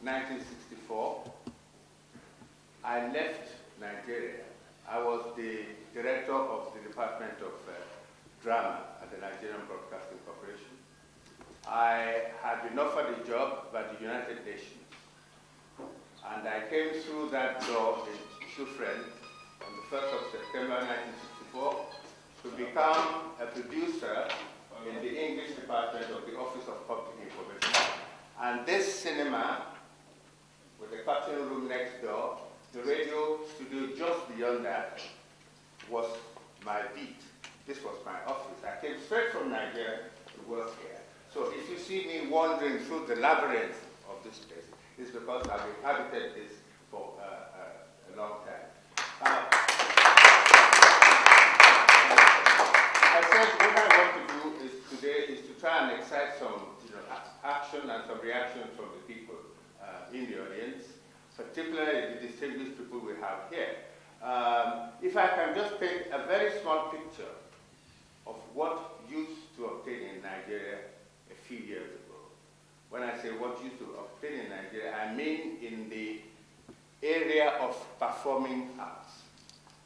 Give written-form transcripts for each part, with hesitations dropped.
1964, I left Nigeria. I was the director of the Department of Drama at the Nigerian Broadcasting Corporation. I had been offered a job by the United Nations. And I came through that door in Shufren on the 1st of September 1964 to become a producer in the English department of the Office of Public Information. And this cinema, with the curtain room next door, the radio studio just beyond that, was my beat. This was my office. I came straight from Nigeria to work here. So if you see me wandering through the labyrinth of this place, it's because I've inhabited this for a long time. I said what I want to do today is to try and excite some action and some reaction from the people in the audience, particularly the distinguished people we have here. If I can just paint a very small picture of what used to obtain in Nigeria a few years ago. When I say what used to obtain in Nigeria, I mean in the area of performing arts.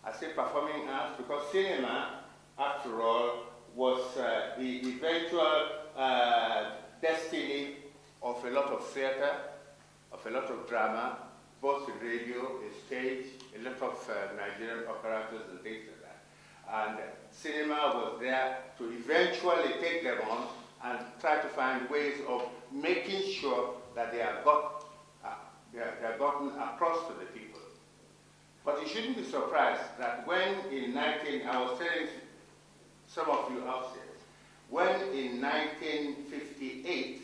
I say performing arts because cinema, after all, was the eventual destiny of a lot of theater, of a lot of drama, both in radio, in stage, a lot of Nigerian operators and things like that. And cinema was there to eventually take them on and try to find ways of making sure that they are gotten across to the people. But you shouldn't be surprised that when I was telling some of you upstairs, when in 1958,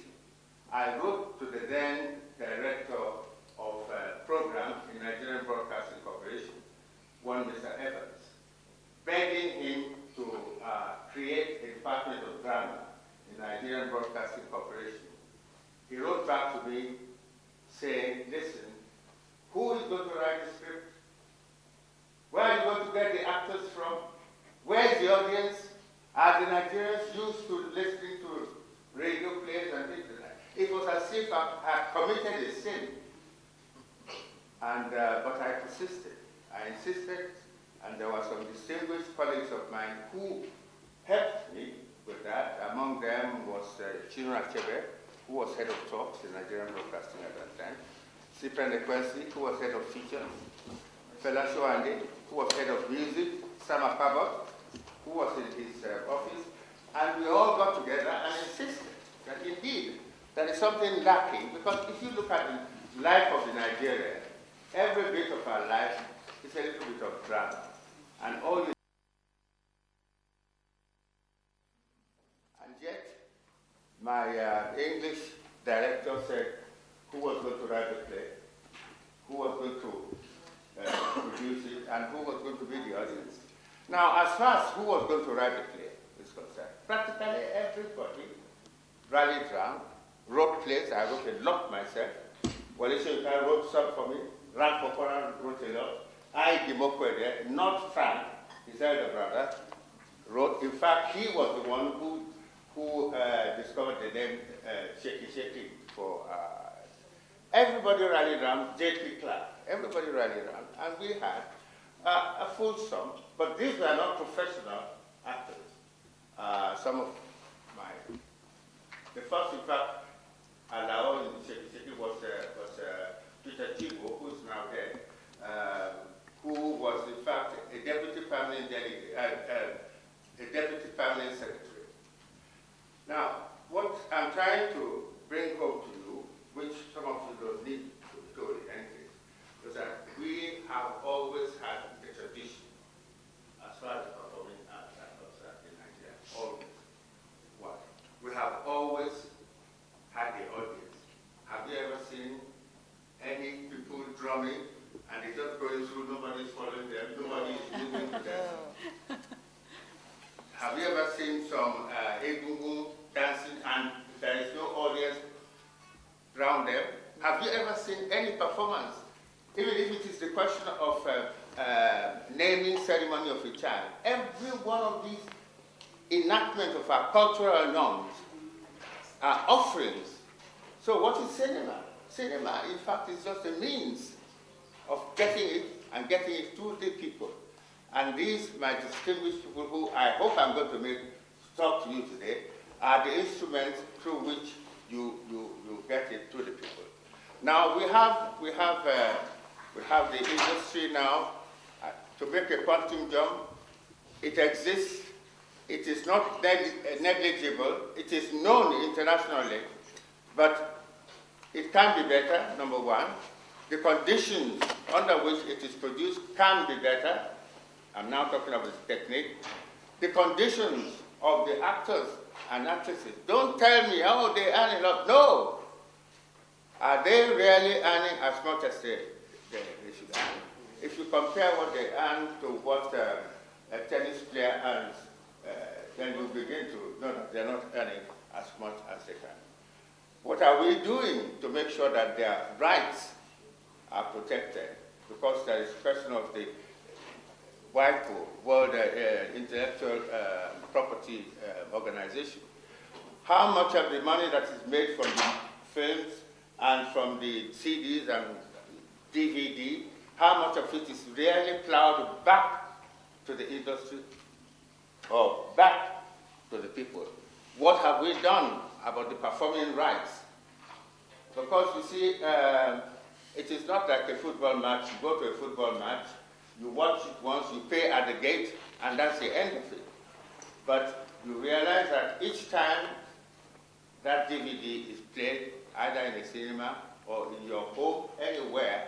I wrote to the then director of programs in Nigerian Broadcasting Corporation, one Mr. Evans, begging him to create a department of drama in Nigerian Broadcasting Corporation. He wrote back to me saying, listen, who is going to write the script? Where are you going to get the actors from? Where is the audience? Are the Nigerians used to listening to radio plays and things like that? It was as if I had committed a sin. And, but I persisted. I insisted, and there were some distinguished colleagues of mine who helped me with that. Among them was Chinua Achebe, who was head of talks in Nigerian Broadcasting at that time, Cyprian Ekwensi, who was head of features, Fela Showande, who was head of music, Sam Akabot, who was in his office, and we all got together and insisted that indeed there is something lacking, because if you look at the life of the Nigerian, every bit of our life is a little bit of drama, and all you and yet, my English director said who was going to write the play, who was going to produce it, and who was going to be the audience. Now, as far as who was going to write the play is concerned, practically everybody rallied around, wrote plays. I wrote a lot myself. Wale Soyinka wrote some for me. Ran Kokora wrote a lot. I, Dimokwede, not Frank, his elder brother, wrote. In fact, he was the one who discovered the name Shaky Shaky for. Everybody rallied around, J.P. Clark. Everybody rallied around, and we had a full sum. But these were not professional actors. Some of the first, in fact, Alao in Shaky Shaky was Peter Chibo, who is now dead, who was in fact a deputy permanent secretary. Now, what I'm trying to bring home to you, which some of you don't need to be told in any case, is that we have always had a tradition as far as performing arts are concerned in Nigeria. Always. What? We have always had the audience. Have you ever seen any people drumming and they're just going through, nobody's following them, nobody is moving to them? Have you ever seen some egungun dancing and there is no audience around them? Have you ever seen any performance, even if it is the question of naming ceremony of a child? Every one of these enactments of our cultural norms are offerings. So what is cinema? cinema, in fact, is just a means of getting it and getting it to the people. And these, my distinguished people who I hope I'm going to talk to you today, are the instruments through which you get it to the people. Now we have the industry now to make a quantum jump. It exists. It is not negligible. It is known internationally, but it can be better. Number one, the conditions under which it is produced can be better. I'm now talking about the technique. The conditions of the actors and actresses. Don't tell me, oh, they earn a lot. No. Are they really earning as much as they should earn? If you compare what they earn to what a tennis player earns, then you begin to know that they're not earning as much as they can. What are we doing to make sure that their rights are protected? Because there is a question of the WIPO, World Intellectual Property Organization. How much of the money that is made from the films and from the CDs and DVD, how much of it is really plowed back to the industry or back to the people? What have we done about the performing rights? Because you see, it is not like a football match. You go to a football match, you watch it once, you pay at the gate, and that's the end of it. But you realize that each time that DVD is played, either in a cinema or in your home, anywhere,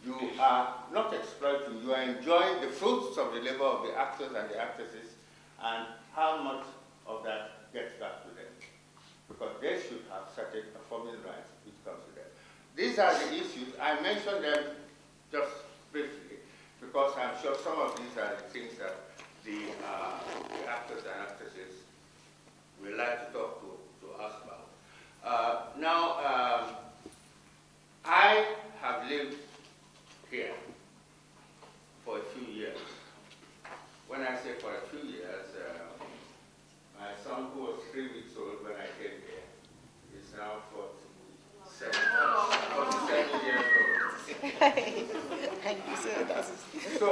you are not exploiting, you are enjoying the fruits of the labor of the actors and the actresses, and how much of that gets back to them. Because they should have certain performing rights which comes to them. These are the issues. I mentioned them just briefly, because I'm sure some of these are the things that the actors and actresses will like to talk to us about. Now, I have lived here for a few years. When I say for a few years, my son, who was 3 weeks old when I came here, is now 47 years old. Thank you, sir. So,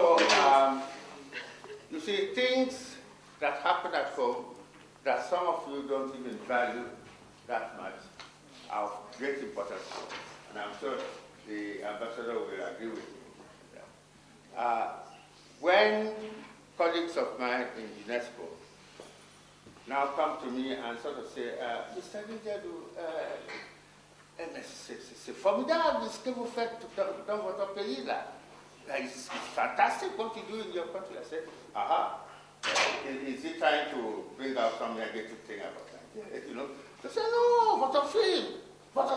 you see, things that happen at home that some of you don't even value that much are of great importance. And I'm sure the ambassador will agree with me. When colleagues of mine in UNESCO now come to me and sort of say, Mr. Nigerian, c'est formidable ce que vous faites dans votre pays là. It's fantastic what you do in your country. I said, aha, is he trying to bring out some negative thing about that? You know? They said, no, votre film,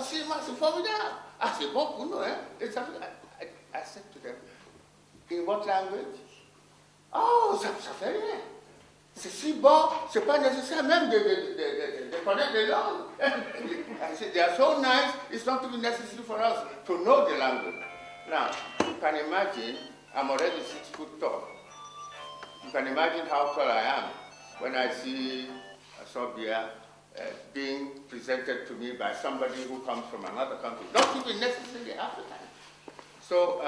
c'est formidable. Ah, c'est bon pour nous, hein? I said to them, in what language? Oh, ça fait rien. C'est si bon, c'est pas nécessaire même de connaître les langues. I said, they are so nice, it's not even necessary for us to know the language. Now, you can imagine, I'm already 6 foot tall. You can imagine how tall I am when I see a Sobia being presented to me by somebody who comes from another country, not even necessarily African. So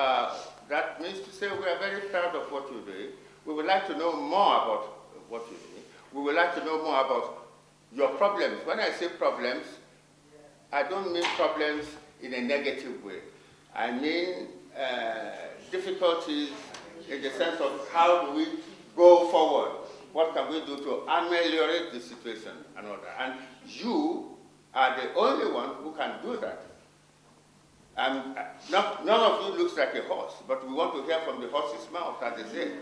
that means to say we are very proud of what you're doing. We would like to know more about what you're doing. We would like to know more about your problems. When I say problems, I don't mean problems in a negative way. I mean difficulties in the sense of how do we go forward? What can we do to ameliorate the situation and all that? And you are the only one who can do that. None of you looks like a horse, but we want to hear from the horse's mouth, as they say.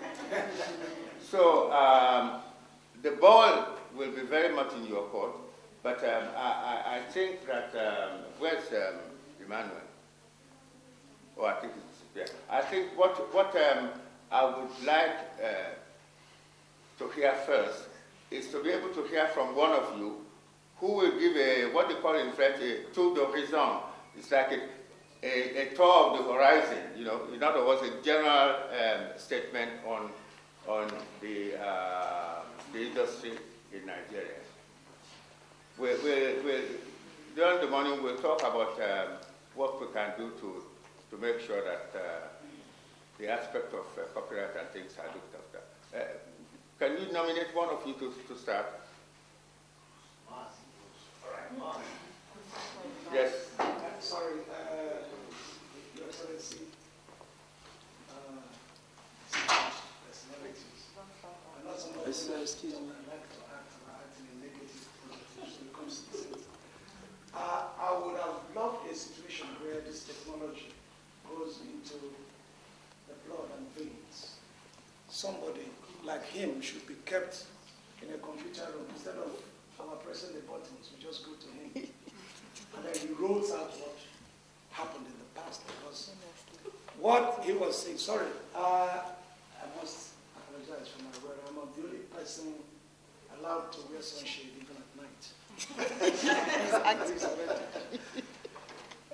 So the ball will be very much in your court, but I think that, where's Emmanuel? Oh, I think it's, yeah. I think what I would like to hear first is to be able to hear from one of you who will give a, what they call in French, a tour d'horizon. It's like a tour of the horizon, you know, in other words, a general statement on the industry in Nigeria. During the morning, we'll talk about what we can do to make sure that the aspect of copyright and things are looked after. Can you nominate one of you to start? Yes. Sorry, Your Excellency, personalities. I'm not somebody Excuse me. I like to act in a negative position when it comes to this. I would have loved a situation where this technology goes into the blood and veins. Somebody like him should be kept in a computer room instead of our pressing the buttons. We just go to him. And then he rolls out what happened in the past. Because what he was saying, sorry, I must apologize for my word. I'm not the only person allowed to wear sunshade even at night. He's active already.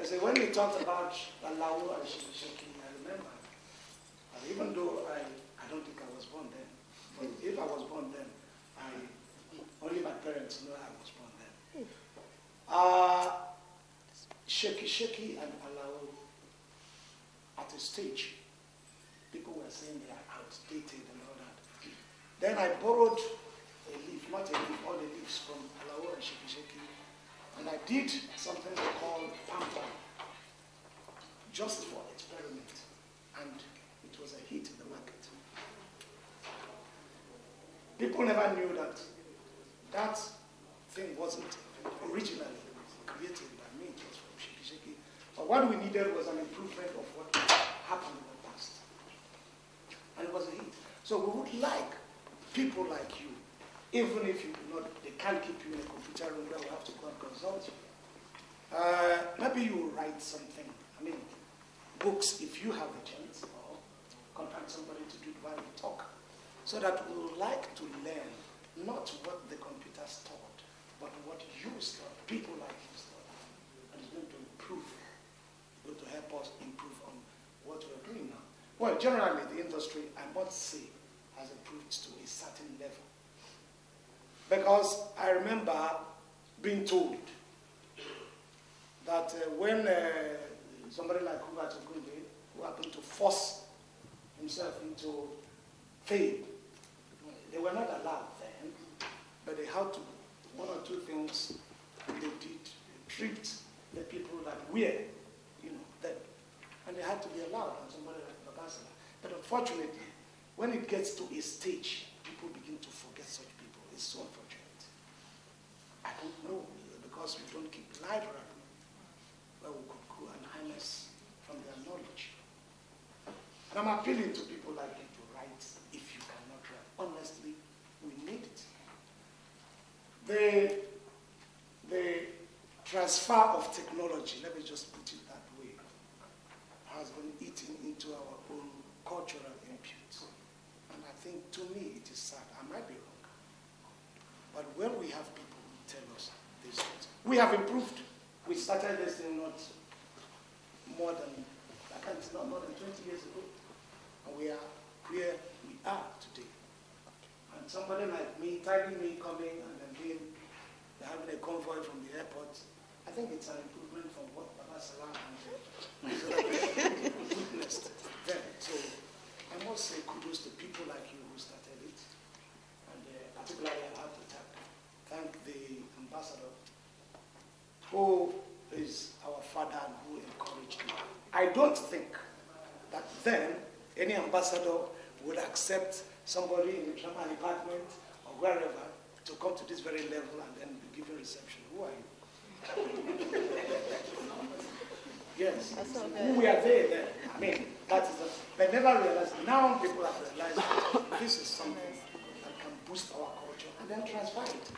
I say, when he talked about RAYOLA and Shiki, I remember. And even though I don't think I was born then, but if I was born then, only my parents know I was born then. Shiki and RAYOLA, at a stage, people were saying they are outdated and all that. Then I borrowed a leaf, not a leaf, all the leaves from RAYOLA and Shiki, and I did something called Pampa, just for experiment, and it was a hit in the market. People never knew that that thing wasn't originally created by me, it was from Shiki. But what we needed was an improvement of what happened in the past. And it was a hit. So we would like people like you, even if you do not, they can't keep you in a computer room where we have to go and consult you. Maybe you write something, I mean, books if you have the chance, or contact somebody to do it while we talk. So that we would like to learn not what the computers taught, but what you taught, people like you taught. And it's going to improve, going to help us improve on what we're doing now. Well, generally the industry, I must say, has improved to a certain level. Because I remember being told that when somebody like Hubert Ogunde, who happened to force himself into fame, they were not allowed then, but they had to, one or two things they did, they tricked the people that were, them, and they had to be allowed, and somebody like Babasala. But unfortunately, when it gets to a stage, people begin to forget such people. It's so unfortunate. I don't know, because we don't keep library where we could go and harness from their knowledge. And I'm appealing to people like you to write if you cannot write. Honestly, we need it. The transfer of technology, let me just put it that way, has been eaten into our own cultural input. And I think, to me, it is sad. I might be wrong. But when we have people who tell us this, we have improved. We started this thing not more than 20 years ago. And we are where we are today. And somebody like me, tiny me coming and then having a convoy from the airport, I think it's an improvement from what Baba Salah witnessed then. So I must say kudos to people like you who started it. And particularly I have to thank the ambassador, who is our father and who encouraged me. I don't think that then any ambassador would accept somebody in the drama department or wherever to come to this very level and then be given reception. Who are you? Yes. Who were they then? I mean, that is they never realized. Now people have realized that this is something that can boost our culture and then transfer it.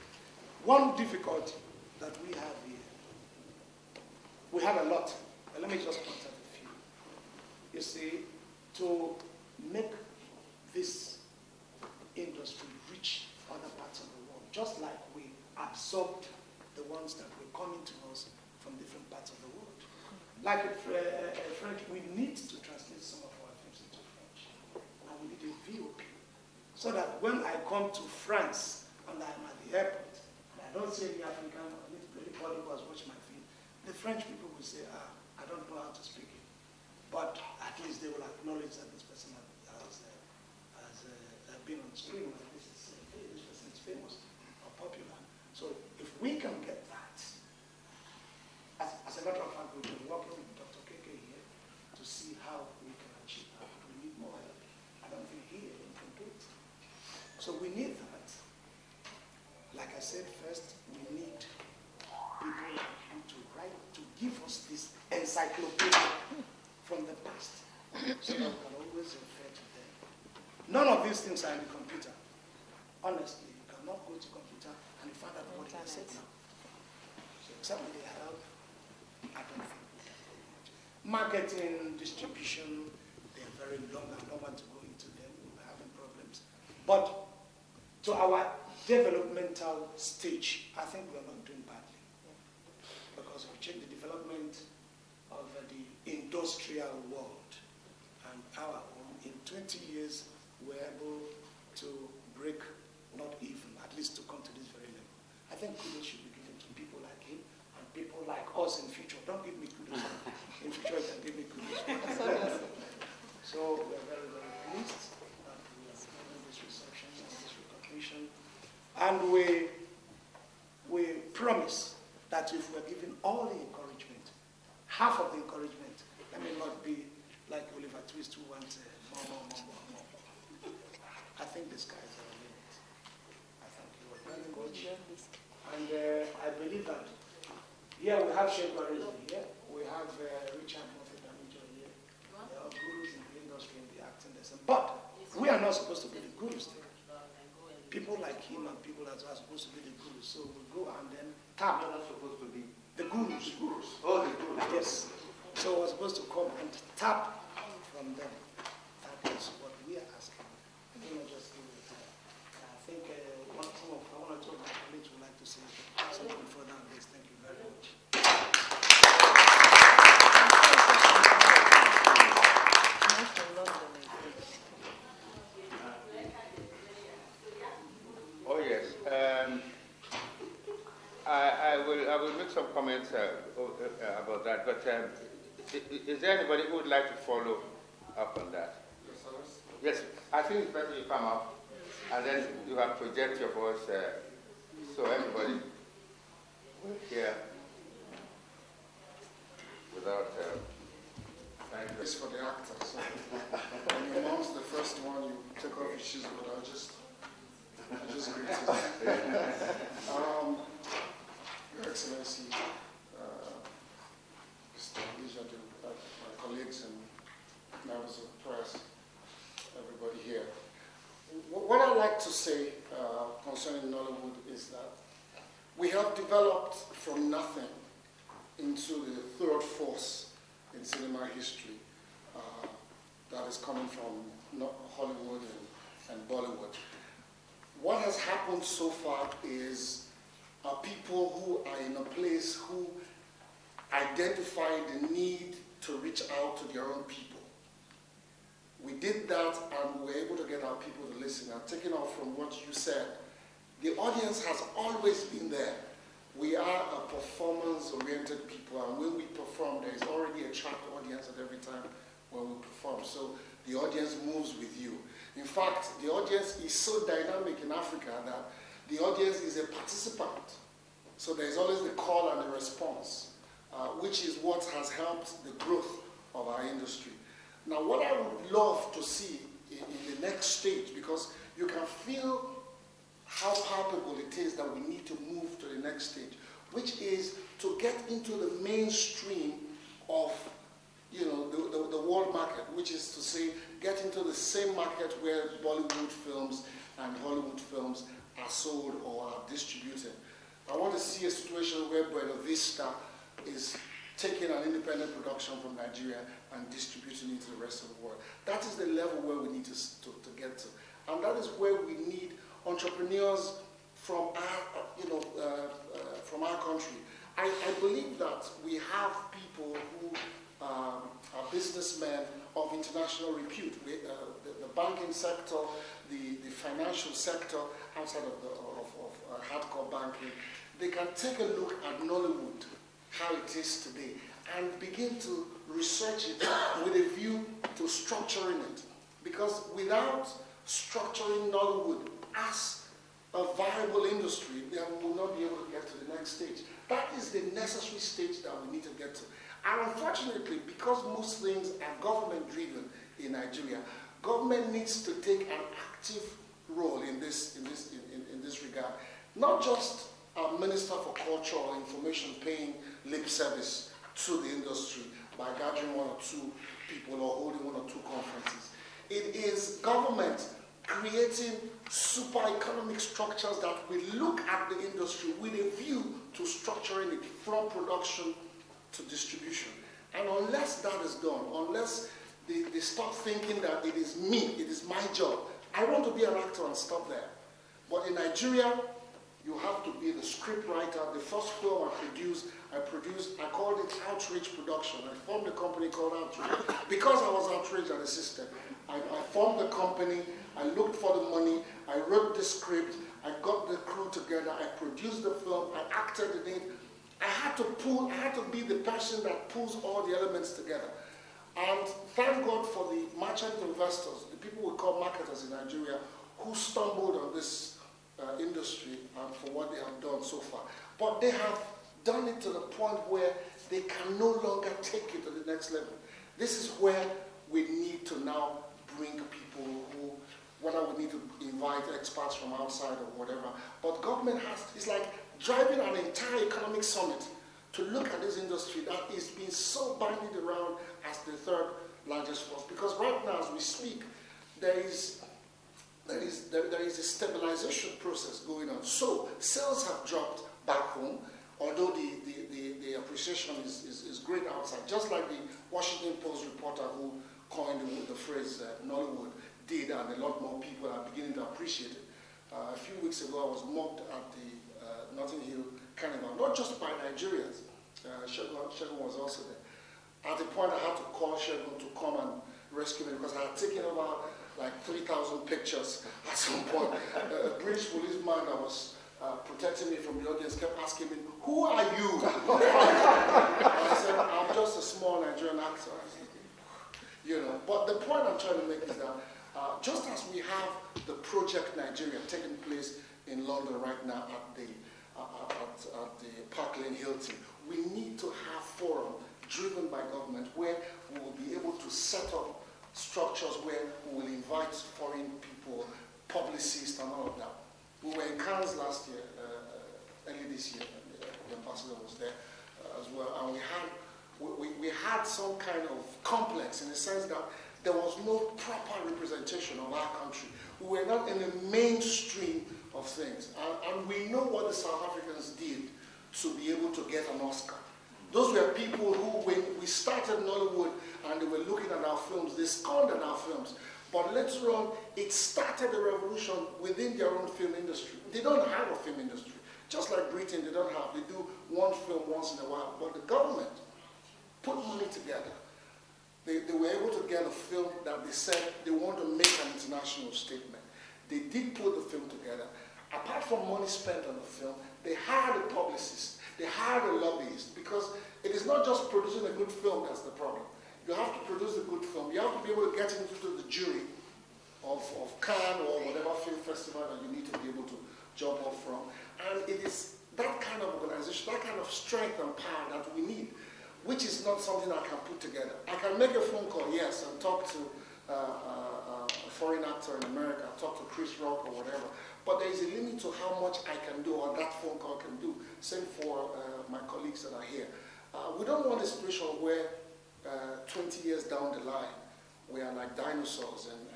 One difficulty that we have here, we have a lot, but let me just point out a few. You see, to make this industry reach other parts of the world, just like we absorbed the ones that were coming to us from different parts of the world. Like French, we need to translate some of our films into French, and we need a VOP, so that when I come to France and I'm at the airport, and I don't see any African or anybody who has watched my film, the French people will say, I don't know how to speak it. But at least they will acknowledge that this person has been on screen, and this person is famous or popular. So if we can get that, as a matter of fact, we've been working with Dr. KK here to see how we can achieve that. We need more help. I don't think he alone can do it. So we need that. Like I said first, we need people like you to write, to give us this encyclopedia from the past, so that we can always refer to them. None of these things are in the computer. Honestly, you cannot go to computer and find out what it said now. So except with the help, I don't think we can do much. Marketing, distribution, they're very long. I don't want to go into them. We're having problems. But to our developmental stage, I think we're not doing badly. Because we check the development of the industrial world and our own. In 20 years, we're able to break, not even, at least to come to this very level. I think kudos should be given to people like him and people like us in future. Don't give me kudos. In future, you can give me kudos. So we're very, very pleased that we are given this reception and this recognition. And we promise that if we're given all the encouragement, half of the encouragement, let me not be like Oliver Twist who wants more. I think the sky is our limit. I thank you very much. And I believe that here we have Sheikh Barezi here, we have Richard Moffett-Damijo here. They are gurus in the industry and the acting lesson. But we are not supposed to be the gurus there. People like him and people that are supposed to be the gurus. So we go and then tap. You're not supposed to be the gurus. Oh, the gurus. Yes. So we're supposed to come and tap from them. That is what we are asking. I do not just give it. I think one or two of my colleagues would like to say something further on this. Thank you very much. Oh yes. I will make some comments about that. But is there anybody who would like to follow up on that? Yes, I think it's better you come up and then you can project your voice so everybody will hear without It's for the actor. So when your mom's the first one, you take off your shoes, but I just greet you. Your Excellency, Mr. Lijadu, my colleagues and members of the press, everybody here. What I'd like to say concerning Nollywood is that we have developed from nothing into the third force in cinema history that is coming from Hollywood and Bollywood. What has happened so far is people who are in a place who identify the need to reach out to their own people. We did that and we were able to get our people to listen. And taking off from what you said, the audience has always been there. We are a performance-oriented people, and when we perform, there is already a trapped audience at every time when we perform. So the audience moves with you. In fact, the audience is so dynamic in Africa that the audience is a participant. So there is always the call and the response, which is what has helped the growth of our industry. Now, what I would love to see in the next stage, because you can feel how palpable it is that we need to move to the next stage, which is to get into the mainstream of, you know, the world market, which is to say, get into the same market where Bollywood films and Hollywood films are sold or are distributed. I want to see a situation where Buena Vista is taking an independent production from Nigeria and distributing it to the rest of the world. That is the level where we need to get to. And that is where we need entrepreneurs from our, from our country. I believe that we have people who are businessmen of international repute. The banking sector, the financial sector, outside of hardcore banking, they can take a look at Nollywood, how it is today, and begin to research it with a view to structuring it. Because without structuring Nollywood as a viable industry, then we will not be able to get to the next stage. That is the necessary stage that we need to get to. And unfortunately, because most things are government-driven in Nigeria, government needs to take an active role in this regard. Not just a Minister for Culture or Information paying lip service to the industry by gathering one or two people or holding one or two conferences. It is government creating super economic structures that will look at the industry with a view to structuring it from production to distribution. And unless that is done, unless they stop thinking that it is me, it is my job, I want to be an actor and stop there. But in Nigeria, you have to be the script writer. The first film I called it Outreach Production. I formed a company called Outreach. Because I was outraged at the system, I formed the company, I looked for the money, I wrote the script, I got the crew together, I produced the film, I acted in it. I had to be the person that pulls all the elements together. And thank God for the merchant investors, the people we call marketers in Nigeria, who stumbled on this industry and for what they have done so far. But they have done it to the point where they can no longer take it to the next level. This is where we need to now bring people who, whether we need to invite experts from outside or whatever, but government it's like driving an entire economic summit to look at this industry that is being so bandied around as the third largest force. Because right now, as we speak, there is a stabilization process going on. So sales have dropped back home, although the appreciation is great outside. Just like the Washington Post reporter who coined the phrase Nollywood did, and a lot more people are beginning to appreciate it. A few weeks ago, I was mocked at the Notting Hill Carnival, not just by Nigerians. Shegun was also there. At the point, I had to call Shegun to come and rescue me because I had taken over like 3,000 pictures at some point. A British policeman that was protecting me from the audience kept asking me, "Who are you?" I said, "I'm just a small Nigerian actor." But the point I'm trying to make is that just as we have the Project Nigeria taking place in London right now at the Park Lane Hilton, we need to have forum driven by government where we will be able to set up structures where we will invite foreign people, publicists, and all of that. We were in Cannes last year, early this year, and the ambassador was there as well, and we had some kind of complex in the sense that there was no proper representation of our country. We were not in the mainstream of things, and we know what the South Africans did to be able to get an Oscar. Those were people who, when we started Nollywood and they were looking at our films, they scorned at our films. But later on, it started a revolution within their own film industry. They don't have a film industry. Just like Britain, they don't have. They do one film once in a while. But the government put money together. They were able to get a film that they said they want to make an international statement. They did put the film together. Apart from money spent on the film, they hired a publicist. They hired a lobbyist, because it is not just producing a good film that's the problem. You have to produce a good film. You have to be able to get into the jury of Cannes or whatever film festival that you need to be able to jump off from. And it is that kind of organization, that kind of strength and power that we need, which is not something I can put together. I can make a phone call, yes, and talk to a foreign actor in America, talk to Chris Rock or whatever, but there is a limit to how much I can do or that phone call can do. Same for my colleagues that are here. We don't want a situation where 20 years down the line, we are like dinosaurs and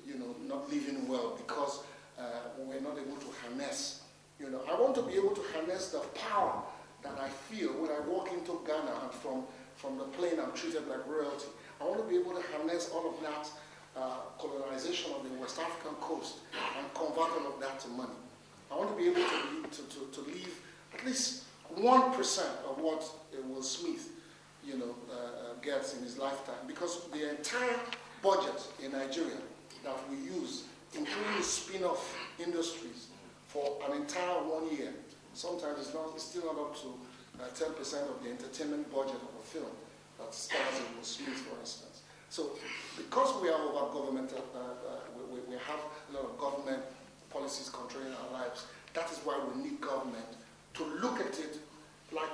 we're not living well because we're not able to harness. I want to be able to harness the power that I feel when I walk into Ghana and from the plane I'm treated like royalty. I want to be able to harness all of that colonization of the West African coast and convert all of that to money. I want to be able to leave at least 1% of what Will Smith gets in his lifetime, because the entire budget in Nigeria that we use, including the spin-off industries, for an entire 1 year, sometimes it's still not up to 10% of the entertainment budget of a film that stars in Will Smith, for instance. So because we are over-governmental, we have a lot of government policies controlling our lives, that is why we need government to look at it like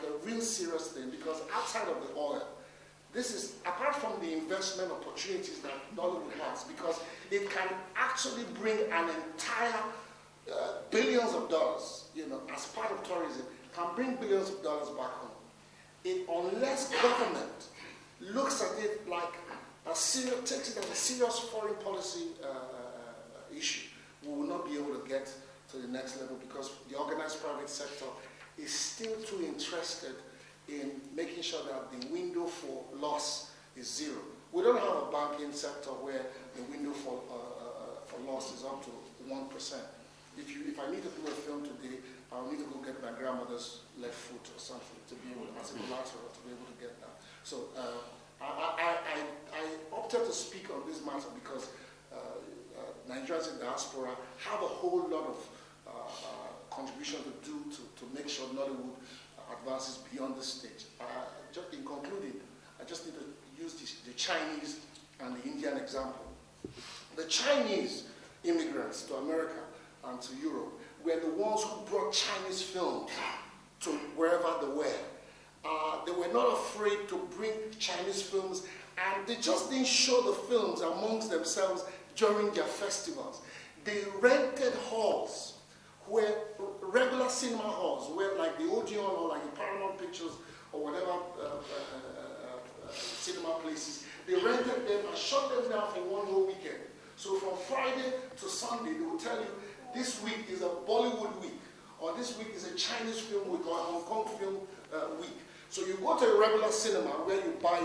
a real serious thing, because outside of the oil, this is, apart from the investment opportunities that Nollywood has, because it can actually bring an entire billions of dollars, as part of tourism, can bring billions of dollars back home. Unless government looks at it like takes it as a serious foreign policy issue, we will not be able to get to the next level, because the organized private sector is still too interested in making sure that the window for loss is zero. We don't have a banking sector where the window for loss is up to 1%. If I need to do a film today, I'll need to go get my grandmother's left foot or something to be able to, as a collateral, to be able to get that. So I opted to speak on this matter because Nigerians in diaspora have a whole lot of contribution to do to make sure Nollywood advances beyond the stage. Just in concluding, I just need to use the Chinese and the Indian example. The Chinese immigrants to America and to Europe were the ones who brought Chinese films to wherever they were. They were not afraid to bring Chinese films, and they just didn't show the films amongst themselves during their festivals. They rented halls, where regular cinema halls, where like the Odeon or like the Paramount Pictures or whatever cinema places, they rented them and shut them down for one whole weekend. So from Friday to Sunday, they will tell you, this week is a Bollywood week, or this week is a Chinese film week, or a Hong Kong film week. So you go to a regular cinema where you buy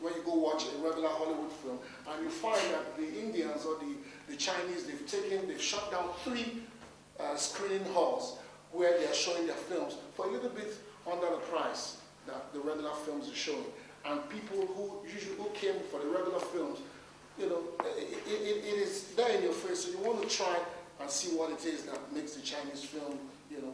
where you go watch a regular Hollywood film, and you find that the Indians or the Chinese, they've shut down 3 screening halls where they are showing their films for a little bit under the price that the regular films are showing. And people who came for the regular films, it is there in your face, so you want to try and see what it is that makes the Chinese film,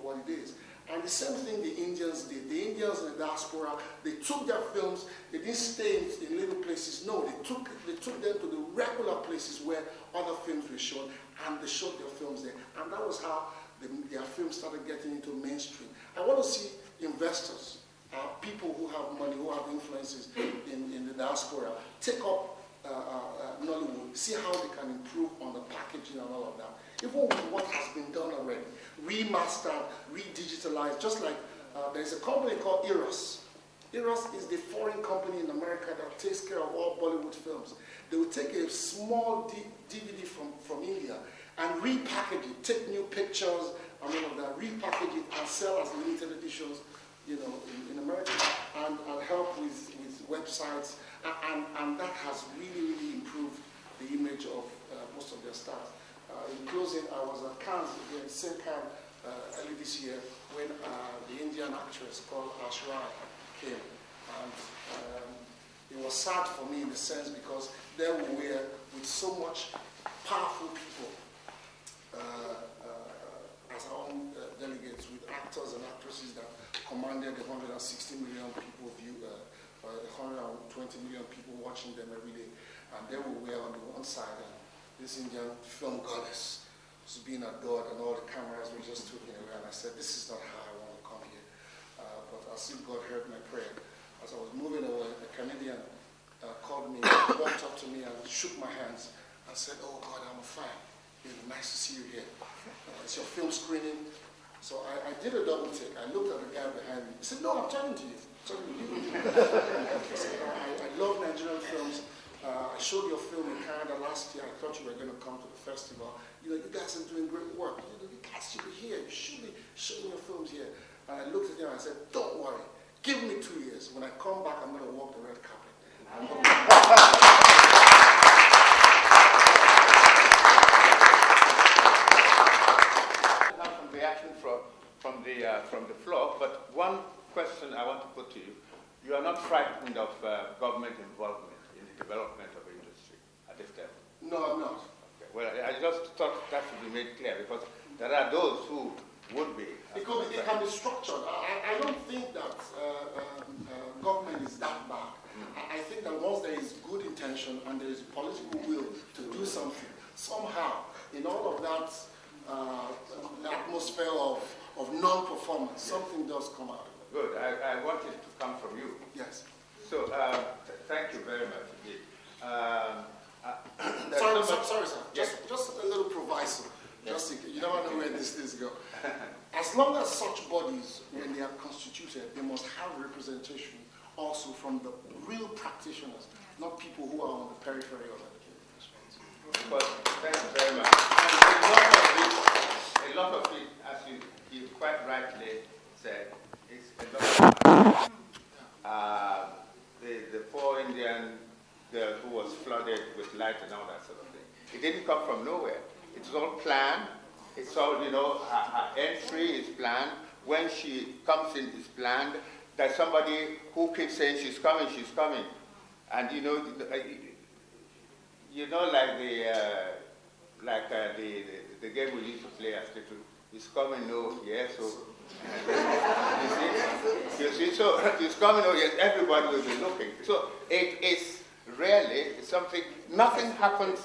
what it is. And the same thing the Indians did. The Indians in the diaspora, they took their films, they didn't stay in little places. No, they took them to the regular places where other films were shown, and they showed their films there. And that was how their films started getting into mainstream. I want to see investors, people who have money, who have influences in the diaspora, take up Nollywood, see how they can improve on the packaging and all of that. Even with what has been done already, remastered, re-digitalized, just like there's a company called Eros. Eros is the foreign company in America that takes care of all Bollywood films. They will take a small DVD from India and repackage it, take new pictures and all of that, repackage it and sell as limited editions, in America, and help with websites, and that has really, really improved the image of most of their stars. In closing, I was at Cannes, the same Cannes early this year, when the Indian actress called Ashra came, and it was sad for me in a sense, because there we were with so much powerful people as our own delegates, with actors and actresses that commanded 160 million people 120 million people watching them every day. And there we were on the one side, and this Indian film goddess was being adored, and all the cameras were just taken away. And I said, this is not how I want to come here. But I see God heard my prayer. As I was moving away, a Canadian called me, walked up to me and shook my hands and said, oh God, I'm fine. It's nice to see you here. It's your film screening. So I did a double take. I looked at the guy behind me. He said, no, I'm talking to you. I'm talking to you. I love Nigerian films. I showed your film in Canada last year. I thought you were going to come to the festival. You guys are doing great work. You guys should be here. You should be showing your films here. And I looked at him and I said, don't worry. Give me 2 years. When I come back, I'm going to walk the red carpet. Reaction from the floor, but one question I want to put to you. You are not frightened of government involvement in the development of industry at this level? No, I'm not. Okay. Well, I just thought that should be made clear, because there are those who would be. It can be structured. I don't think that government is that bad. I think that once there is good intention and there is political will to do something, somehow, in all of that atmosphere of non-performance, something does come out of it. Good. I want it to come from you. Yes. So, thank you very much indeed. Sorry, sir. Just a little proviso. Just you never know where these things go. As long as such bodies, when they are constituted, they must have representation also from the real practitioners, not people who are on the periphery of education. But thank you very much. And a lot of it, as you quite rightly said, is a lot of the poor Indian girl who was flooded with light and all that sort of thing. It didn't come from nowhere. It's all planned. It's all, you know, her entry is planned. When she comes in, it's planned. There's somebody who keeps saying, she's coming, and you know, like the game we used to play as little. It's coming, no, yes. So you see, so it's coming, no, yes. Everybody will be looking. So it is really something. Nothing happens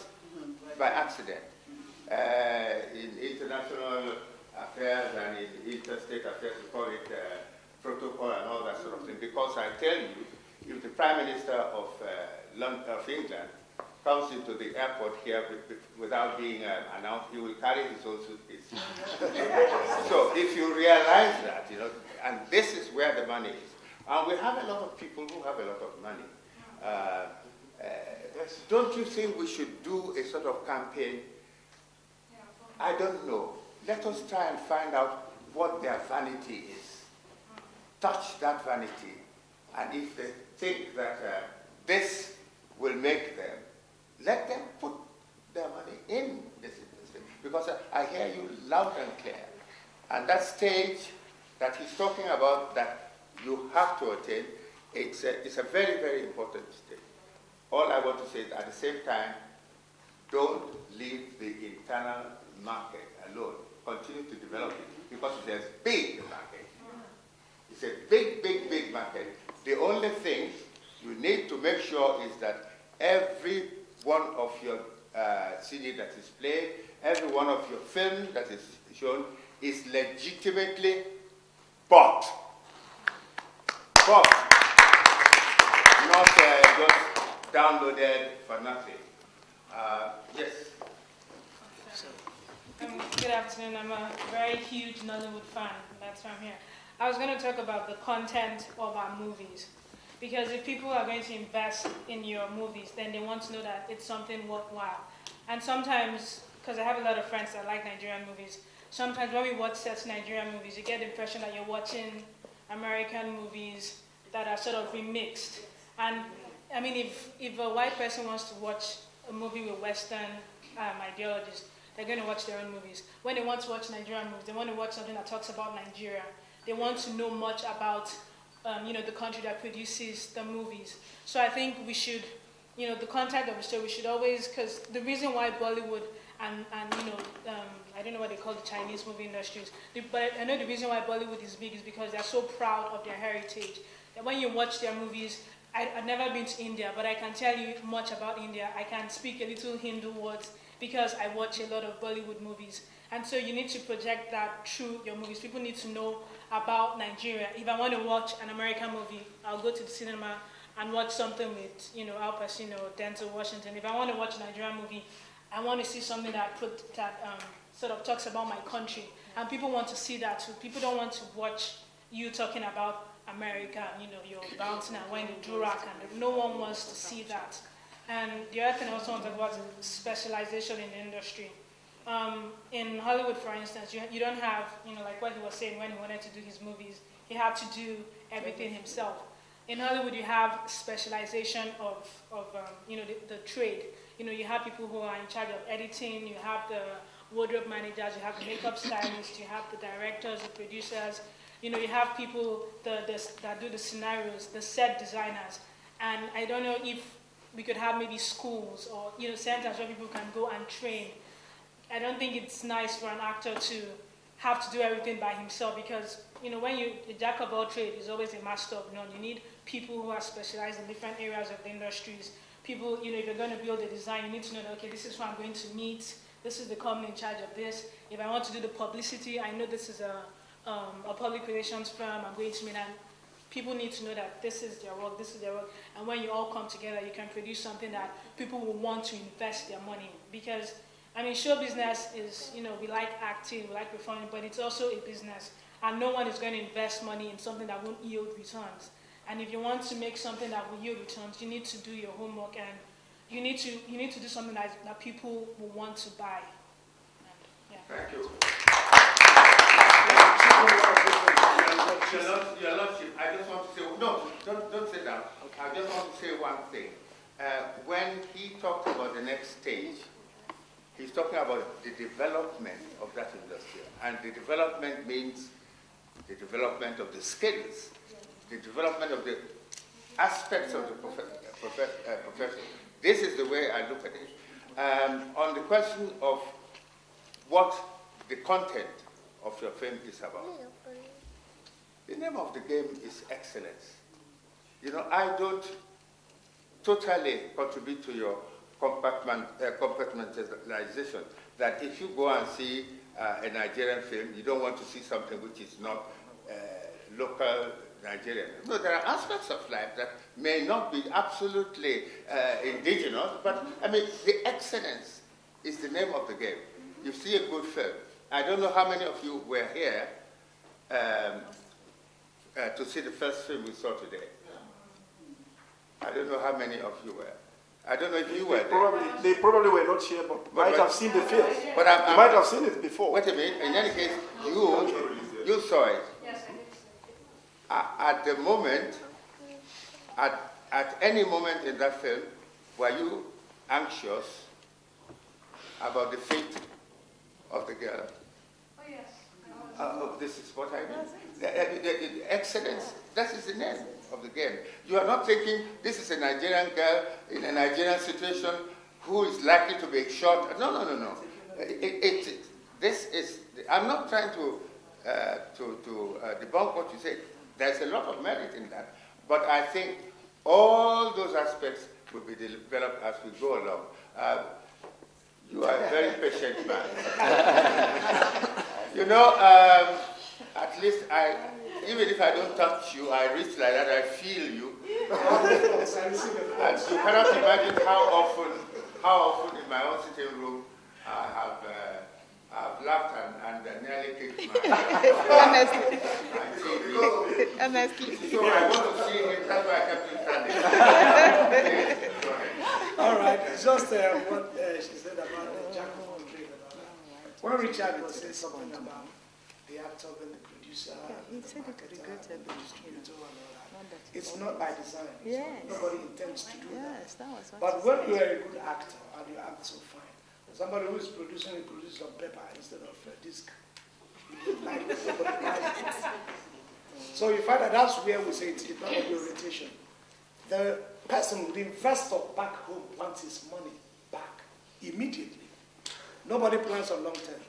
by accident. In international affairs and in interstate affairs, we call it protocol and all that sort of thing. Because I tell you, if the Prime Minister of England comes into the airport here without being announced, he will carry his own suitcase. So if you realize that, you know, and this is where the money is. And we have a lot of people who have a lot of money. Don't you think we should do a sort of campaign? I don't know. Let us try and find out what their vanity is. Touch that vanity. And if they think that this will make them, let them put their money in this industry. Because I hear you loud and clear. And that stage that he's talking about that you have to attain, it's a very, very important stage. All I want to say is at the same time, don't leave the internal market alone. Continue to develop it because it's a big market. It's a big, big, big market. The only thing you need to make sure is that every one of your CD that is played, every one of your film that is shown is legitimately bought. Bought. Not just downloaded for nothing. Yes. Good afternoon. I'm a very huge Nollywood fan. That's why I'm here. I was going to talk about the content of our movies. Because if people are going to invest in your movies, then they want to know that it's something worthwhile. And sometimes, because I have a lot of friends that like Nigerian movies, sometimes when we watch certain Nigerian movies, you get the impression that you're watching American movies that are sort of remixed. And I mean, if a white person wants to watch a movie with Western ideologies, they're going to watch their own movies. When they want to watch Nigerian movies, they want to watch something that talks about Nigeria. They want to know much about the country that produces the movies. So I think we should, the content of the story, we should always, because the reason why Bollywood and I don't know what they call the Chinese movie industries, but I know the reason why Bollywood is big is because they're so proud of their heritage. That when you watch their movies, I've never been to India, but I can tell you much about India. I can speak a little Hindu words because I watch a lot of Bollywood movies. And so you need to project that through your movies. People need to know about Nigeria. If I want to watch an American movie, I'll go to the cinema and watch something with, Al Pacino, Denzel Washington. If I want to watch a Nigerian movie, I want to see something that sort of talks about my country. And people want to see that too. People don't want to watch you talking about America, you're bouncing and wearing the Durak, and no one wants to see that. And the other thing I also want to talk about is specialization in the industry. In Hollywood, for instance, you don't have, like what he was saying when he wanted to do his movies, he had to do everything himself. In Hollywood, you have specialization of the trade. You have people who are in charge of editing, you have the wardrobe managers, you have the makeup stylists, you have the directors, the producers, you have people that do the scenarios, the set designers. And I don't know if we could have maybe schools or centers where people can go and train. I don't think it's nice for an actor to have to do everything by himself, because when the jack of all trades is always a master of none. You need people who are specialized in different areas of the industries. People, if you're going to build a design, you need to know that, okay, this is who I'm going to meet. This is the company in charge of this. If I want to do the publicity, I know this is a public relations firm I'm going to meet. And people need to know that this is their work, this is their work. And when you all come together, you can produce something that people will want to invest their money in. Because, show business is, we like acting, we like performing, but it's also a business. And no one is going to invest money in something that won't yield returns. And if you want to make something that will yield returns, you need to do your homework, and you need to do something that people will want to buy. Yeah. Thank you. Your Lordship, I just want to say, no, don't sit down. I just want to say one thing. When he talked about the next stage, he's talking about the development of that industry. And the development means the development of the skills, the development of the aspects of the profession. This is the way I look at it. On the question of what the content of your film is about, the name of the game is excellence. I don't totally contribute to your compartmentalization, that if you go and see a Nigerian film, you don't want to see something which is not local Nigerian. No, there are aspects of life that may not be absolutely indigenous, but the excellence is the name of the game. You see a good film. I don't know how many of you were here to see the first film we saw today. I don't know how many of you were. I don't know if you were there. They probably were not here, but might have seen the film. But you might have seen it before. Wait a minute. In any case, you saw it. Yes, I did. At the moment, at any moment in that film, were you anxious about the fate of the girl? Oh, yes. This is what I mean. The excellence, that is the name of the game. You are not thinking this is a Nigerian girl in a Nigerian situation who is likely to be shot. No. This is. I'm not trying to debunk what you say. There's a lot of merit in that, but I think all those aspects will be developed as we go along. You are a very patient man. At least even if I don't touch you, I reach like that, I feel you. And you cannot imagine how often in my own sitting room I have laughed and nearly kicked my Honestly. So I want to see him, that's why I kept him standing. All right, it's just what she said about the jack of all trades. When Richard was saying something about the actor and the producer, he said it regretted the distributor and all that. It's not by design. Yes. Nobody intends to do Yes, that was what but he when said. you are a good actor and you act so fine, somebody who is producing, he produces on paper instead of a disc. Like somebody buys it. So you find that that's where we say it's not a orientation. The person, the investor back home wants his money back immediately. Nobody plans on long term.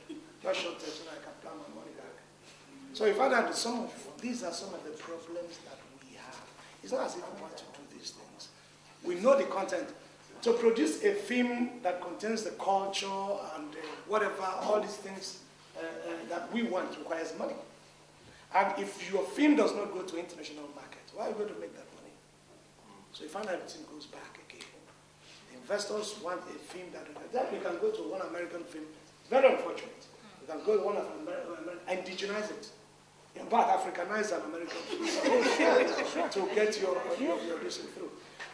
Just short term, so I can plan my money back. So you find that these are some of the problems that we have. It's not as if we want to do these things. We know the content. To produce a film that contains the culture and whatever, all these things that we want requires money. And if your film does not go to international market, why are you going to make that money? So you find that everything goes back again. The investors want a film that we can go to one American film. It's very unfortunate. You can go to one of American and indigenize it. In fact, Africanize an American film to get your audition through.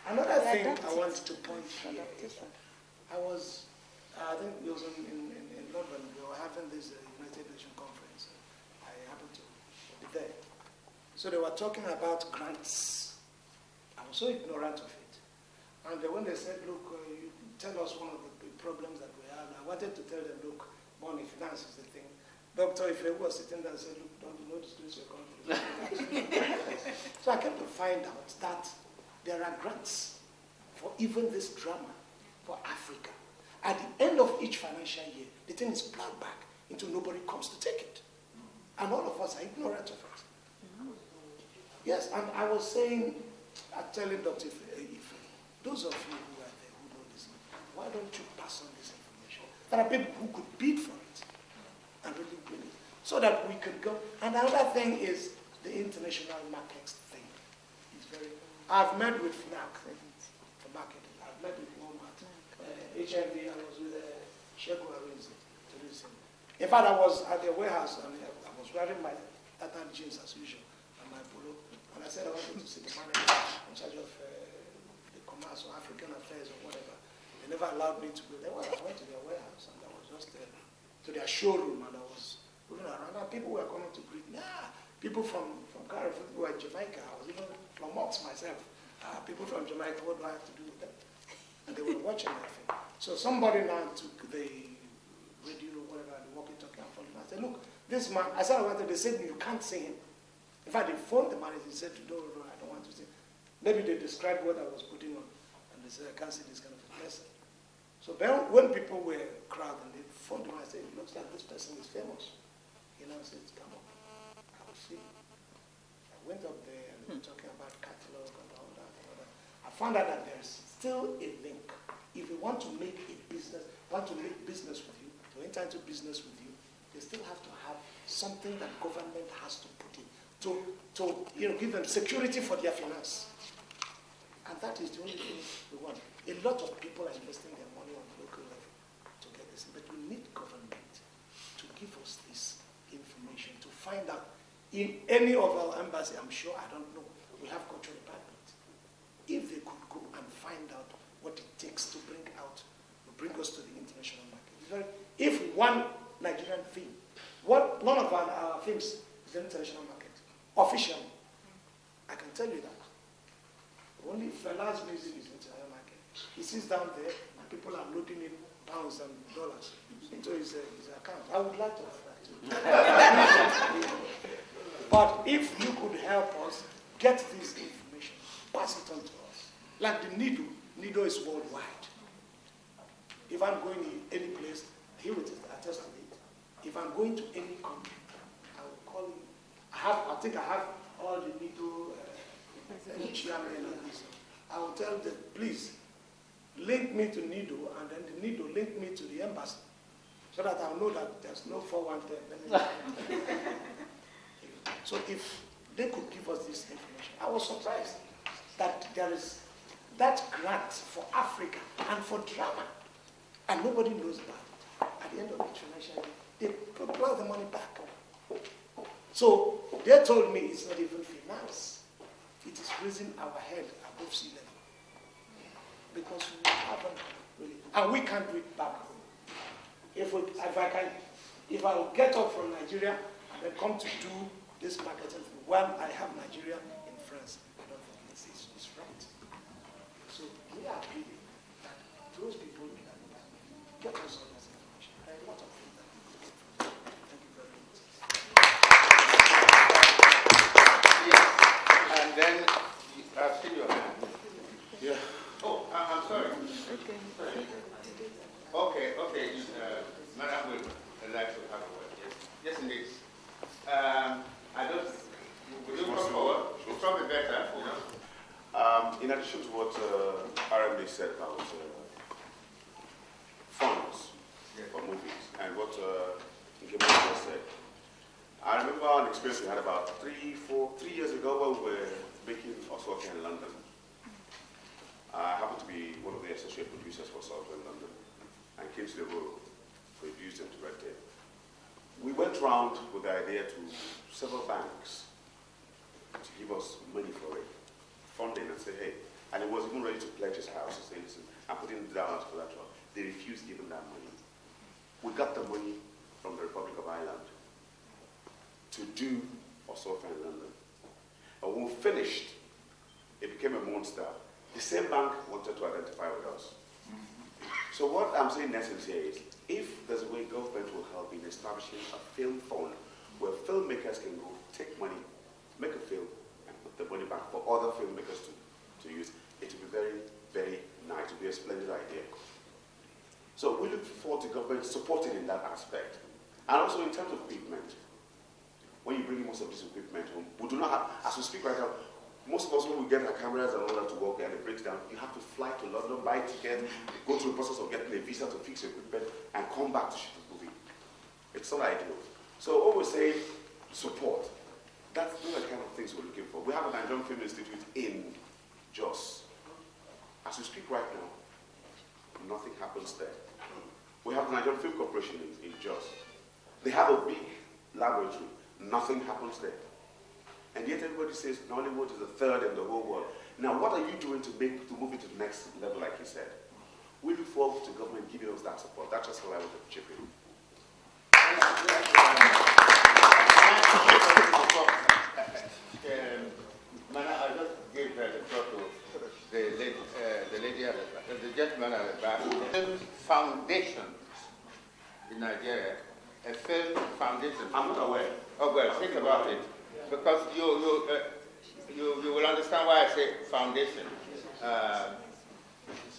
Another thing I want to point here is I think it was in London, we were having this United Nations conference. I happened to be there. So they were talking about grants. I was so ignorant of it. And when they said, look, you tell us one of the problems that we have, I wanted to tell them, look, money, finance is the thing. Dr. Ife was sitting there and said, look, don't you know this is your country? So I came to find out that there are grants for even this drama for Africa. At the end of each financial year, the thing is plowed back into nobody comes to take it. And all of us are ignorant of it. Yes, and I was saying, telling Dr. Ife, those of you who are there who know this, why don't you pass on this information? There are people who could bid for it and really win it, so that we could go. And another thing is the international markets thing. It's very. I've met with FNAC for marketing. I've met with Walmart, HMV. I was with Shego Arinze. In fact, I was at their warehouse and I was wearing my tartan jeans as usual and my polo. And I said I wanted to see the manager in charge of the commerce or African affairs or whatever. They never allowed me to go there. Well, I went to their warehouse and I was just to their showroom and I was looking around and people were coming to greet me. People from Caribbean, people were in Jamaica. I was even from Mox myself. People from Jamaica, what do I have to do with them? And they were watching that thing. So somebody now took the radio or whatever, the walkie-talkie and phoned him. I said, look, this man, I said I wanted, they said you can't see him. In fact, they phoned the manager and said, no, I don't want to see him. Maybe they described what I was putting on, and they said, I can't see this kind of a person. So then when people were crowding, they phoned him and I said, it looks like this person is famous. He now says, come on, I will see. I went up there and we were talking about catalog and all that. I found out that there's still a link. If you want to make a business, want to make business with you, to enter into business with you, they still have to have something that government has to put in to give them security for their finance. And that is the only thing we want. A lot of people are investing their money on the local level to get this, but we need government to give us this information, to find out. In any of our embassy, I'm sure, I don't know, we have cultural department. If they could go and find out what it takes to bring us to the international market. If one Nigerian film, none of our films is the international market, officially. I can tell you that. Only Fela's music is international market. He sits down there and people are loading in pounds and dollars into his account. I would like to have that too. But if you could help us get this information, pass it on to us. Like the NIDO is worldwide. If I'm going to any place, he will attest to it. If I'm going to any country, I will call him. I think I have all the NIDO chairman and this. I will tell them, please, link me to NIDO, and then the NIDO link me to the embassy, so that I'll know that there's no 413. So if they could give us this information, I was surprised that there is that grant for Africa and for drama, and nobody knows about it. At the end of each financial year, they plow the money back. So they told me it's not even finance. It is raising our head above sea level. Because we haven't really, and we can't do it back home. If I will get up from Nigeria and then come to do this marketing when I have Nigeria in France, I don't think it's right. So we are pleading that those people can get us all this information. There are a lot of things that we can do. Thank you very much. Yes. And then I've seen your hand. Yeah. Oh, I'm sorry. Okay. Madam would like to have a word. Yes, indeed. I don't. Would you come forward? It's probably better. You know? In addition to what RMD said about funds for movies and what Nkemba said, I remember an experience we had about 3 years ago when we were making Oswald in London. I happened to be one of the associate producers for Oswald in London and came to the role, produced and directed. We went around with the idea to several banks to give us money for it, funding, and say, hey, and it was even ready to pledge his house to say, listen, I'm putting it down as collateral. They refused giving that money. We got the money from the Republic of Ireland to do Oswald in London. And when we finished, it became a monster. The same bank wanted to identify with us. So what I'm saying in essence here is, if there's a way government will help in establishing a film fund where filmmakers can go take money, make a film, and put the money back for other filmmakers to use, it will be very, very nice. It will be a splendid idea. So we look forward to government supporting in that aspect. And also in terms of equipment, when you bring most of this equipment home, we do not have, as we speak right now, most of us, when we get our cameras and all that to work and it breaks down, you have to fly to London, buy a ticket, go through the process of getting a visa to fix your equipment, and come back to shoot the movie. It's not ideal. So always say support. Those are the kind of things we're looking for. We have a Nigerian Film Institute in Jos. As we speak right now, nothing happens there. We have the Nigerian Film Corporation in Jos. They have a big laboratory. Nothing happens there. And yet everybody says Nollywood is the third in the whole world. Now, what are you doing to move it to the next level, like you said? We look forward to government giving us that support. That's just what I want to chip in. I just gave the floor to the gentleman at the back. Film foundation in Nigeria, a film foundation. I'm not aware. Oh well, think about it, because you will understand why I say foundation.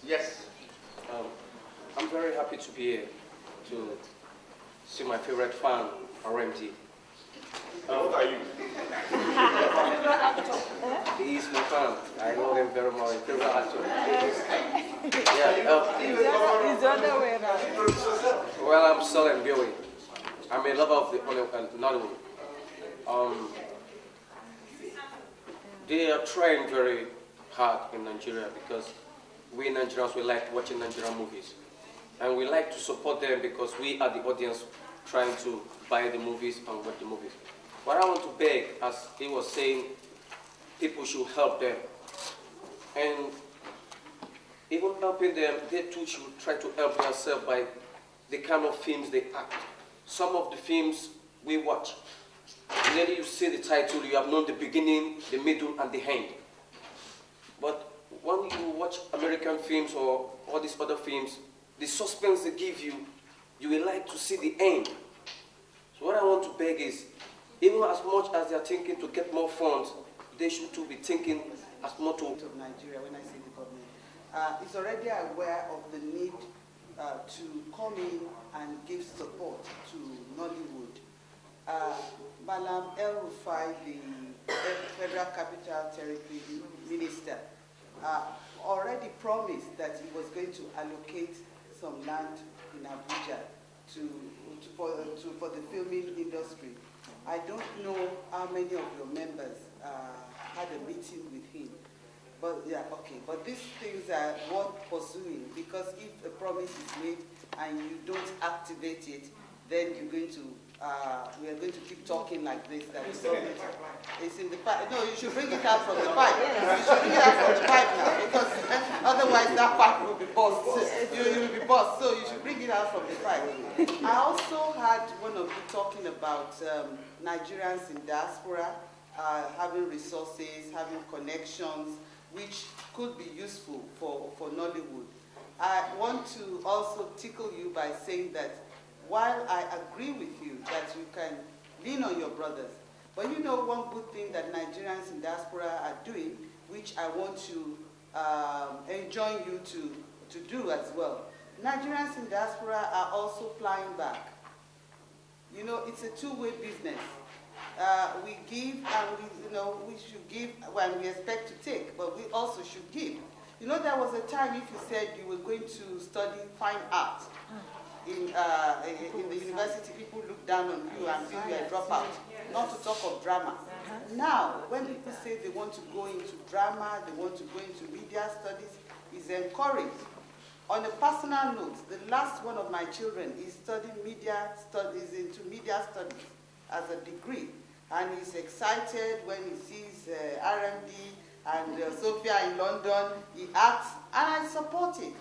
Yes. I'm very happy to be here to see my favorite fan, RMD. What are you? He is my fan. I know him very well. He's favorite actor. Yeah. It's the other way around. Well, I'm Sullen Billy. I'm a lover of the Nollywood. They are trying very hard in Nigeria because we Nigerians, we like watching Nigerian movies. And we like to support them because we are the audience trying to buy the movies and watch the movies. What I want to beg, as he was saying, people should help them. And even helping them, they too should try to help themselves by the kind of films they act. Some of the films we watch, then you see the title, you have known the beginning, the middle, and the end. But when you watch American films or all these other films, the suspense they give you, you will like to see the end. So what I want to beg is, even as much as they are thinking to get more funds, they should too be thinking as much to... Of Nigeria, when I say the government, is already aware of the need to come in and give support to Nollywood. Malam El Rufai, the Federal Capital Territory Minister, already promised that he was going to allocate some land in Abuja for the filming industry. I don't know how many of your members had a meeting with him, but yeah, okay. But these things are worth pursuing, because if a promise is made and you don't activate it, then you're going to we are going to keep talking like this. That it's in the pipe. No, you should bring it out from the pipe. You should bring it out from the pipe now, because otherwise that pipe will be burst. You will be burst. So you should bring it out from the pipe. I also had one of you talking about Nigerians in diaspora having resources, having connections, which could be useful for Nollywood. I want to also tickle you by saying that while I agree with you that you can lean on your brothers, but you know one good thing that Nigerians in diaspora are doing, which I want to enjoin you to do as well. Nigerians in diaspora are also flying back. You know, it's a two-way business. We give and we should give when we expect to take, but we also should give. You know, there was a time if you said you were going to study fine art in the university, people look down on you and feel you are a dropout, not to talk of drama. Now, when people say they want to go into drama, they want to go into media studies, is encouraged. On a personal note, the last one of my children is studying media studies, into media studies as a degree, and he's excited when he sees R&D and Sophia in London. He acts, and I support it,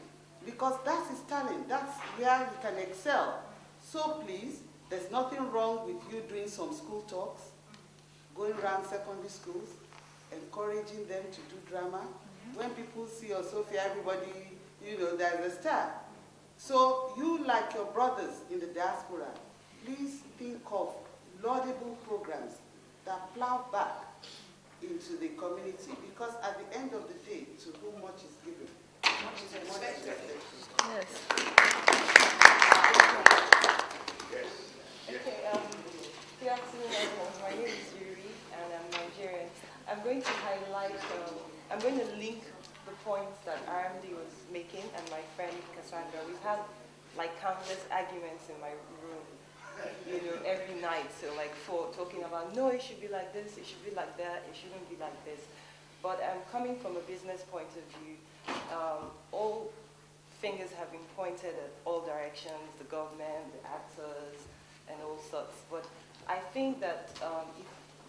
because that's his talent. That's where he can excel. So please, there's nothing wrong with you doing some school talks, going around secondary schools, encouraging them to do drama. When people see your Sophia, everybody, you know, there's a star. So you, like your brothers in the diaspora, please think of laudable programs that plow back into the community, because at the end of the day, to whom much is given, much is expected. Yes. Okay, good afternoon, everyone. My points that RMD was making and my friend Cassandra, we've had like countless arguments in my room, you know, every night. So like talking about, no, it should be like this, it should be like that, it shouldn't be like this. But coming from a business point of view, all fingers have been pointed at all directions, the government, the actors, and all sorts. But I think that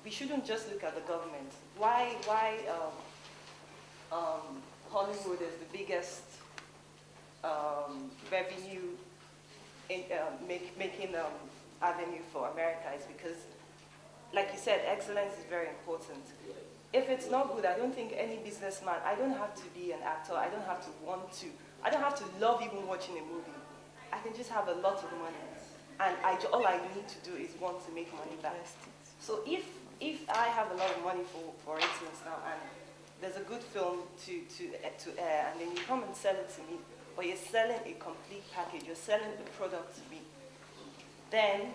we shouldn't just look at the government. Why Hollywood is the biggest revenue making avenue for America is because, like you said, excellence is very important. If it's not good, I don't think any businessman, I don't have to be an actor, I don't have to want to, I don't have to love even watching a movie. I can just have a lot of money. And all I need to do is want to make money back. So if I have a lot of money, for instance now, and there's a good film to air, and then you come and sell it to me, but you're selling a complete package, you're selling the product to me, then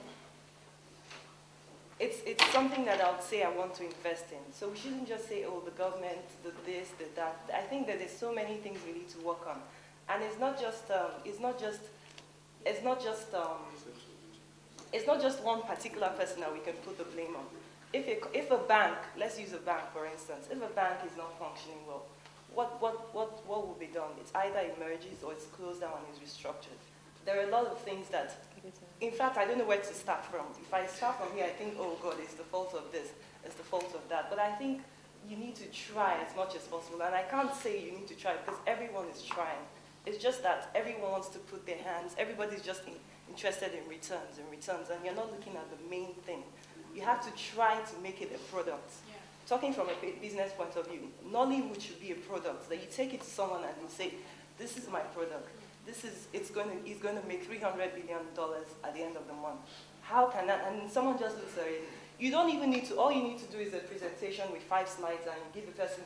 it's something that I would say I want to invest in. So we shouldn't just say, oh, the government, the this, the that. I think that there's so many things we need to work on, and it's not just one particular person that we can put the blame on. If a bank, let's use a bank for instance, if a bank is not functioning well, what will be done? It's either it merges or it's closed down and is restructured. There are a lot of things that, in fact, I don't know where to start from. If I start from here, I think, oh God, it's the fault of this, it's the fault of that. But I think you need to try as much as possible. And I can't say you need to try because everyone is trying. It's just that everyone wants to put their hands, everybody's just interested in returns, and you're not looking at the main thing. You have to try to make it a product. Yeah. Talking from a business point of view, Nollywood should be a product that you take it to someone and you say, this is my product. It's going to make $300 billion at the end of the month. How can that? And someone just looks at it. You don't even need to. All you need to do is a presentation with 5 slides, and you give the person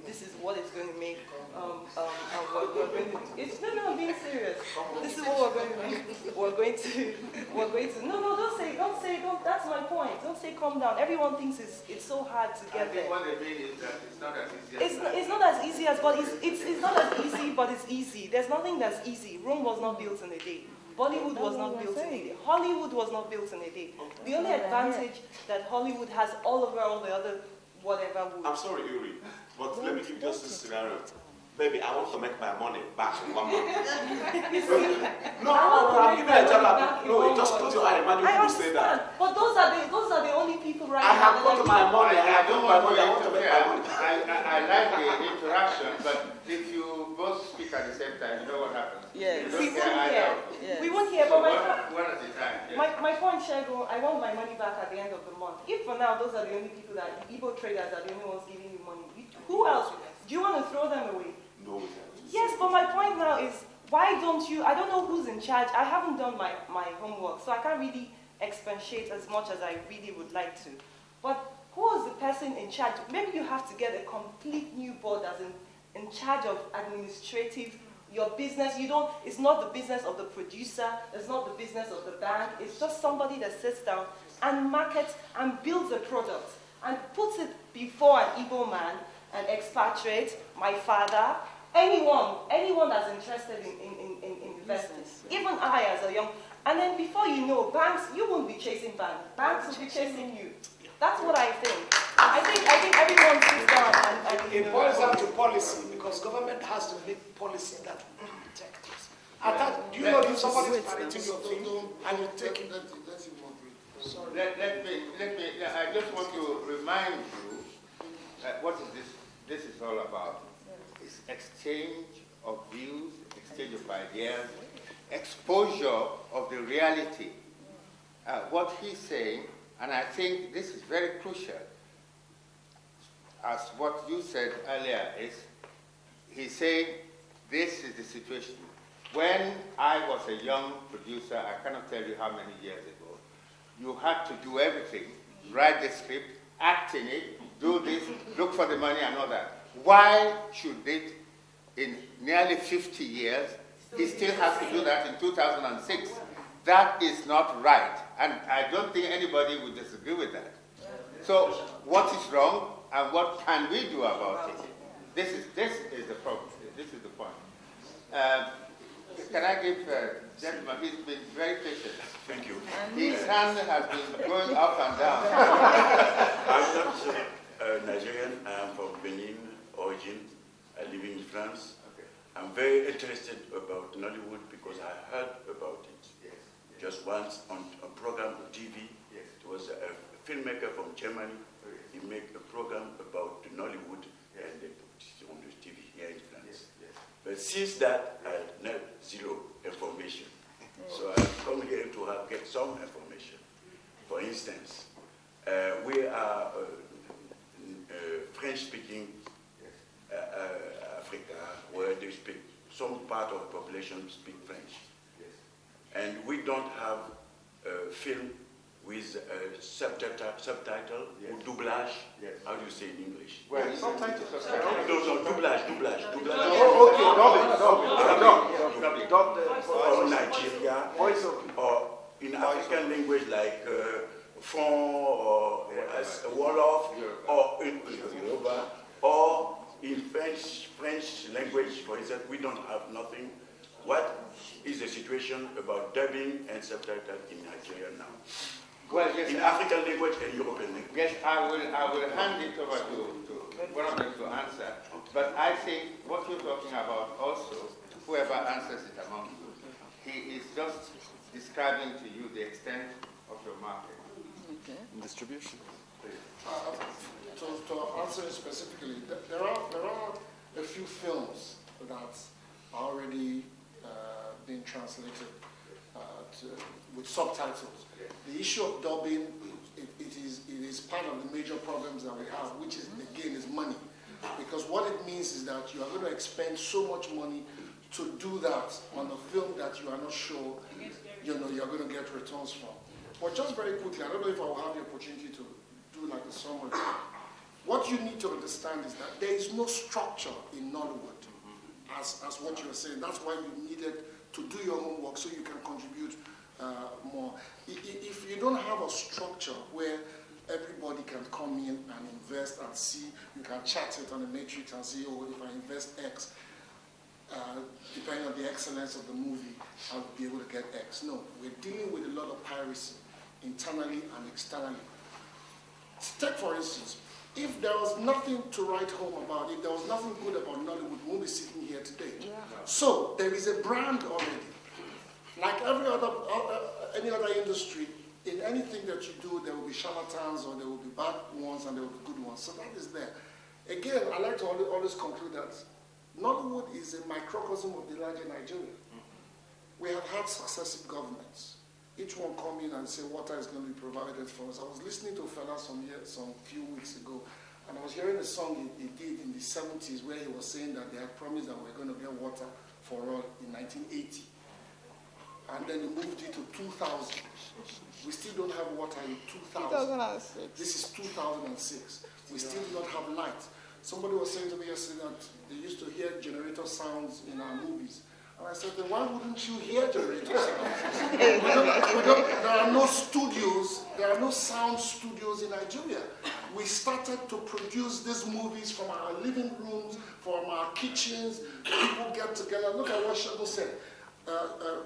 this is what it's going to make. What we're going to do. I'm being serious. This is what we're going to make. We're going to. No, don't. That's my point. Don't say calm down. Everyone thinks it's so hard to get there. What they mean is that it's not as easy as it's not as easy as, but it's not as easy, but it's easy. There's nothing that's easy. Rome was not built in a day. Bollywood was not built in a day. Hollywood was not built in a day. The only advantage that Hollywood has all over all the other whatever would. I'm sorry, Yuri, but let me give you just this scenario. Baby, I want to make my money back in 1 month. No, I'm giving a job. No, just close your eye. Imagine people say that. But those are the only people right now. I have got my money. I don't want to make my money. I like the interaction, but if you both speak at the same time, you know what happens? Yes. We won't hear. Yes. We won't hear. So but one at a time. Yes. My point, Shego, I want my money back at the end of the month. If for now those are the only people that Igbo traders are the only ones giving you money, who else? Do you want to throw them away? No. Yes, but my point now is, why don't you, I don't know who's in charge, I haven't done my homework, so I can't really expatiate as much as I really would like to. But who is the person in charge? Maybe you have to get a complete new board as in charge of administrative, your business. It's not the business of the producer, it's not the business of the bank, it's just somebody that sits down and markets and builds a product and puts it before an Igbo man, an expatriate, my father, anyone that's interested in investing, even I as a young, and then before you know, banks, you won't be chasing banks will be chasing you. That's what I think. I think everyone sits down and it boils down to policy, because government has to make policy that will protect us. Do you know if somebody is parenting your film and you take it? Sorry. Let me. I just want to remind you what is this? This is all about. It's exchange of views, exchange of ideas, exposure of the reality. What he's saying, and I think this is very crucial, as what you said earlier is, he's saying this is the situation. When I was a young producer, I cannot tell you how many years ago, you had to do everything, write the script, act in it, do this, look for the money and all that. Why should it, in nearly 50 years, he still has to do that in 2006? That is not right, and I don't think anybody would disagree with that. So what is wrong, and what can we do about it? This is the problem. This is the point. Can I give gentleman? He's been very patient. Thank you. His hand has been going up and down. I'm not Nigerian. I am from Benin origin. I live in France. Okay. I'm very interested about Nollywood because I heard about it. Yes. Just once on a program on TV. Yes. It was a filmmaker from Germany. He made a program about Nollywood, and they put it on the TV here in France. Yes. Yes. But since that, I had zero information. So I come here to get some information. For instance, we are French-speaking Africa, where they speak, some part of the population speak French. Yes. And we don't have a film with subtitle, Yes. or doublage. Yes. How do you say in English? Well, subtitles. No, doublage. Dubbed, Or Nigeria, or in African language like Fon or Wolof, or in Yoruba, or in French language, for example, we don't have nothing. What is the situation about dubbing and subtitle in Nigeria now? Well, yes, In African language and European language. yes, I will hand it over to one of them to answer. But I think what you're talking about also, whoever answers it among you, he is just describing to you the extent of your market. Okay. Distribution. To answer specifically, there are a few films that are already being translated with subtitles. The issue of dubbing, it is part of the major problems that we have, which is, again, is money. Because what it means is that you are going to expend so much money to do that on a film that you are not sure you're going to get returns from. But just very quickly, I don't know if I will have the opportunity to do like a summary. What you need to understand is that there is no structure in Nollywood, as what you were saying. That's why you needed to do your homework so you can contribute more. If you don't have a structure where everybody can come in and invest and see, you can chat it on a matrix and see, oh, if I invest X, depending on the excellence of the movie, I'll be able to get X. No, we're dealing with a lot of piracy, internally and externally. Take, for instance, if there was nothing to write home about, if there was nothing good about Nollywood, we won't be sitting here today. Yeah. So there is a brand already. Like any other industry, in anything that you do, there will be charlatans, or there will be bad ones, and there will be good ones. So that is there. Again, I like to always conclude that Nollywood is a microcosm of the larger Nigeria. We have had successive governments. Each one come in and say water is going to be provided for us. I was listening to a fella some few weeks ago, and I was hearing a song he did in the 70s where he was saying that they had promised that we're going to get water for all in 1980. And then he moved it to 2000. We still don't have water in 2000. 2006. This is 2006. We still do not have light. Somebody was saying to me yesterday that they used to hear generator sounds in our movies. And I said, then why wouldn't you hear generator sounds? There are no studios, there are no sound studios in Nigeria. We started to produce these movies from our living rooms, from our kitchens. People get together. Look at what Shadow said.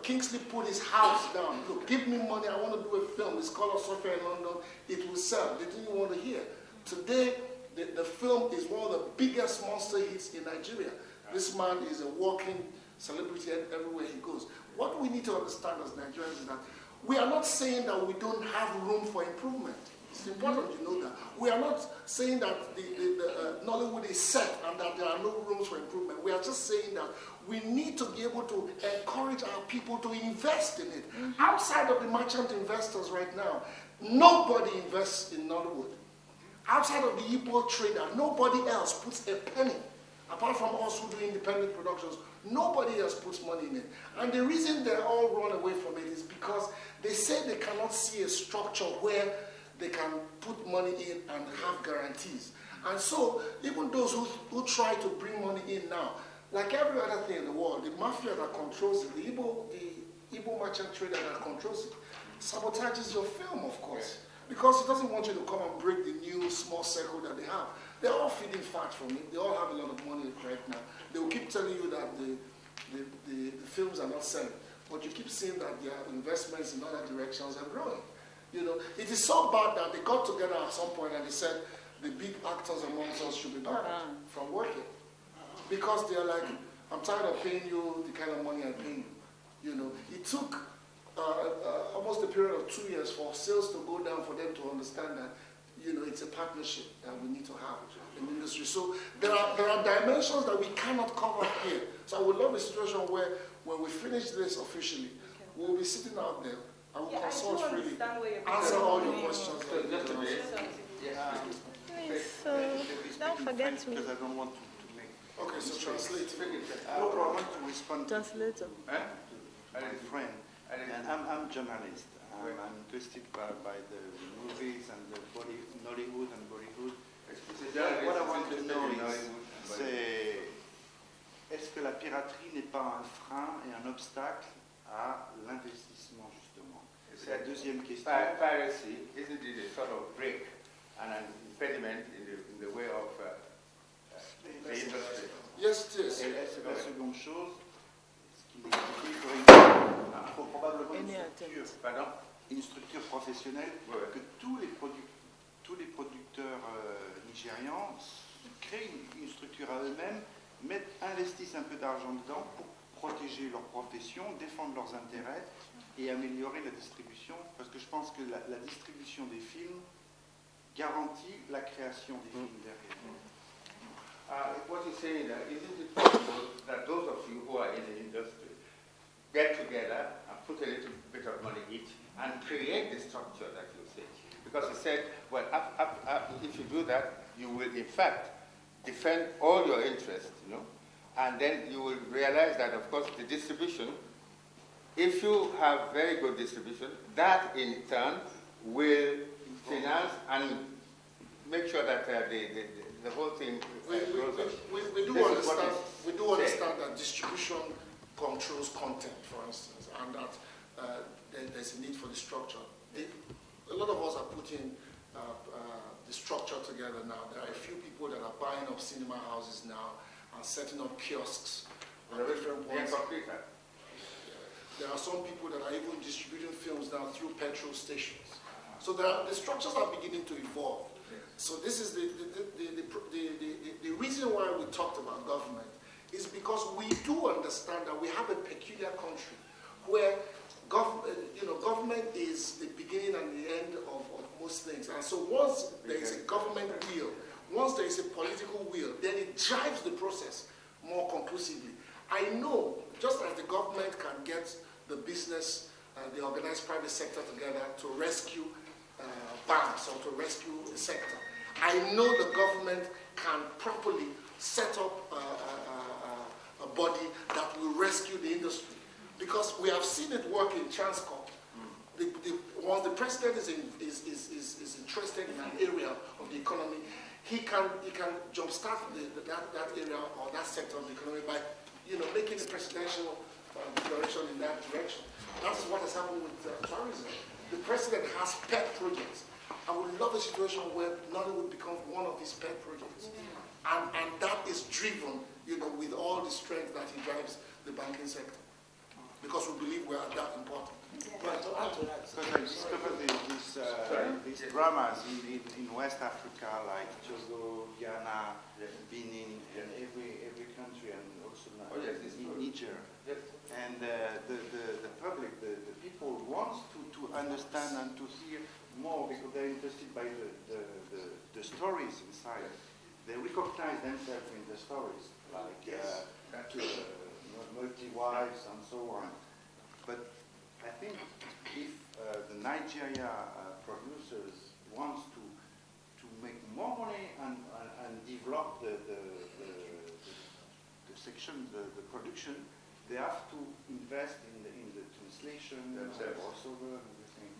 Kingsley put his house down. Look, give me money, I want to do a film. It's called Sophia in London. It will sell. They didn't want to hear. Today, the film is one of the biggest monster hits in Nigeria. This man is a walking celebrity everywhere he goes. What we need to understand as Nigerians is that we are not saying that we don't have room for improvement. It's important you know that. We are not saying that the Nollywood is set and that there are no rooms for improvement. We are just saying that we need to be able to encourage our people to invest in it. Outside of the merchant investors right now, nobody invests in Nollywood. Outside of the Igbo trader, nobody else puts a penny. Apart from us who do independent productions, nobody else puts money in it. And the reason they all run away from it is because they say they cannot see a structure where they can put money in and have guarantees. And so, even those who try to bring money in now, like every other thing in the world, the mafia that controls it, the Igbo merchant trader that controls it, sabotages your film, of course. Because it doesn't want you to come and break the new small circle that they have. They're all feeding fat from it. They all have a lot of money right now. They will keep telling you that the films are not selling, but you keep seeing that their investments in other directions are growing. You know, it is so bad that they got together at some point and they said the big actors amongst us should be banned from working. Because they're like, I'm tired of paying you the kind of money I pay you. You know, it took almost a period of 2 years for sales to go down for them to understand that, you know, it's a partnership that we need to have in the industry. So there are dimensions that we cannot cover here. So I would love a situation where when we finish this officially, we'll be sitting out there and we'll consult freely, answer all your questions. So don't forget me. Because I don't want to make... Okay, so translate. No problem. I want to respond Translator. to my friend. And I'm journalist. I'm interested by the movies and the Nollywood and Bollywood. What I want to know is, est-ce que la piraterie n'est pas un frein et un obstacle à l'investissement, justement? C'est la deuxième question. Piracy, isn't it a sort of break and an impediment in the way of the industry? Yes, it is. Et la seconde chose, ce qui il faut probablement une structure professionnelle que tous les producteurs nigérians créent une structure à eux-mêmes, investissent un peu d'argent dedans pour protéger leur profession, défendre leurs intérêts et améliorer la distribution, parce que je pense que la distribution des films garantit la création des films derrière. What you're saying, isn't it possible that those of you who are in the industry get together and put a little bit of money each and create the structure that you say? Because he said, well, if you do that, you will in fact defend all your interests, you know, and then you will realize that, of course, the distribution, if you have very good distribution, that in turn will finance and make sure that the whole thing grows up. We do understand that distribution controls content, for instance, and that there's a need for the structure. A lot of us are putting the structure together now. There are a few people that are buying up cinema houses now and setting up kiosks at different points. There are some people that are even distributing films now through petrol stations. So the structures are beginning to evolve. So this is the reason why we talked about government is because we do understand that we have a peculiar country where government is the beginning and the end of most things. And so once there is a government will, once there is a political will, then it drives the process more conclusively. I know, just as the government can get the business, the organized private sector together to rescue banks or to rescue the sector, I know the government can properly set up a body that will rescue the industry. Because we have seen it work in Transcorp. Once the president is interested in an area of the economy, he can jumpstart that area or that sector of the economy by making a presidential declaration in that direction. That's what has happened with tourism. The president has pet projects. I would love a situation where Nollywood becomes one of his pet projects. And that is driven, with all the strength that he drives the banking sector. Because we believe we are that important. But to add to that, because I discovered these dramas in West Africa, like Togo, Ghana, Benin, and every country, and also Niger. Yes. And the public, the people want to understand and to hear more because they're interested by the stories inside. They recognize themselves in the stories, like multi-wives and so on. But I think if the Nigeria producers want to make more money and develop the section, the production, they have to invest in the translation, voiceover, and everything.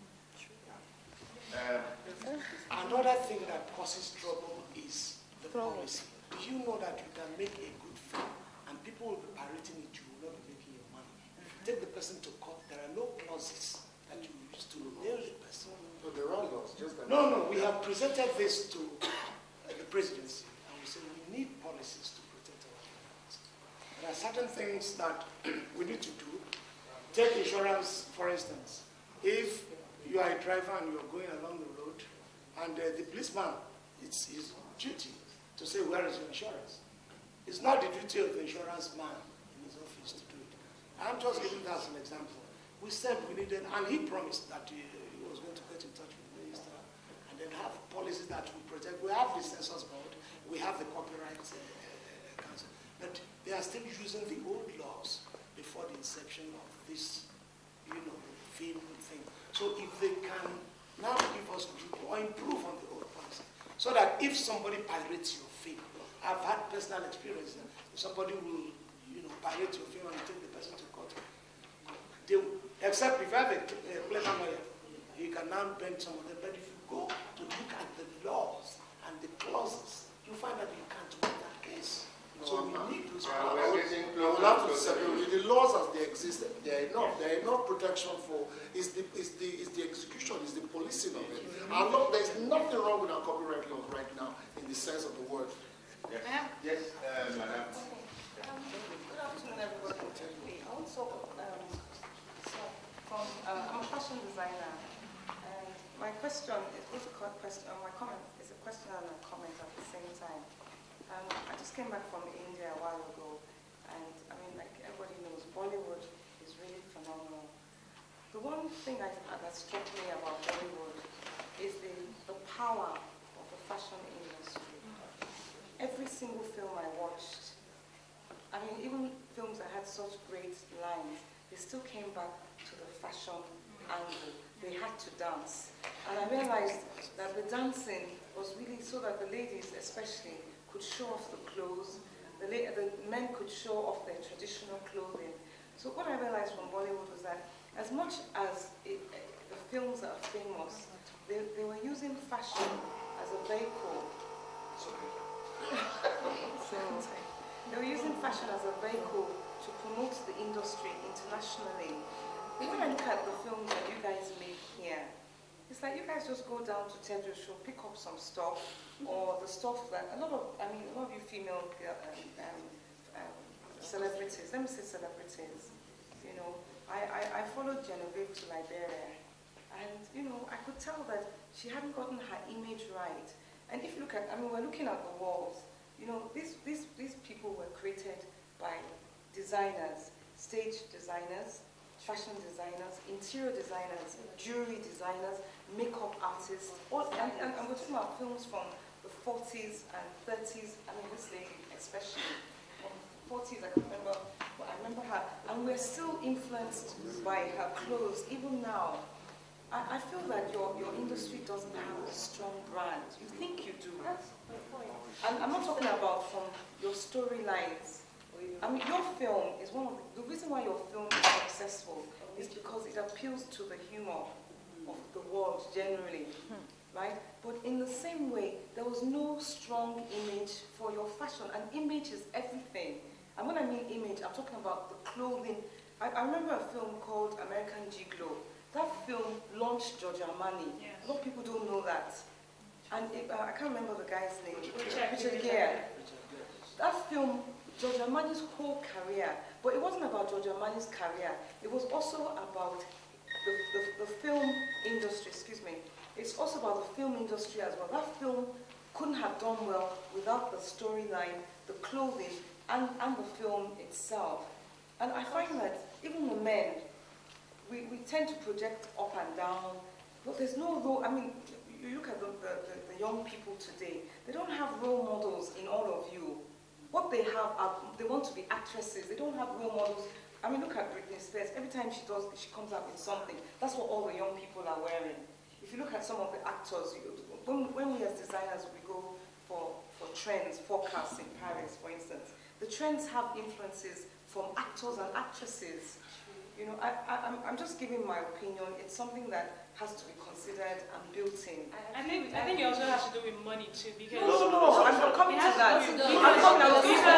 Another thing that causes trouble is the policy. Do you know that you can make a good film and people will be pirating it, you will not be making your money? If you take the person to court, there are no clauses that you use to nail the person. But there are laws, just that. No, we have presented this to the presidency. certain things that we need to do. Take insurance, for instance. If you are a driver and you're going along the road, and the policeman, it's his duty to say, where is your insurance? It's not the duty of the insurance man in his office to do it. I'm just giving that as an example. We said we needed, and he promised that he was going to get in touch with the minister and then have policies that will protect. We have the census board, we have the copyright council, but they are still using the old laws before the inception of this, film thing. So if they can now give us or improve on the old policy, so that if somebody pirates your film, I've had personal experience. If somebody will, pirate your film and take the person to court, except if you have a clever lawyer, you can now bend some of them. But if you go to look at the laws and the clauses, you find that you can't win that case. So we need to we'll have to separate the laws as they exist. They are enough. There are enough protection for. Is the execution, is the policing of it. There is nothing wrong with our copyright laws right now, in the sense of the word. Yes, madam. Good afternoon, everybody. I'm a fashion designer, and my question is both a question. My comment is a question and a comment at the same time. I just came back from India a while ago, and like everybody knows, Bollywood is really phenomenal. The one thing that struck me about Bollywood is the power of the fashion industry. Every single film I watched, even films that had such great lines, they still came back to the fashion angle. They had to dance. And I realized that the dancing was really so that the ladies especially could show off the clothes, the men could show off their traditional clothing. So what I realized from Bollywood was that as much as the films are famous, they were using fashion as a vehicle. They were using fashion as a vehicle to promote the industry internationally. When I look at the films that you guys make here, it's like you guys just go down to Tedro Show, pick up some stuff, or the stuff that a lot of you female celebrities, let me say celebrities, I followed Genevieve to Liberia, and I could tell that she hadn't gotten her image right. And if you look at, we're looking at the walls, these people were created by designers, stage designers, fashion designers, interior designers, jewelry designers, makeup artists, and we're talking about films from the 40s and 30s. This lady especially, from the 40s, I remember her, and we're still influenced by her clothes, even now. I feel that your industry doesn't have a strong brand. You think you do. And I'm not talking about from your storylines. Your film is one of the reason why your film is successful is because it appeals to the humor of the world generally, right? But in the same way, there was no strong image for your fashion, and image is everything. And when I mean image, I'm talking about the clothing. I remember a film called American Gigolo. That film launched Giorgio Armani. Yes. A lot of people don't know that. And I can't remember the guy's name. Richard Gere. That film, Giorgio Armani's whole career, but it wasn't about Giorgio Armani's career. It was also about the film industry, It's also about the film industry as well. That film couldn't have done well without the storyline, the clothing, and the film itself. And I find that even the men, we tend to project up and down, but there's no role. You look at the young people today, they don't have role models in all of you. What they have are, they want to be actresses. They don't have role models. Look at Britney Spears. Every time she comes out with something, that's what all the young people are wearing. If you look at some of the actors, when we as designers, we go for trends, forecasts in Paris, for instance, the trends have influences from actors and actresses. I'm just giving my opinion. It's something that has to be considered and built in. I think it also has to do with money too, because no, I'm coming to that. Because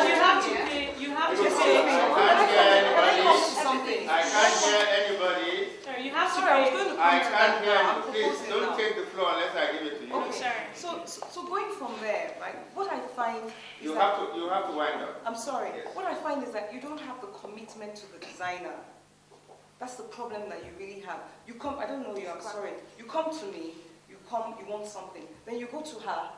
you have to pay. I can't hear anybody. Sorry, you have sorry, I was going to come I to can't that hear now. you. Please don't take the floor unless I give it to you. Okay, sorry. So going from there, like what I find is You that have to wind up. I'm sorry. Yes. What I find is that you don't have the commitment to the designer. That's the problem that you really have. You come, I don't know you, I'm sorry. You come to me, you want something. Then you go to her,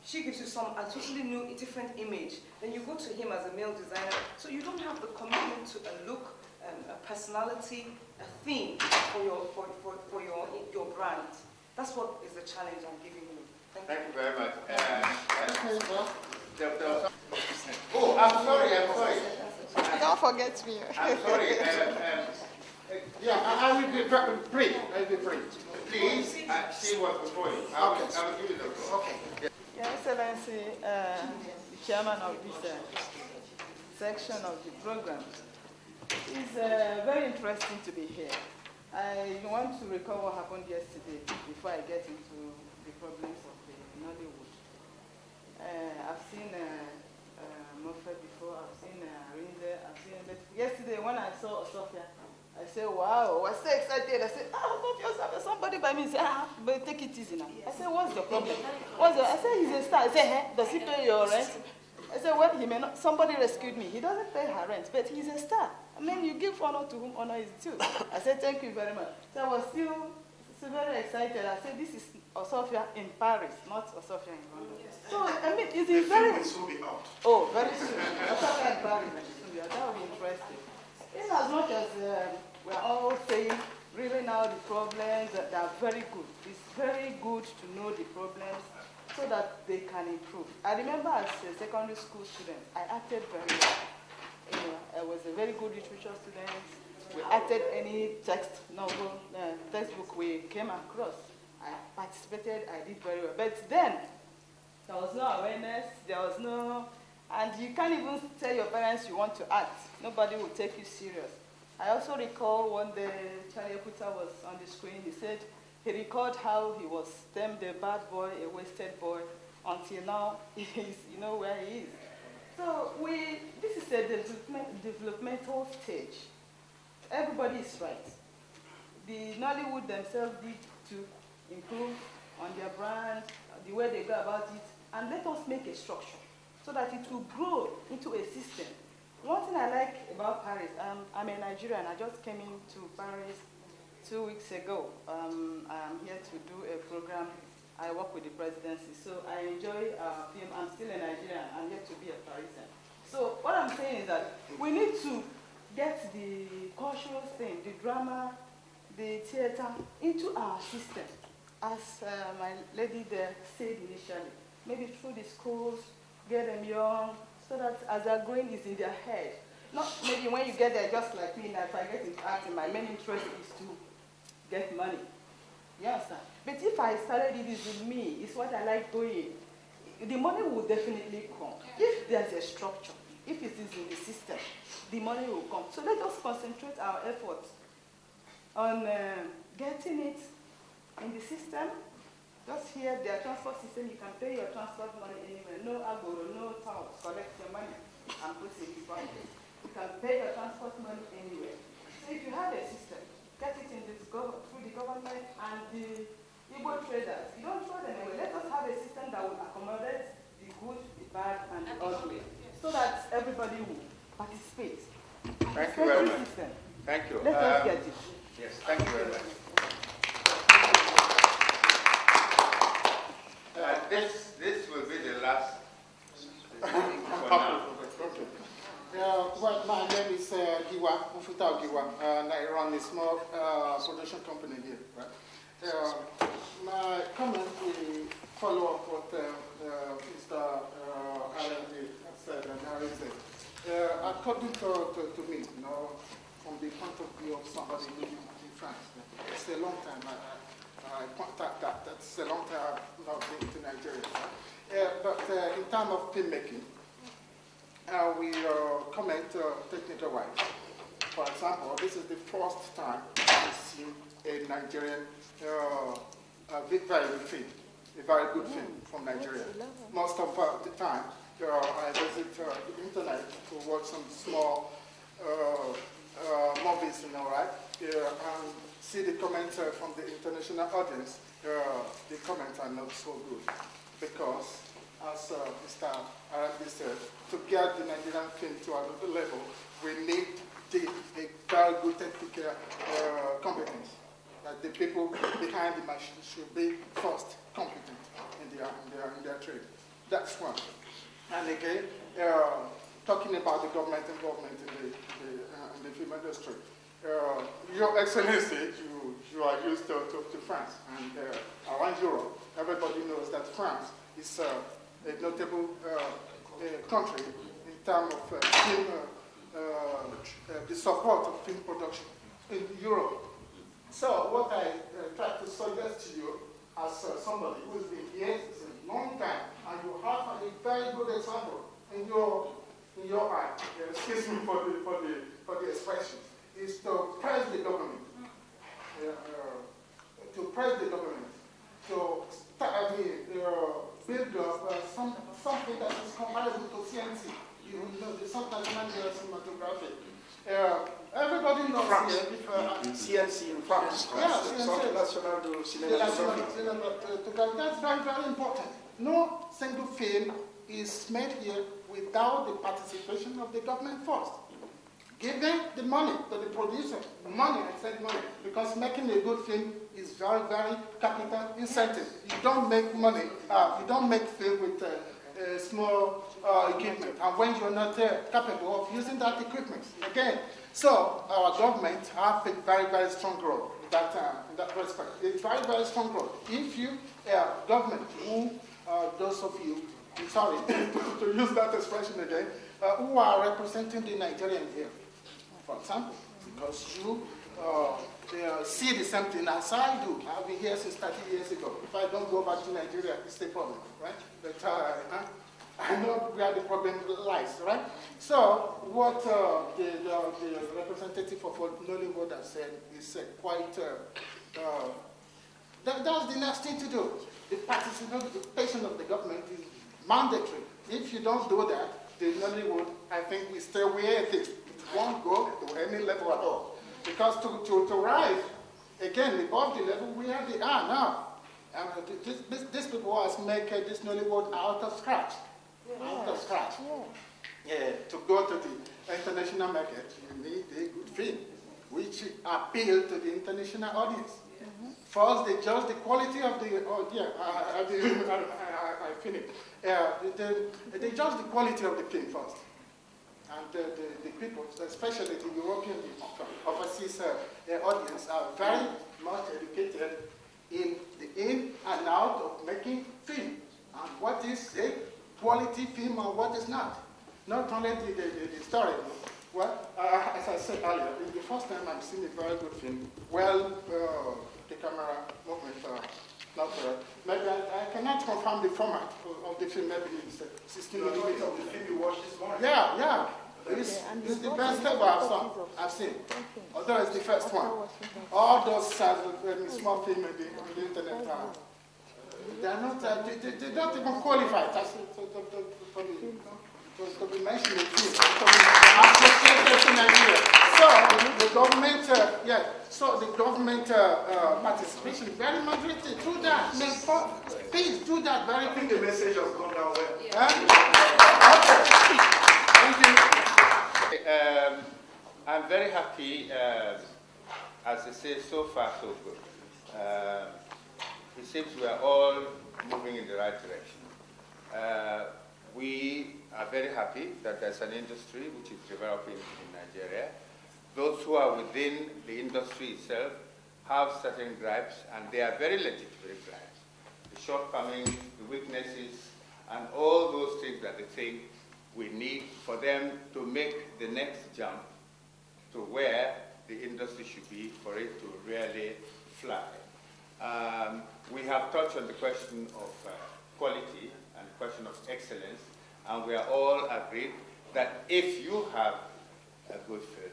she gives you a totally new, different image. Then you go to him as a male designer. So you don't have the commitment to a look, a personality, a theme for your brand. That's what is the challenge I'm giving you. Thank you very much. Oh, I'm sorry. Don't forget me. I'm sorry. Yeah, I will be very brief. Please, she was before you. I will give you the floor. Okay. Your Excellency, the chairman of this section of the program, it's very interesting to be here. I want to recall what happened yesterday before I get into the problems of the Nollywood. I've seen Moffat before, I've seen Rinze, but yesterday when I saw Sophia, I said, wow, I was so excited. I said, Sophia, somebody by me said, but take it easy now. I said, what's the problem? I said, he's a star. I said, hey, does he pay your rent? I said, well, he may not. Somebody rescued me. He doesn't pay her rent, but he's a star. I mean, you give honor to whom honor is due. I said, thank you very much. So I was still very excited. I said, this is Sophia in Paris, not Sophia in London. So, I mean, it's very... The film will be out. Oh, very soon. Sophia in Paris. That will be interesting. In as much as we're all saying, really now the problems, they are very good. It's very good to know the problems so that they can improve. I remember as a secondary school student, I acted very well. You know, I was a very good literature student. We acted any textbook we came across. I participated, I did very well. But then, there was no awareness, there was no... And you can't even tell your parents you want to act. Nobody will take you serious. I also recall one day Charlie Ekuta was on the screen. He said he recalled how he was termed a bad boy, a wasted boy, until now he's, you know, where he is. So this is a developmental stage. Everybody is right. The Nollywood themselves need to improve on their brand, the way they go about it, and let us make a structure so that it will grow into a system. One thing I like about Paris, I'm a Nigerian. I just came into Paris 2 weeks ago. I'm here to do a program. I work with the presidency, so I enjoy film. I'm still a Nigerian. I'm here to be a Parisian. So what I'm saying is that we need to get the cultural thing, the drama, the theater, into our system. As my lady there said initially, maybe through the schools, get them young, so that as they're growing, it's in their head. Not maybe when you get there, just like me, if I get into acting, my main interest is to get money. You understand? But if I started it with me, it's what I like doing. The money will definitely come. If there's a structure, if it is in the system, the money will come. So let us concentrate our efforts on getting it in the system. Just here, their transport system, you can pay your transport money anywhere. No agoro, no town, collect your money and put it in the pocket. You can pay your transport money anywhere. So if you have a system, get it in this through the government and the Igbo traders. You don't throw them away. Let us have a system that will accommodate the good, the bad, and the ugly, so that everybody will participate. Thank you very much. System. Thank you. Let us get it. Yes, thank you very much. This will be the last. Well, my name is Giwa, Mufuta Giwa, and I run a small production company here. Right? My comment will follow up what Mr. Allen said and Harry said. According to me, you know, from the point of view of somebody living in France, it's a long time. I contact that. That's a long time I've not been to Nigeria. But in terms of filmmaking, we comment technical-wise. For example, this is the first time I've seen a Nigerian very good film, a very good film from Nigeria. Most of the time, I visit the internet to watch some small movies, you know, right? And see the comments from the international audience, the comments are not so good because, as Mr. Arabi said, to get the Nigerian film to another level, we need a very good technical competence. That the people behind the machine should be first competent in their trade. That's one. And again, talking about the government involvement in the film industry. Your Excellency, you are used to France, and around Europe, everybody knows that France is a notable country in terms of film, the support of film production in Europe. So what I try to suggest to you, as somebody who's been here since a long time, and you have a very good example in your eye, excuse me for the expression, is to press the government, to start build up something that is comparable to CNC. You know, the Central Nigerian Cinematography. Everybody knows CNC in France. Yeah, Centre National de Cinématographie. That's very, very important. No single film is made here without the participation of the government first. Giving the money to the producer, money, I said money, because making a good film is very, very capital incentive. You don't make money, you don't make film with small equipment, and when you're not capable of using that equipment. Again, so our government have a very, very strong role in that respect. It's very, very strong role. If you, government, who, those of you, I'm sorry to use that expression again, who are representing the Nigerian here, for example, because you see the same thing as I do. I've been here since 30 years ago. If I don't go back to Nigeria, it's a problem, right? But I know where the problem lies, right? So what the representative of Nollywood has said is quite, that's the next thing to do. The participation of the government is mandatory. If you don't do that, the Nollywood, I think, will stay where it is. It won't go to any level at all. Because to rise, again, above the level where they are now, these people has made this Nollywood out of scratch. Yeah. Out of scratch. Yeah. To go to the international market, you need a good film, which appeal to the international audience. Mm-hmm. First, they judge the quality of the, I finished. They judge the quality of the film first. And the people, especially the European overseas audience, are very much educated in the in and out of making film. And what is a quality film and what is not. Not only the story. Well, as I said earlier, it's the first time I've seen a very good film. Well, the camera movement, maybe I cannot confirm the format of the film. Maybe it's 16 millimeters of the film you watched this morning. Yeah. It's the best ever I've seen. Although it's the first one. All those small films on the internet they're not. They don't even qualify to be mentioned in film. So the government, So the government participation is very majority. Do that. Please do that very quickly. I think the message has gone down well. Okay. Thank you. I'm very happy, as I say, so far so good. It seems we are all moving in the right direction. We are very happy that there's an industry which is developing in Nigeria. Those who are within the industry itself have certain gripes, and they are very legitimate gripes. The shortcomings, the weaknesses, and all those things that they think we need for them to make the next jump to where the industry should be for it to really fly. We have touched on the question of quality and the question of excellence, and we are all agreed that if you have a good film,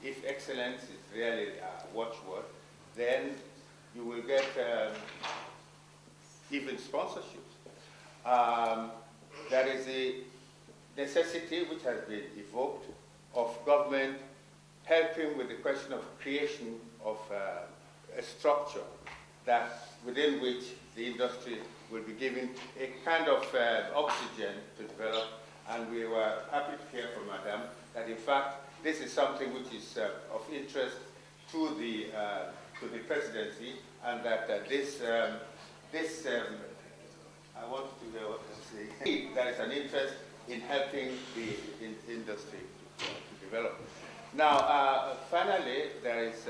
if excellence is really a watchword, then you will get even sponsorships. There is a necessity which has been evoked of government helping with the question of creation of a structure that within which the industry will be given a kind of oxygen to develop. And we were happy to hear from Madam that in fact this is something which is of interest to the presidency, and that I want to hear what you say. There is an interest in helping the industry to develop. Now, finally, there is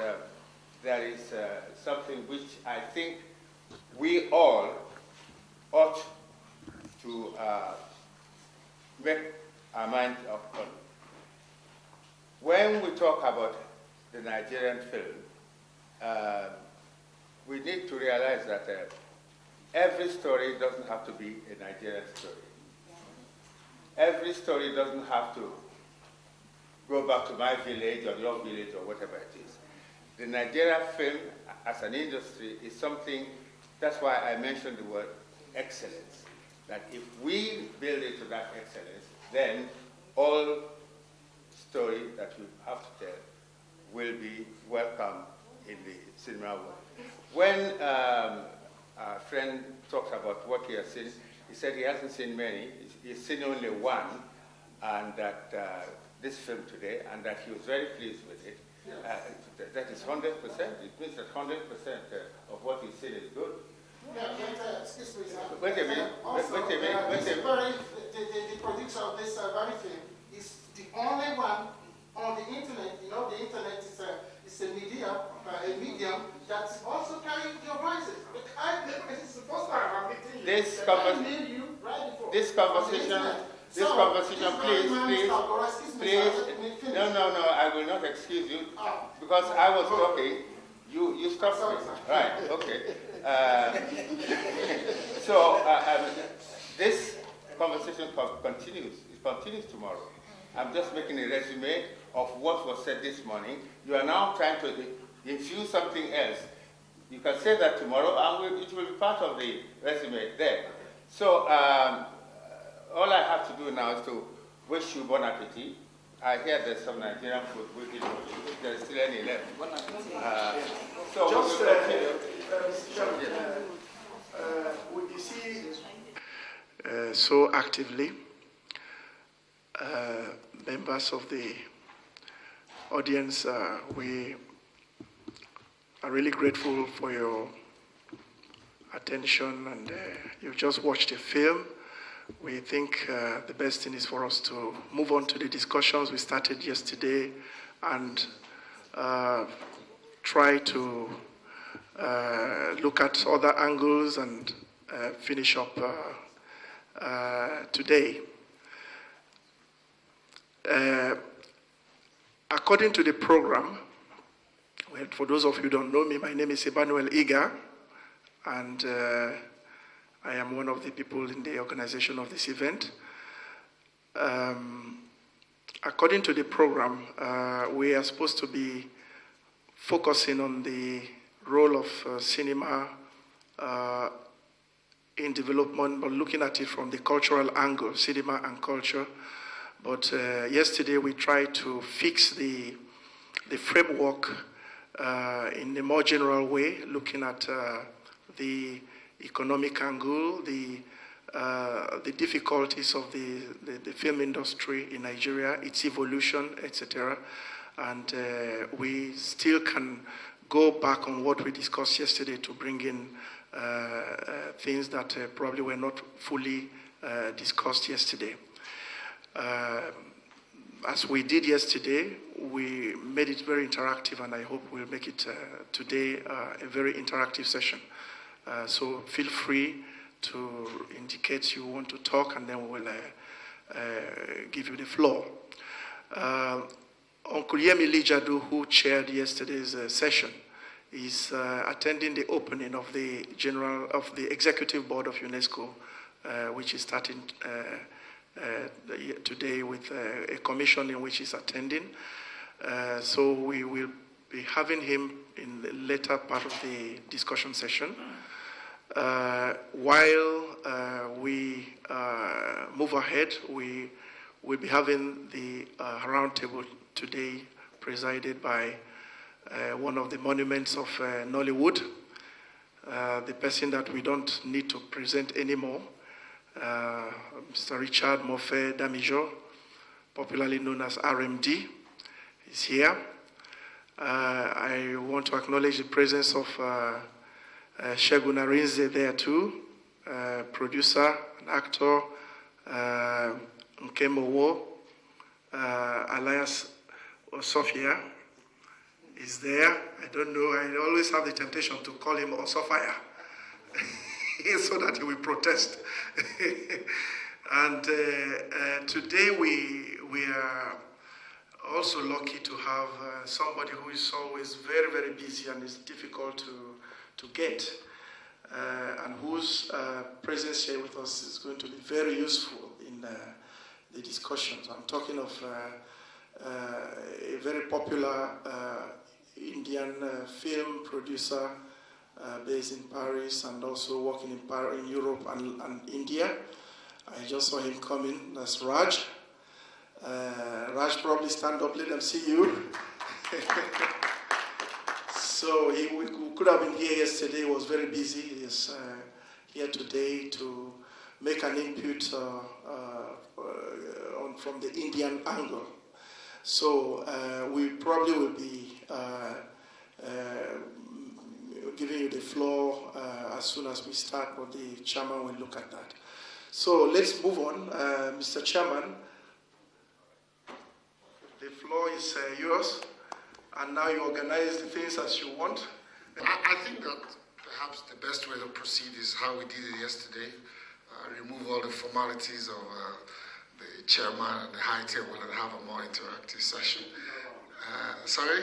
something which I think we all ought to make our mind up on. When we talk about the Nigerian film, we need to realize that every story doesn't have to be a Nigerian story. Every story doesn't have to go back to my village or your village or whatever it is. The Nigerian film as an industry is something, that's why I mentioned the word excellence. That if we build into that excellence, then all story that we have to tell will be welcome in the cinema world. When our friend talks about what he has seen, he said he hasn't seen many, he's seen only one, and that this film today, and that he was very pleased with it. That is 100%. It means that 100% of what he's seen is good. Yeah, excuse me, sir. Wait a minute. Also, wait a minute. the producer of this very film is the only one on the internet. You know, the internet is a medium that's also carrying your voices. It's the first time I'm meeting you. This conversation, please. No, I will not excuse you because I was talking. You stopped me. Right, okay. So this conversation continues. It continues tomorrow. I'm just making a resume of what was said this morning. You are now trying to infuse something else. You can say that tomorrow, and it will be part of the resume there. So all I have to do now is to wish you bon appetit. I hear there's some Nigerian food. If there's still any left. So just, we will continue. You see, so actively, members of the audience, we are really grateful for your attention, and you've just watched a film. We think the best thing is for us to move on to the discussions we started yesterday and try to look at other angles and finish up today. According to the program, well, for those of you who don't know me, my name is Emmanuel Iga, and I am one of the people in the organization of this event. According to the program, we are supposed to be focusing on the role of cinema in development, but looking at it from the cultural angle, cinema and culture. But yesterday we tried to fix the framework in a more general way, looking at the economic angle, the difficulties of the film industry in Nigeria, its evolution, etc. And we still can go back on what we discussed yesterday to bring in things that probably were not fully discussed yesterday. As we did yesterday, we made it very interactive, and I hope we'll make it today a very interactive session. So feel free to indicate you want to talk, and then we'll give you the floor. Uncle Yemi Lijadu, who chaired yesterday's session, is attending the opening of the Executive Board of UNESCO, which is starting today with a commission in which he's attending. So we will be having him in the later part of the discussion session. While we move ahead, we will be having the roundtable today presided by one of the monuments of Nollywood, the person that we don't need to present anymore, Mr. Richard Mofe Damijo, popularly known as RMD, is here. I want to acknowledge the presence of Shegun Arinze there too, producer, an actor, Nkemowo, alias Sophia is there. I don't know, I always have the temptation to call him Osofia so that he will protest. And today we are also lucky to have somebody who is always very, very busy and is difficult to get, and whose presence here with us is going to be very useful in the discussions. I'm talking of a very popular Indian film producer based in Paris and also working in Europe and India. I just saw him coming. That's Raj. Raj, probably stand up, let them see you. So he could have been here yesterday, was very busy. He is here today to make an input from the Indian angle. So we probably will be giving you the floor as soon as we start, but the chairman will look at that. So let's move on. Mr. Chairman, the floor is yours, and now you organize the things as you want. I think that perhaps the best way to proceed is how we did it yesterday. Remove all the formalities of the chairman and the high table and have a more interactive session. Sorry?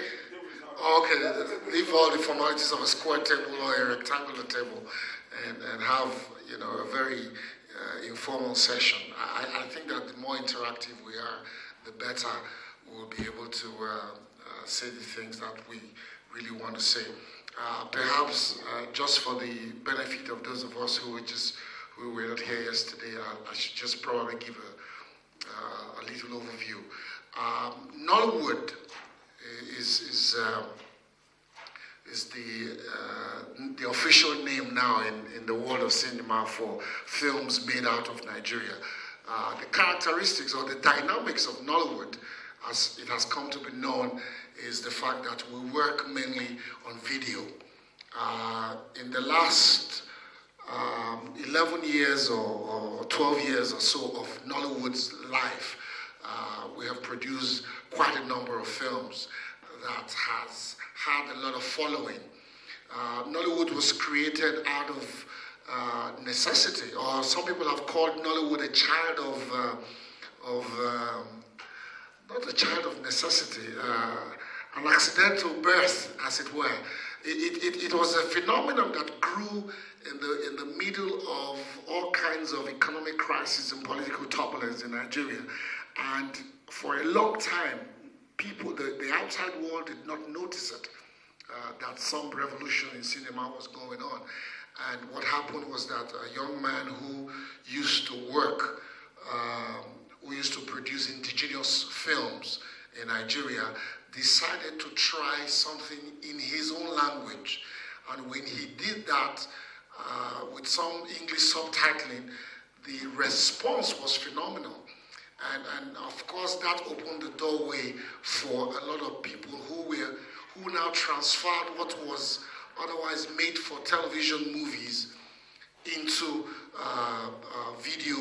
Okay, leave all the formalities of a square table or a rectangular table and have, you know, a very informal session. I think that the more interactive we are, the better we'll be able to say the things that we really want to say. Perhaps just for the benefit of those of us who were not here yesterday, I should just probably give a little overview. Nollywood is the official name now in the world of cinema for films made out of Nigeria. The characteristics or the dynamics of Nollywood, as it has come to be known, is the fact that we work mainly on video. In the last 11 years or 12 years or so of Nollywood's life, we have produced quite a number of films that has had a lot of following. Nollywood was created out of necessity, or some people have called Nollywood a child not a child of necessity, an accidental birth, as it were. It was a phenomenon that grew in the middle of all kinds of economic crisis and political turbulence in Nigeria. And for a long time, people, the outside world did not notice it, that some revolution in cinema was going on. And what happened was that a young man who used to work, who used to produce indigenous films in Nigeria, decided to try something in his own language. And when he did that, with some English subtitling, the response was phenomenal. And of course, that opened the doorway for a lot of people who now transferred what was otherwise made for television movies into video,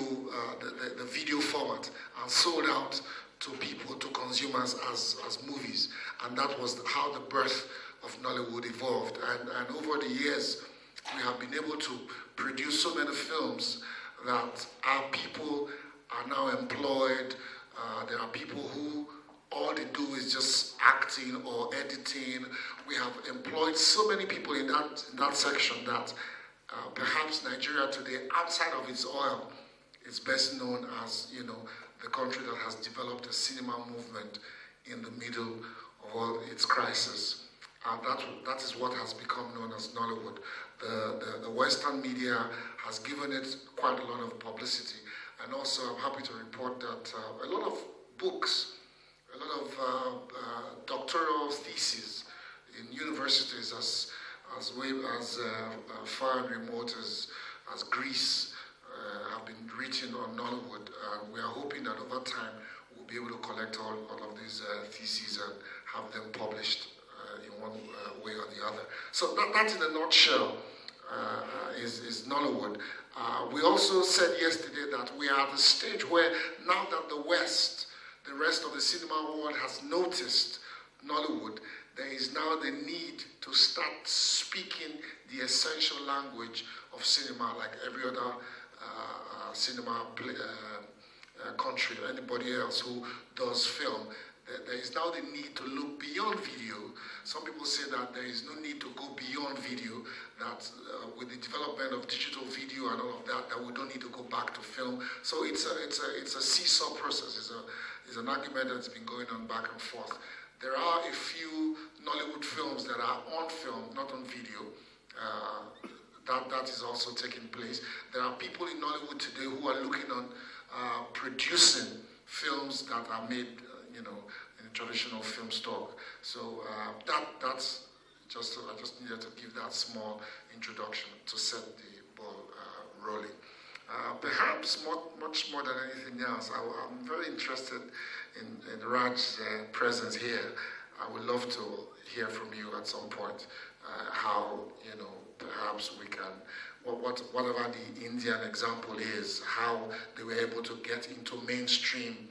the video format, and sold out to people, to consumers as movies. And that was how the birth of Nollywood evolved. And over the years, we have been able to produce so many films that our people are now employed. There are people who all they do is just acting or editing. We have employed so many people in that section that perhaps Nigeria today, outside of its oil, is best known as, you know, the country that has developed a cinema movement in the middle of all its crisis. And that is what has become known as Nollywood. The Western media has given it quite a lot of publicity. And also, I'm happy to report that a lot of books, a lot of doctoral theses in universities as far and remote as Greece have been written on Nollywood. We are hoping that over time we'll be able to collect all of these theses and have them published in one way or the other. So that in a nutshell is Nollywood. We also said yesterday that we are at the stage where now that the rest of the cinema world has noticed Nollywood, there is now the need to start speaking the essential language of cinema like every other cinema country or anybody else who does film. There is now the need to look beyond video. Some people say that there is no need to go beyond video, that with the development of digital video and all of that, that we don't need to go back to film. So it's a seesaw process. It's an argument that's been going on back and forth. There are a few Nollywood films that are on film, not on video. That is also taking place. There are people in Nollywood today who are looking on producing films that are made, in traditional film stock. So that's just, I just needed to give that small introduction to set the ball rolling. Perhaps much more than anything else, I'm very interested in Raj's presence here. I would love to hear from you at some point how, perhaps we can, whatever the Indian example is, how they were able to get into mainstream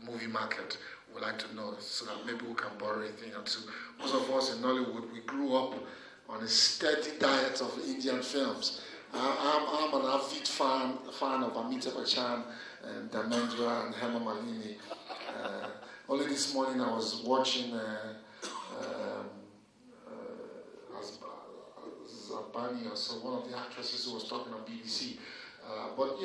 movie market. We'd like to know, so that maybe we can borrow a thing or two. Most of us in Nollywood, we grew up on a steady diet of Indian films. I'm an avid fan of Amitabh Bachchan and Dharmendra and Hema Malini. Only this morning I was watching Zabani, or so, one of the actresses who was talking on BBC. But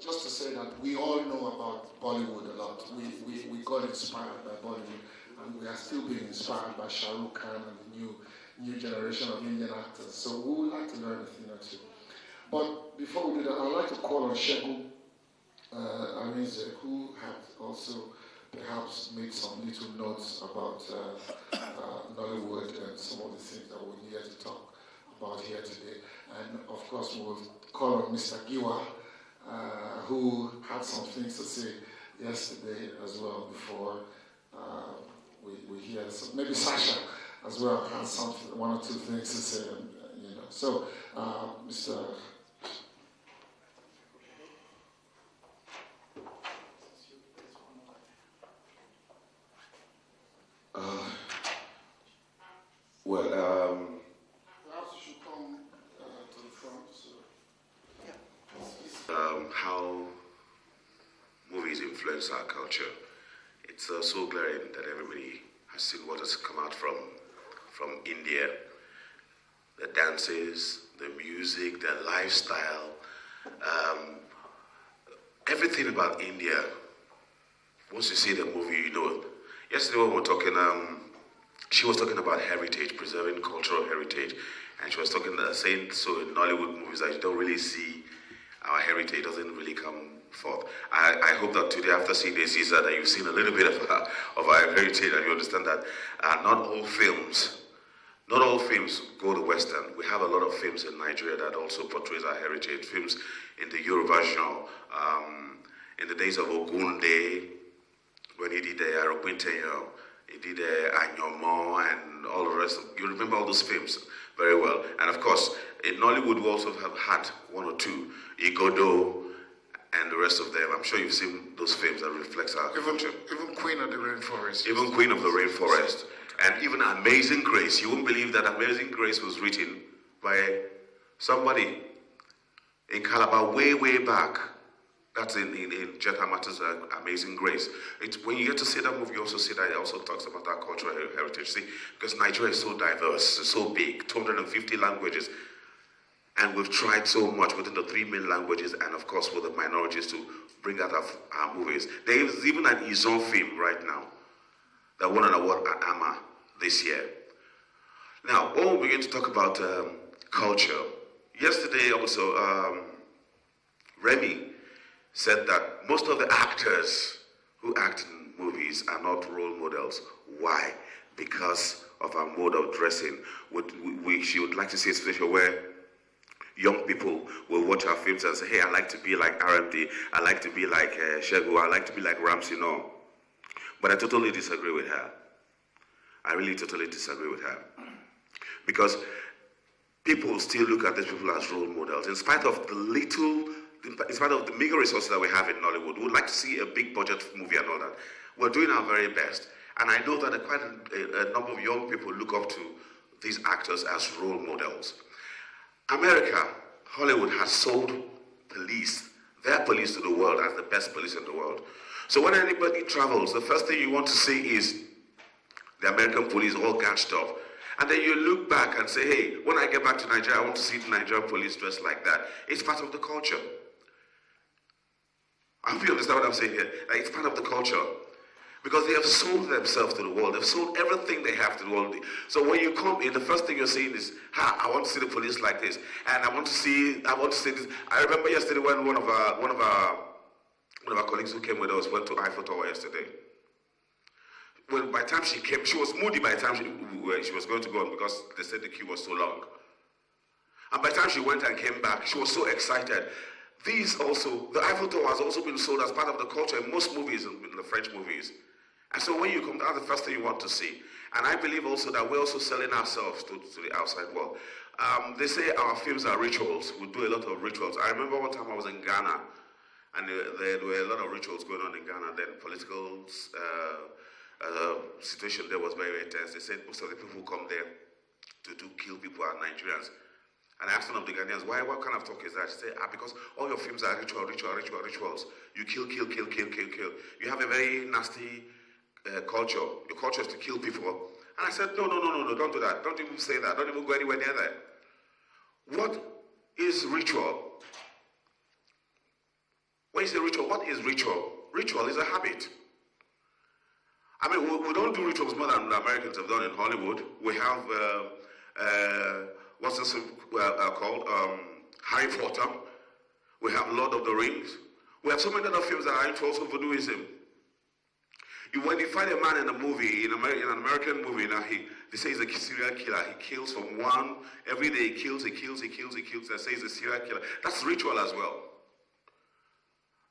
just to say that we all know about Bollywood a lot. We got inspired by Bollywood, and we are still being inspired by Shah Rukh Khan and the new generation of Indian actors. So we would like to learn a thing or two. But before we do that, I'd like to call on Shegun Arinze, who had also perhaps made some little notes about Nollywood and some of the things that we needed to talk about here today. And of course, we will call on Mr. Giwa, who had some things to say yesterday as well before we hear. So maybe Sasha as well has one or two things to say. So, Mr. Perhaps you should come to the front. How movies influence our culture. It's so glaring that everybody has seen what has come out from India. The dances, the music, the lifestyle, everything about India. Once you see the movie, you know it. Yesterday when we were talking, she was talking about heritage, preserving cultural heritage, and she was saying so in Nollywood movies that you don't really see our heritage, doesn't really come forth. I hope that today, after seeing the Caesar, that you've seen a little bit of our heritage, and you understand that not all films go to Western. We have a lot of films in Nigeria that also portrays our heritage. Films in the Yoruba genre, in the days of Ogunde, when he did Aroquinteyo, he did Anyomo and all the rest. You remember all those films very well. And of course, in Nollywood, we also have had one or two, Igodo and the rest of them. I'm sure you've seen those films that reflects our culture. Even Queen of the Rainforest. Even Queen of the Rainforest. And even Amazing Grace. You won't believe that Amazing Grace was written by somebody in Calabar way, way back. That's in Jetta Matters' Amazing Grace. When you get to see that movie, you also see that it also talks about our cultural heritage. See, because Nigeria is so diverse, it's so big, 250 languages. And we've tried so much within the 3 main languages and, of course, with the minorities to bring out our movies. There is even an Izon film right now that won an award at AMA this year. Now, when we begin to talk about culture, yesterday also, Remy said that most of the actors who act in movies are not role models. Why? because of our mode of dressing. She would like to see a situation where young people will watch our films and say, hey, I like to be like RMD, I like to be like Shegu, I like to be like Ramsey. No. But I totally disagree with her. I really totally disagree with her. Because people still look at these people as role models. In spite of the meager resources that we have in Nollywood, we would like to see a big budget movie and all that. We're doing our very best. And I know that quite a number of young people look up to these actors as role models. America, Hollywood has sold their police to the world as the best police in the world. So when anybody travels, the first thing you want to see is the American police all gassed up. And then you look back and say, hey, when I get back to Nigeria, I want to see the Nigerian police dressed like that. It's part of the culture. I hope you understand what I'm saying here. Like, it's part of the culture. Because they have sold themselves to the world. They've sold everything they have to the world. So when you come in, the first thing you're seeing is, I want to see the police like this. And I want to see this. I remember yesterday when one of our colleagues who came with us went to Eiffel Tower yesterday. Well, by the time she came, she was moody by the time she was going to go on because they said the queue was so long. And by the time she went and came back, she was so excited. The Eiffel Tower has also been sold as part of the culture in most movies, in the French movies. And so when you come down, the first thing you want to see. And I believe also that we're also selling ourselves to the outside world. They say our films are rituals. We do a lot of rituals. I remember one time I was in Ghana, and there were a lot of rituals going on in Ghana. Then political situation there was very intense. They said most of the people who come there to kill people are Nigerians. And I asked one of the Ghanaians, what kind of talk is that? She said, because all your films are rituals. You kill. You have a very nasty culture. Your culture is to kill people. And I said, no, don't do that. Don't even say that. Don't even go anywhere near that. What is ritual? When you say ritual, what is ritual? Ritual is a habit. I mean, we don't do rituals more than the Americans have done in Hollywood. We have, what's this called? Harry Potter. We have Lord of the Rings. We have so many other films that are into also voodooism. When you find a man in a movie, in an American movie, now they say he's a serial killer. He kills from one, every day he kills. They say he's a serial killer. That's ritual as well.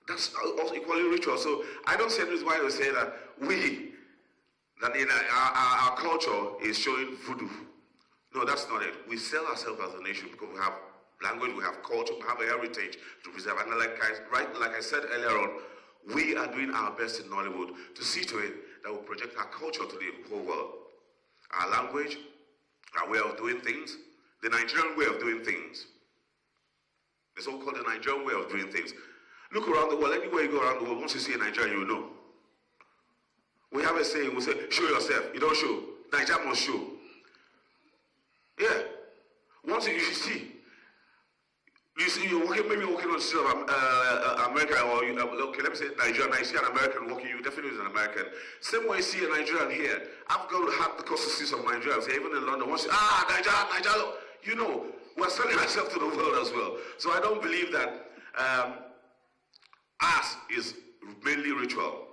That's also equally ritual. So I don't see any reason why they say that our culture is showing voodoo. No, that's not it. We sell ourselves as a nation because we have language, we have culture, we have a heritage to preserve. And like I said earlier on, we are doing our best in Nollywood to see to it that we project our culture to the whole world. Our language, our way of doing things, the Nigerian way of doing things. The so-called the Nigerian way of doing things. Look around the world, anywhere you go around the world, once you see a Nigerian, you will know. We have a saying, we say, show yourself. You don't show. Nigeria must show. Yeah. Once you see. You see, maybe walking on the street of America, or okay, let me say Nigeria. Now you see an American walking, you definitely is an American. Same way you see a Nigerian here. I've got to have the consistency of Nigerians. Even in London, once you Nigeria, you know, we're selling ourselves to the world as well. So I don't believe that us is mainly ritual.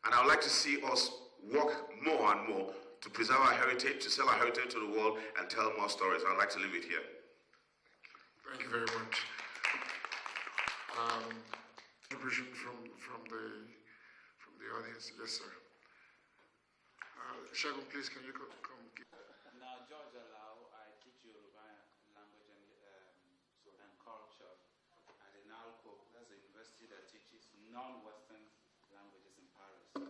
And I would like to see us work more and more to preserve our heritage, to sell our heritage to the world, and tell more stories. I'd like to leave it here. Thank you very much. Contribution from the audience, yes, sir. Shagun, please, can you come? Now, George Alao, I teach Yoruba language and culture at the NALCO. That's a university that teaches non-Western languages in Paris. And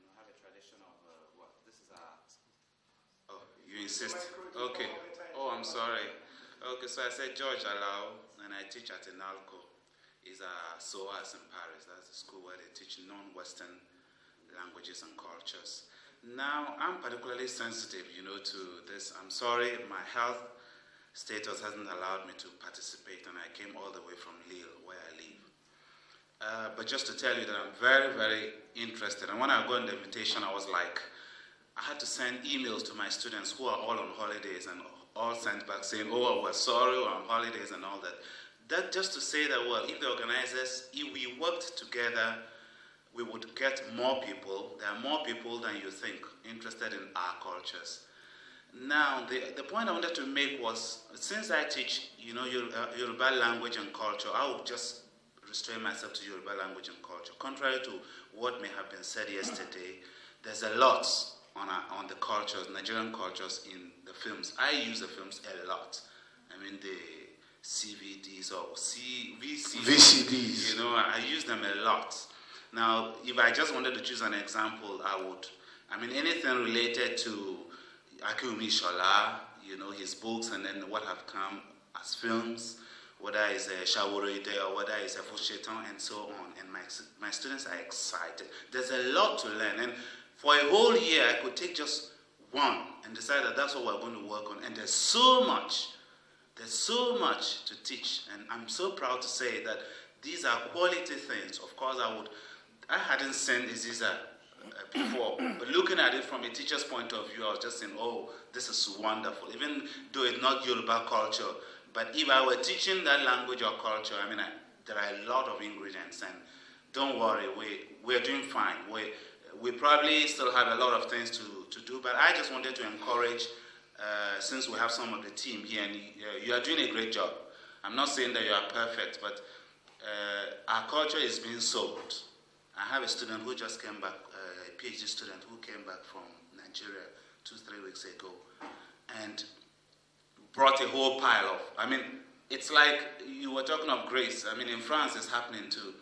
we have a tradition of this is art. Oh, you insist? Okay. Oh, I'm sorry. Okay, so I said George Alao, and I teach at the NALCO. It's SOAS in Paris. That's the school where they teach non-Western languages and cultures. Now, I'm particularly sensitive, to this. I'm sorry, my health status hasn't allowed me to participate, and I came all the way from Lille, where I live. But just to tell you that I'm very, very interested. And when I got the invitation, I was like, I had to send emails to my students who are all on holidays and all sent back saying, oh, we're sorry, we're on holidays and all that. That just to say that, well, if the organizers, if we worked together, we would get more people. There are more people than you think interested in our cultures. Now, the point I wanted to make was, since I teach, Yoruba language and culture, I will just restrain myself to Yoruba language and culture. Contrary to what may have been said yesterday, there's a lot on the cultures, Nigerian cultures in the films. I use the films a lot. I mean, the CVDs or VCDs. I use them a lot. Now, if I just wanted to choose an example, anything related to Akumi Shola, his books, and then what have come as films, whether it's a Shaworoide or whether it's a Fosheton and so on. And my students are excited. There's a lot to learn. And for a whole year, I could take just one and decide that that's what we're going to work on. And there's so much to teach. And I'm so proud to say that these are quality things. Of course, I hadn't seen Iziza before, but looking at it from a teacher's point of view, I was just saying, oh, this is wonderful. Even though it's not Yoruba culture, but if I were teaching that language or culture, there are a lot of ingredients, and don't worry, we're doing fine. We probably still have a lot of things to do, but I just wanted to encourage, since we have some of the team here, and you are doing a great job. I'm not saying that you are perfect, but our culture is being sold. I have a student who just came back, a PhD student who came back from Nigeria 2-3 weeks ago, and brought a whole pile of, it's like you were talking of grace. In France it's happening too.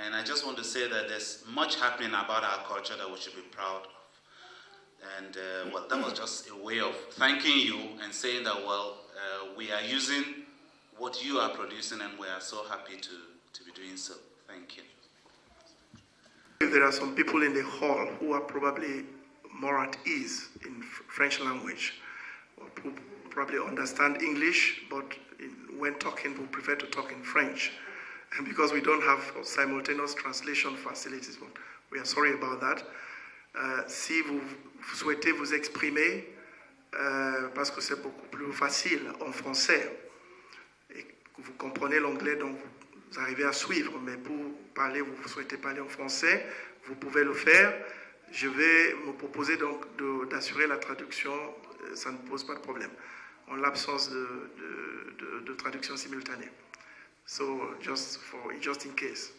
And I just want to say that there's much happening about our culture that we should be proud of. And that was just a way of thanking you and saying that, we are using what you are producing, and we are so happy to be doing so. Thank you. There are some people in the hall who are probably more at ease in French language, or who probably understand English, but when talking, we prefer to talk in French. And because we don't have simultaneous translation facilities, we are sorry about that. Si vous souhaitez vous exprimer, parce que c'est beaucoup plus facile en français, et que vous comprenez l'anglais, donc vous arrivez à suivre, mais pour parler, vous souhaitez parler en français, vous pouvez le faire. Je vais me proposer donc d'assurer la traduction, ça ne pose pas de problème, en l'absence de traduction simultanée. So just in case.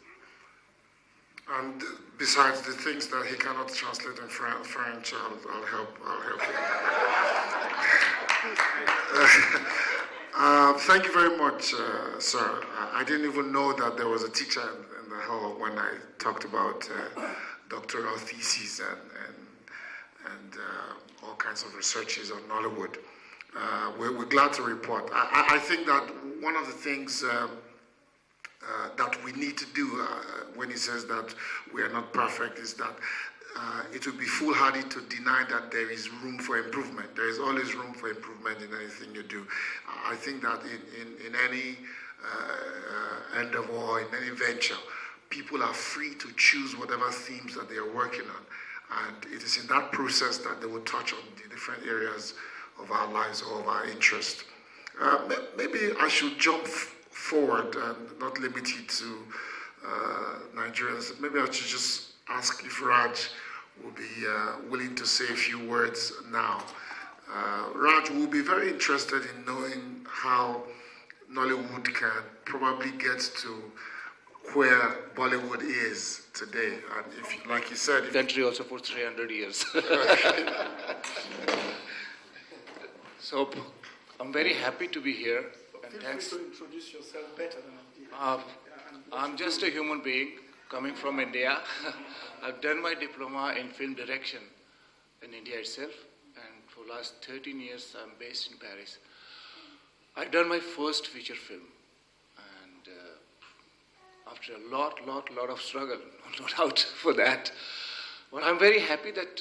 And besides the things that he cannot translate in French, I'll help you. Thank you very much, sir. I didn't even know that there was a teacher in the hall when I talked about doctoral theses and all kinds of researches on Nollywood. We're glad to report. I think that one of the things that we need to do when he says that we are not perfect is that it would be foolhardy to deny that there is room for improvement. There is always room for improvement in anything you do. I think that in any endeavor or in any venture, people are free to choose whatever themes that they are working on. And it is in that process that they will touch on the different areas of our lives or of our interest. Maybe I should jump forward and not limit it to Nigerians. Maybe I should just ask if Raj will be willing to say a few words now. Raj will be very interested in knowing how Nollywood can probably get to where Bollywood is today. And if, like you said, the country also for 300 years. So I'm very happy to be here. And Feel thanks. free to introduce yourself better than I did. I'm just a human being coming from India. I've done my diploma in film direction in India itself, and for the last 13 years I'm based in Paris. I've done my first feature film, and after a lot of struggle, no doubt for that. But I'm very happy that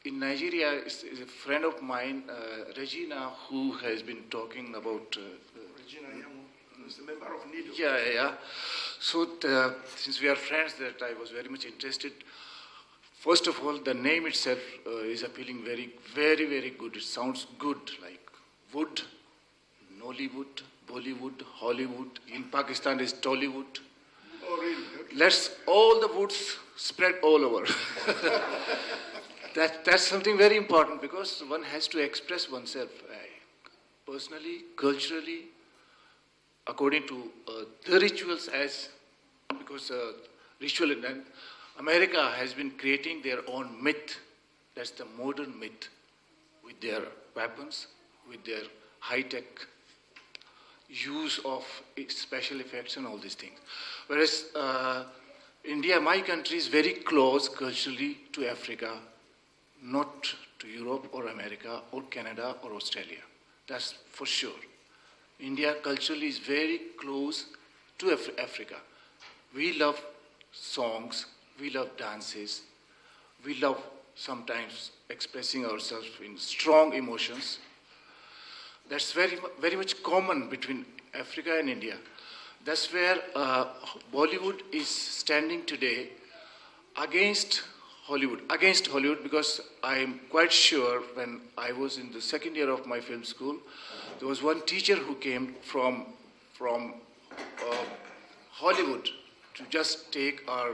in Nigeria is a friend of mine, Regina, who has been talking about Regina Yamu, who's a member of NIDO. Yeah. So since we are friends, that I was very much interested. First of all, the name itself is appealing, very good. It sounds good, like wood, Nollywood, Bollywood, Hollywood. In Pakistan is Tollywood. Oh, really? Okay. Let's all the woods spread all over. That's something very important because one has to express oneself personally, culturally, according to the rituals because ritual in America has been creating their own myth. That's the modern myth with their weapons, with their high-tech use of special effects and all these things. Whereas India, my country, is very close culturally to Africa, not to Europe or America or Canada or Australia. That's for sure. India culturally is very close to Africa. We love songs, we love dances, we love sometimes expressing ourselves in strong emotions. That's very, very much common between Africa and India. That's where Bollywood is standing today against Hollywood, because I'm quite sure when I was in the second year of my film school, there was one teacher who came from Hollywood to just take our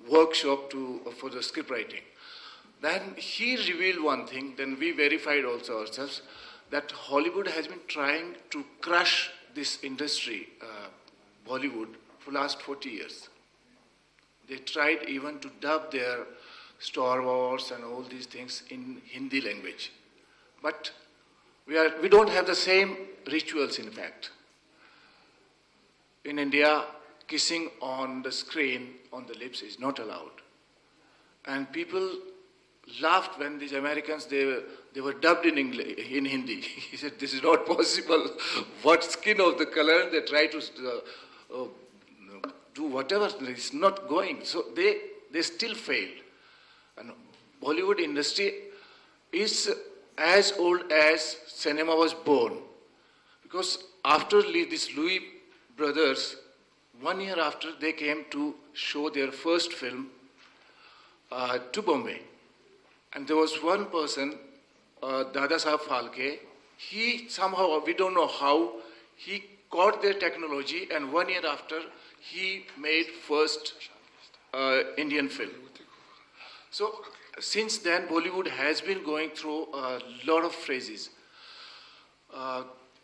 workshop for the script writing. Then he revealed one thing, then we verified also ourselves, that Hollywood has been trying to crush this industry, Bollywood, for the last 40 years. They tried even to dub their Star Wars and all these things in Hindi language. But we don't have the same rituals, in fact. In India, kissing on the screen, on the lips, is not allowed. And people laughed when these Americans, they were dubbed in Hindi. He said, this is not possible. What skin of the color? They try to do whatever. It's not going. So they still failed. And Bollywood industry is as old as cinema was born. Because after these Louis brothers, 1 year after, they came to show their first film to Bombay. And there was one person, Dada Saheb Phalke, he somehow, we don't know how, he caught their technology, and 1 year after, he made first Indian film. So since then, Bollywood has been going through a lot of phases.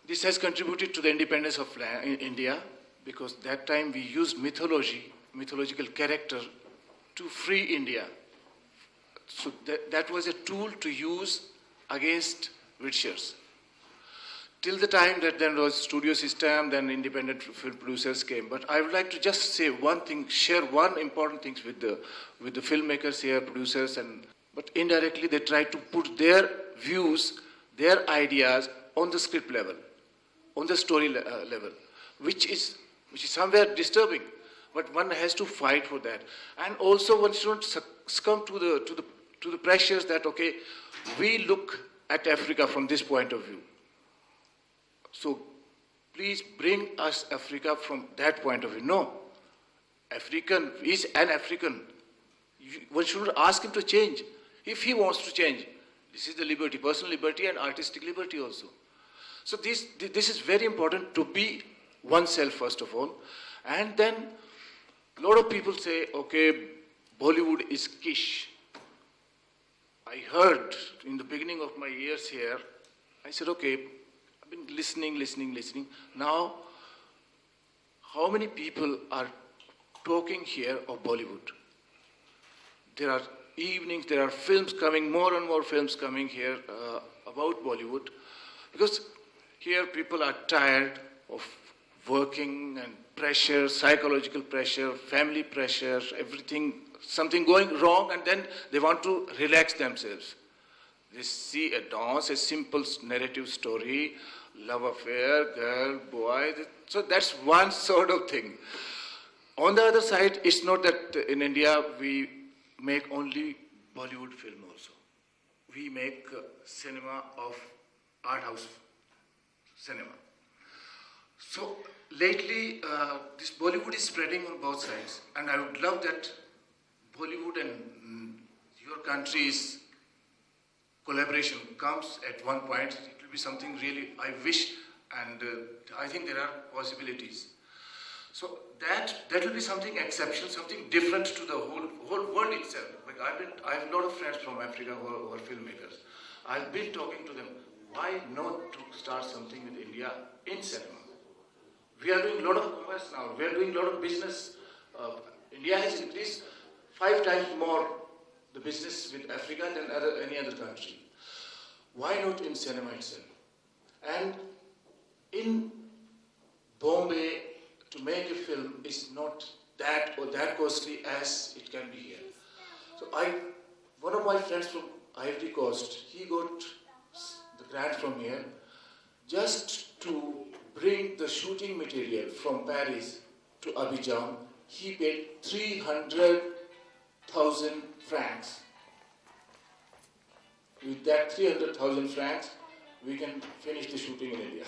This has contributed to the independence of India, because that time we used mythological character to free India. So that was a tool to use against Britishers. Till the time that then was studio system, then independent film producers came. But I would like to just say one thing, share one important thing with the filmmakers here, producers, but indirectly they try to put their views, their ideas on the script level, on the story level, which is somewhere disturbing. But one has to fight for that, and also one shouldn't succumb to the pressures that, okay, we look at Africa from this point of view. So please bring us Africa from that point of view. No, African is an African. One shouldn't ask him to change. If he wants to change, this is the liberty, personal liberty and artistic liberty also. So this is very important, to be oneself first of all, and then a lot of people say, okay, Bollywood is kish. I heard in the beginning of my years here, I said, okay, I've been listening. Now, how many people are talking here of Bollywood? There are evenings, there are films coming, more and more films coming here about Bollywood, because here people are tired of working and pressure, psychological pressure, family pressure, everything, something going wrong, and then they want to relax themselves. They see a dance, a simple narrative story, love affair, girl, boy. So that's one sort of thing. On the other side, it's not that in India we make only Bollywood film also. We make cinema of art house cinema. So lately, this Bollywood is spreading on both sides, and I would love that Bollywood and your country's collaboration comes at one point. It will be something really I wish, and I think there are possibilities. So that will be something exceptional, something different to the whole world itself. Like I have a lot of friends from Africa who are filmmakers. I've been talking to them. Why not to start something with India in cinema? We are doing a lot of commerce now. We are doing a lot of business. India has increased 5 times more the business with Africa than any other country. Why not in cinema itself? And in Bombay, to make a film is not that costly as it can be here. So one of my friends from Ivory Coast, he got the grant from here just to bring the shooting material from Paris to Abidjan. He paid 300,000 francs. With that 300,000 francs, we can finish the shooting in India.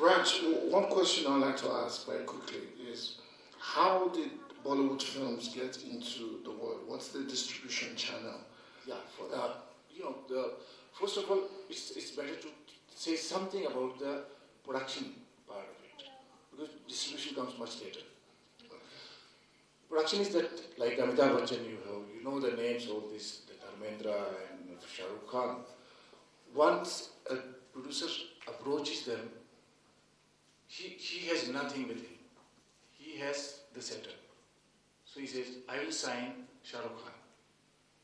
Raj, one question I'd like to ask very quickly is, how did Bollywood films get into the world? What's the distribution channel? Yeah, for that, first of all, it's better to say something about the production part of it, because distribution comes much later. Production is that, like Amitabh Bachchan, you know the names of this, the Dharmendra and Shah Rukh Khan. Once a producer approaches them, he has nothing with him. He has the setup. So he says, I will sign Shah Rukh Khan.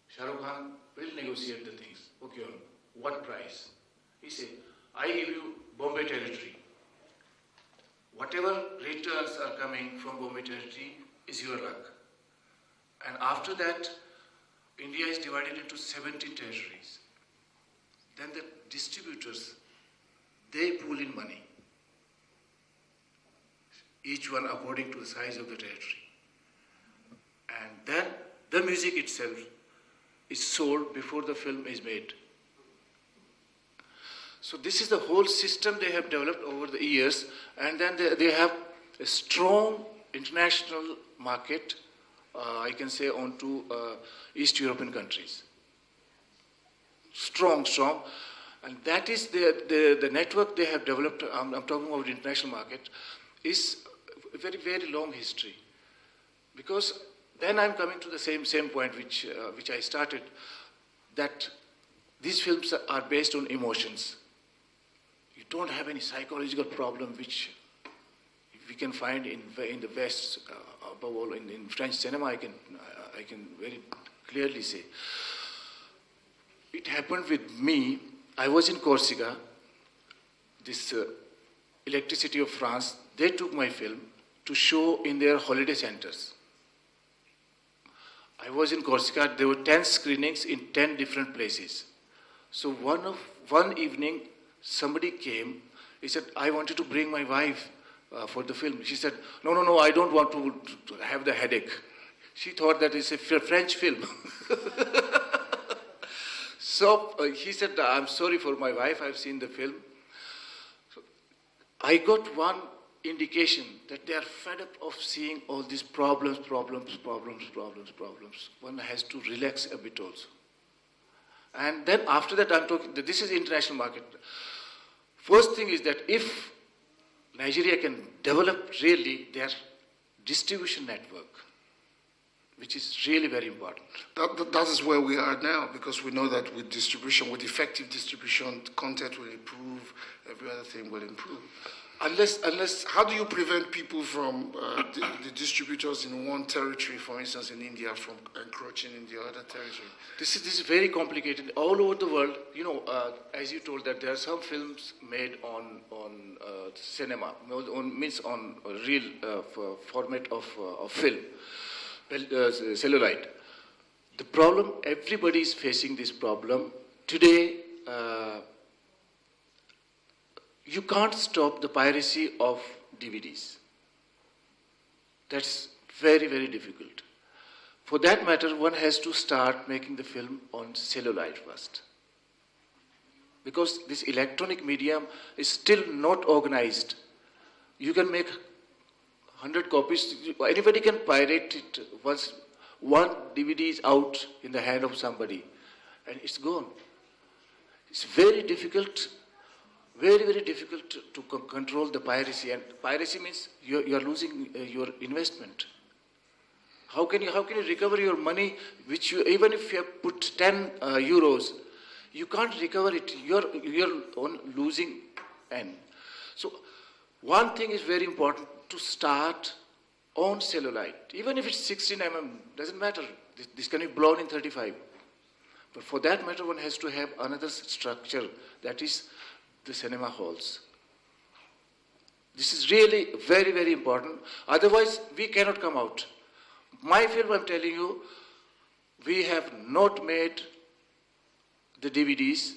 Shah Rukh Khan will negotiate the things. Okay, on what price? He said, I give you Bombay territory. Whatever returns are coming from Bombay territory is your luck. And after that, India is divided into 17 territories. Then the distributors, they pool in money. Each one according to the size of the territory. And then the music itself is sold before the film is made. So this is the whole system they have developed over the years, and then they have a strong international market, I can say, onto East European countries. Strong, and that is the network they have developed. I'm talking about the international market, is a very, very long history. Because then I'm coming to the same point which I started, that these films are based on emotions. You don't have any psychological problem which we can find in the West, above all in French cinema. I can very clearly say. It happened with me. I was in Corsica, this Electricity of France. They took my film to show in their holiday centers. I was in Corsica. There were 10 screenings in 10 different places. So one evening, somebody came. He said, I wanted to bring my wife for the film. She said, no, I don't want to have the headache. She thought that it's a French film. So he said, I'm sorry for my wife, I've seen the film. So I got one indication that they are fed up of seeing all these problems. One has to relax a bit also. And then after that, I'm talking, this is international market. First thing is that if Nigeria can develop really their distribution network, which is really very important. That is where we are now, because we know that with distribution, with effective distribution, content will improve, every other thing will improve. Unless, how do you prevent people from, the distributors in one territory, for instance in India, from encroaching in the other territory? This is very complicated. All over the world, as you told that there are some films made on cinema, on real format of film, celluloid. The problem, everybody is facing this problem. Today, you can't stop the piracy of DVDs. That's very, very difficult. For that matter, one has to start making the film on celluloid first. Because this electronic medium is still not organized. You can make 100 copies, anybody can pirate it. Once one DVD is out in the hand of somebody, and it's gone. It's very difficult very, very difficult to control the piracy. And piracy means you are losing your investment. How can you recover your money, which you, even if you have put 10 euros, you can't recover it. You're on losing end. So one thing is very important, to start on cellulite. Even if it's 16 mm, doesn't matter. This can be blown in 35. But for that matter, one has to have another structure, that is the cinema halls. This is really very, very important. Otherwise, we cannot come out. My film, I'm telling you, we have not made the DVDs,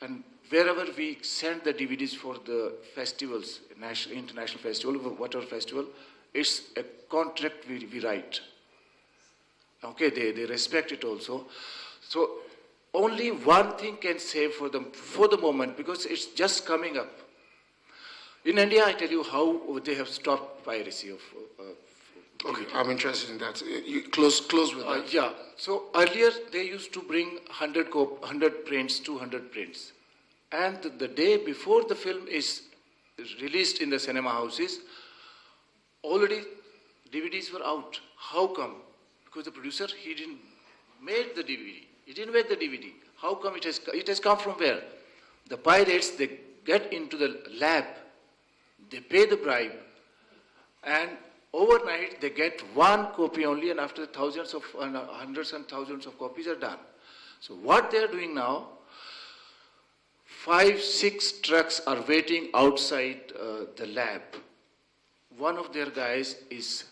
and wherever we send the DVDs for the festivals, national, international festival, whatever festival, it's a contract we write. Okay, they respect it also. So only one thing can save for them for the moment, because it's just coming up. In India, I tell you how they have stopped piracy of okay, I'm interested in that. You close with that. Yeah. So earlier they used to bring 100 prints, 200 prints. And the day before the film is released in the cinema houses, already DVDs were out. How come? Because the producer, he didn't make the DVD. He didn't make the DVD. How come it has come from where? The pirates, they get into the lab, they pay the bribe, and overnight they get one copy only, and after thousands of, hundreds and thousands of copies are done. So what they are doing now, 5-6 trucks are waiting outside the lab. One of their guys is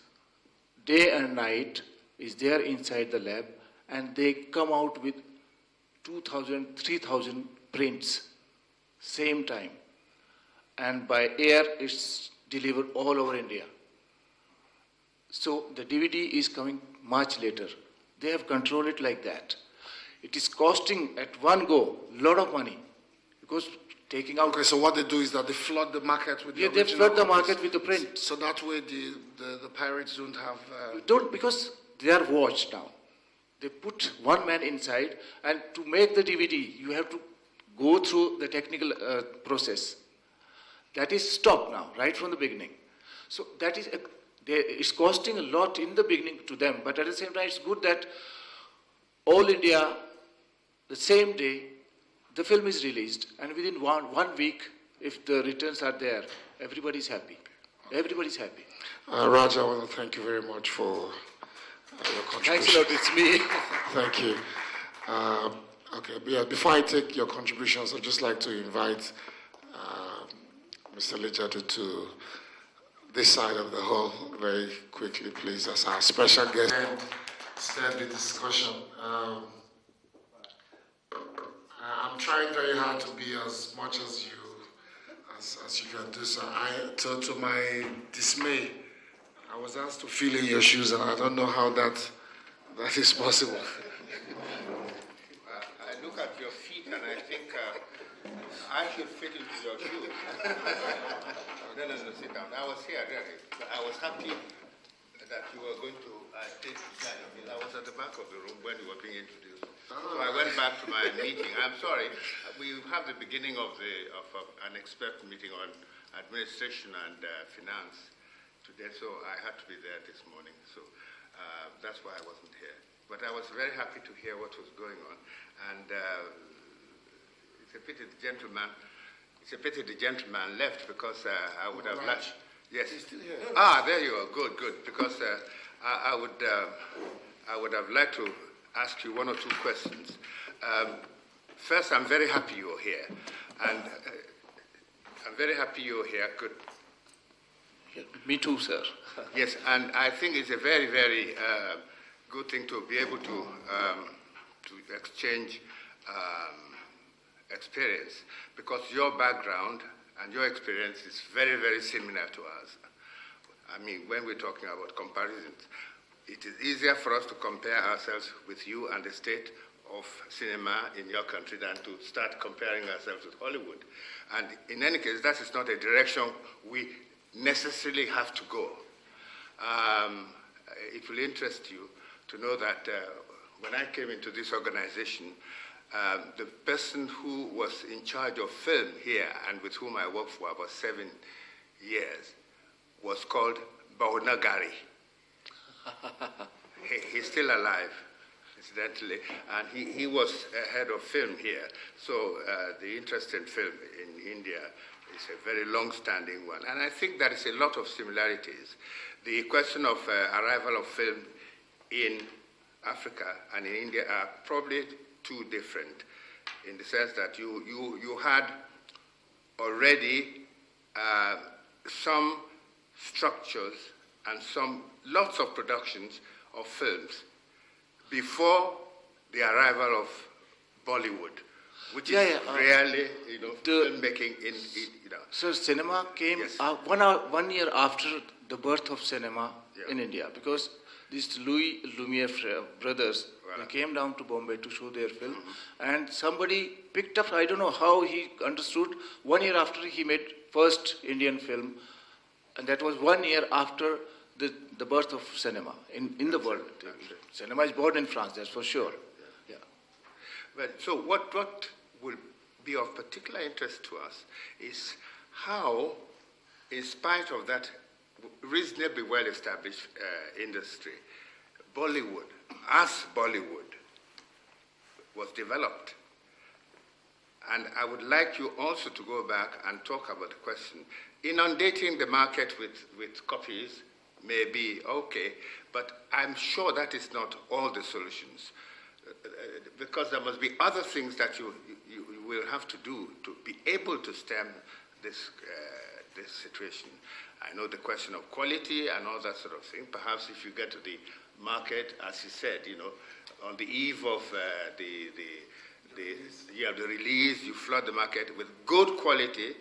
day and night is there inside the lab, and they come out with 2,000, 3,000 prints same time, and by air it's delivered all over India. So the DVD is coming much later. They have controlled it like that. It is costing at one go a lot of money, because taking out. Okay, so what they do is that they flood the market with the they flood the market with the print. So that way the pirates don't have. Don't, because they are watched now. They put one man inside, and to make the DVD, you have to go through the technical process. That is stopped now, right from the beginning. So that is it's costing a lot in the beginning to them, but at the same time, it's good that all India, the same day, the film is released, and within one week, if the returns are there, everybody's happy. Everybody's happy. Raj, I want to thank you very much for your contribution. Thanks a lot, it's me. Thank you. Okay, before I take your contributions, I'd just like to invite Mr. Lijadu to this side of the hall very quickly, please, as our special guest. And start the discussion. I'm trying very hard to be as much as you can do so. To my dismay, I was asked to fill in your shoes, and I don't know how that is possible. I look at your feet, and I think I should fit into your shoes. No, sit down. I was here, really. I was happy that you were going to take the time. I mean, I was at the back of the room when you were being introduced. So I went back to my meeting. I'm sorry. We have the beginning of an expert meeting on administration and finance today, so I had to be there this morning. So that's why I wasn't here. But I was very happy to hear what was going on. And it's a pity the gentleman left, because I would have liked. Yes. He's still here. Ah, there you are. Good. Because I would have liked to ask you one or two questions. First, I'm very happy you're here, and I'm very happy you're here. Good. Yeah, me too, sir. Yes, and I think it's a very, very good thing to be able to exchange experience, because your background and your experience is very, very similar to us. I mean, when we're talking about comparisons, it is easier for us to compare ourselves with you and the state of cinema in your country than to start comparing ourselves with Hollywood. And in any case, that is not a direction we necessarily have to go. It will interest you to know that when I came into this organization, The person who was in charge of film here and with whom I worked for about 7 years was called Baunagari. He's still alive, incidentally, and he was head of film here. So the interest in film in India is a very long-standing one. And I think there is a lot of similarities. The question of arrival of film in Africa and in India are probably too different, in the sense that you had already some structures and lots of productions of films before the arrival of Bollywood, which is really, filmmaking in. So cinema came 1 year after the birth of cinema in India, because these Louis Lumiere brothers, they came down to Bombay to show their film, and somebody picked up, I don't know how he understood, 1 year after he made first Indian film, and that was 1 year after the birth of cinema in the world. Cinema is born in France, that's for sure. Yeah. Well, so what will be of particular interest to us is how, in spite of that reasonably well-established industry, Bollywood was developed. And I would like you also to go back and talk about the question. Inundating the market with copies may be okay, but I'm sure that is not all the solutions. Because there must be other things that you will have to do to be able to stem this situation. I know the question of quality and all that sort of thing. Perhaps if you get to the market, as you said, on the eve of the release, you flood the market with good quality.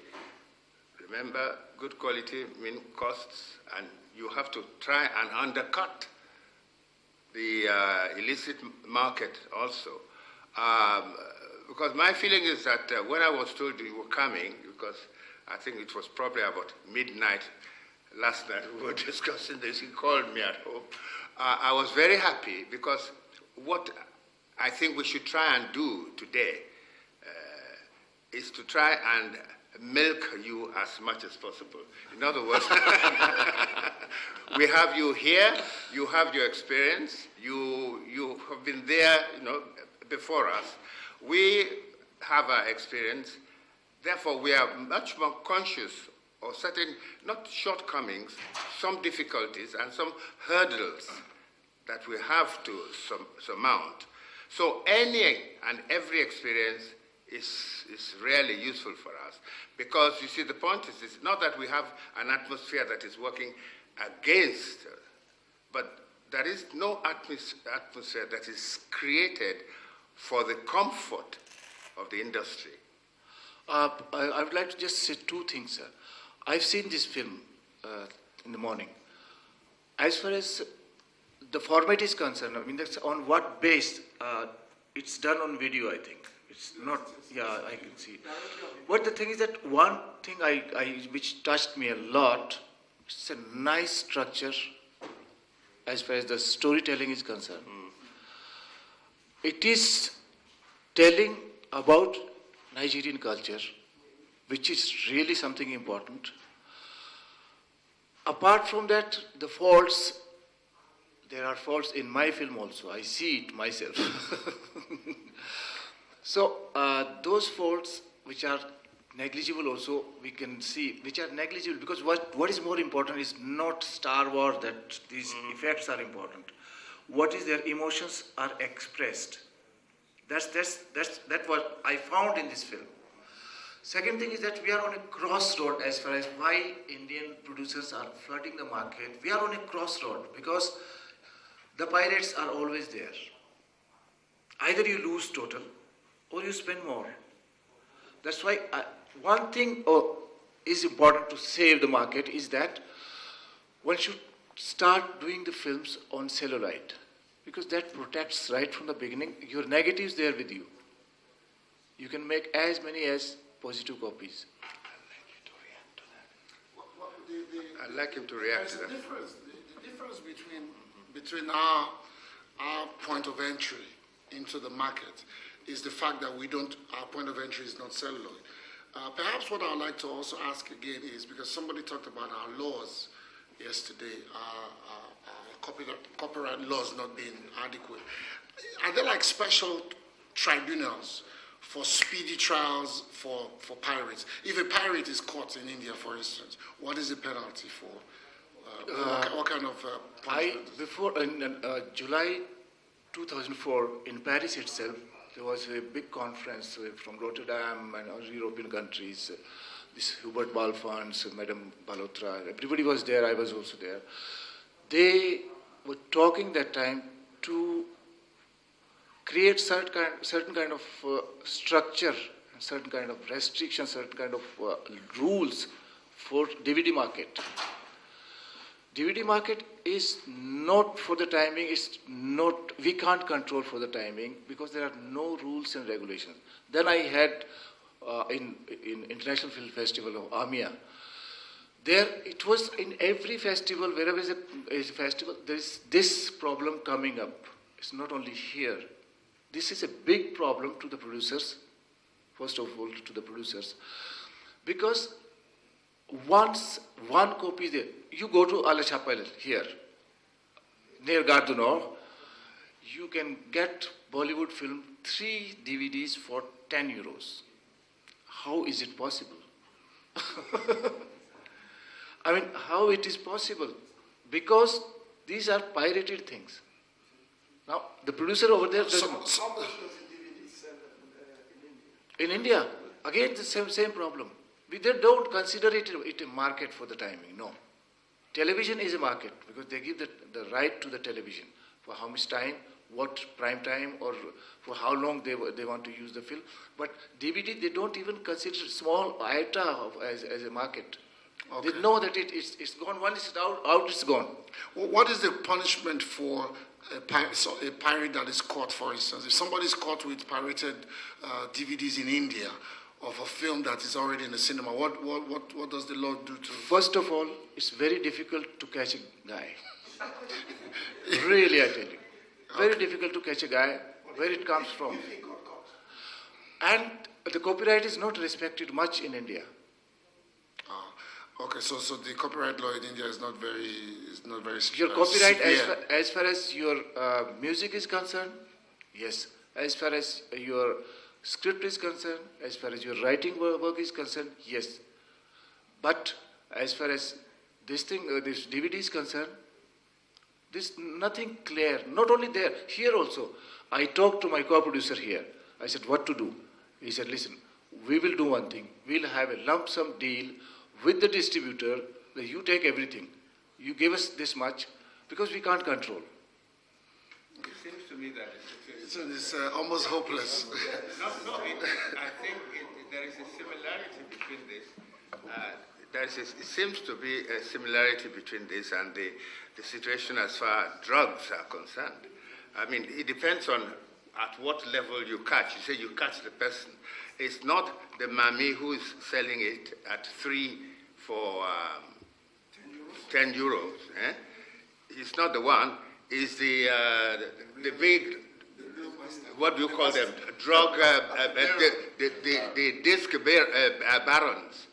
Remember, good quality means costs, and you have to try and undercut the illicit market also. Because my feeling is that when I was told you were coming, because I think it was probably about midnight last night, we were discussing this, he called me at home. I was very happy, because what I think we should try and do today is to try and milk you as much as possible. In other words, we have you here, you have your experience, you have been there, before us. We have our experience, therefore we are much more conscious of certain, not shortcomings, some difficulties and some hurdles that we have to surmount. So any and every experience is really useful for us, because you see, the point is it's not that we have an atmosphere that is working against us, but there is no atmosphere that is created for the comfort of the industry. I would like to just say two things, sir. I've seen this film in the morning. As far as the format is concerned, I mean, that's on what base? It's done on video, I think. It's not, I can see. But the thing is that one thing which touched me a lot, it's a nice structure as far as the storytelling is concerned. It is telling about Nigerian culture, which is really something important. Apart from that, the faults, there are faults in my film also. I see it myself. So those faults which are negligible also, we can see, which are negligible, because what is more important is not Star Wars, that these effects are important. What is their emotions are expressed. That's what I found in this film. Second thing is that we are on a crossroad as far as why Indian producers are flooding the market. We are on a crossroad because the pirates are always there. Either you lose total or you spend more. That's why one thing is important to save the market is that one should start doing the films on celluloid, because that protects right from the beginning. Your negatives there with you. You can make as many as positive copies. I'd like him to react to that. The difference between our point of entry into the market is the fact that our point of entry is not celluloid. Perhaps what I'd like to also ask again is, because somebody talked about our laws yesterday, copyright laws not being adequate. Are there like special tribunals for speedy trials for pirates? If a pirate is caught in India, for instance, what is the penalty for? What kind of punishment? Before in July 2004 in Paris itself, there was a big conference from Rotterdam and other European countries. This Hubert Balfans, Madame Balotra, everybody was there. I was also there. They were talking that time to create certain kind of structure, certain kind of restrictions, certain kind of rules for DVD market. DVD market is not for the timing, we can't control for the timing because there are no rules and regulations. Then I had in International Film Festival of AMIA, there it was in every festival, wherever is a festival, there is this problem coming up. It's not only here. This is a big problem to the producers, first of all to the producers, because once one copy is there, you go to Ala Chapel here, near Gare du Nord, you can get Bollywood film 3 DVDs for 10 euros. How is it possible? I mean, how it is possible? Because these are pirated things. Now, the producer over there doesn't... In India, again the same problem. They don't consider it a market for the timing, no. Television is a market because they give the right to the television for how much time, what prime time, or for how long they want to use the film. But DVD, they don't even consider small iota as a market. Okay. They know that it's gone. Once it's out, it's gone. Well, what is the punishment for a pirate that is caught, for instance? If somebody is caught with pirated DVDs in India of a film that is already in the cinema, what does the law do to... First of all, it's very difficult to catch a guy. Really, I tell you. Very difficult to catch a guy, where it comes from. And the copyright is not respected much in India. Okay, so the copyright law in India is not very your copyright, as far as your music is concerned, yes. As far as your script is concerned, as far as your writing work is concerned, yes. But as far as this DVD is concerned, there's nothing clear. Not only there, here also. I talked to my co-producer here. I said, what to do? He said, listen, we will do one thing. We'll have a lump sum deal with the distributor that you take everything. You give us this much because we can't control. It seems to me that it's almost hopeless. I think there is a similarity between this. It seems to be a similarity between this and the situation as far as drugs are concerned. I mean, it depends on at what level you catch. You say you catch the person. It's not the mammy who is selling it at 3 for 10 euros. Eh? It's not the one. It's the big, what do you call them? Drug, the disc barons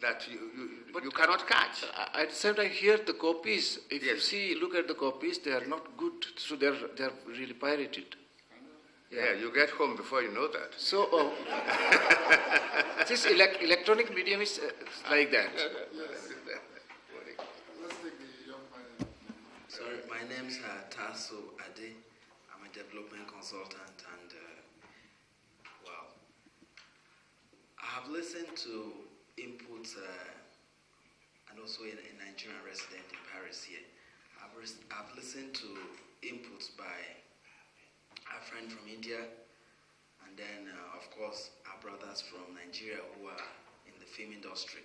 that you cannot catch. At the same time, here the copies, if you look at the copies, they are not good, so they are really pirated. Yeah, you get home before you know that. So, this electronic medium is like that. Sorry, my name's Tasso Ade. I'm a development consultant, and well, I have listened to inputs, and also a Nigerian resident in Paris here. I've listened to inputs by a friend from India, and then, of course, our brothers from Nigeria who are in the film industry.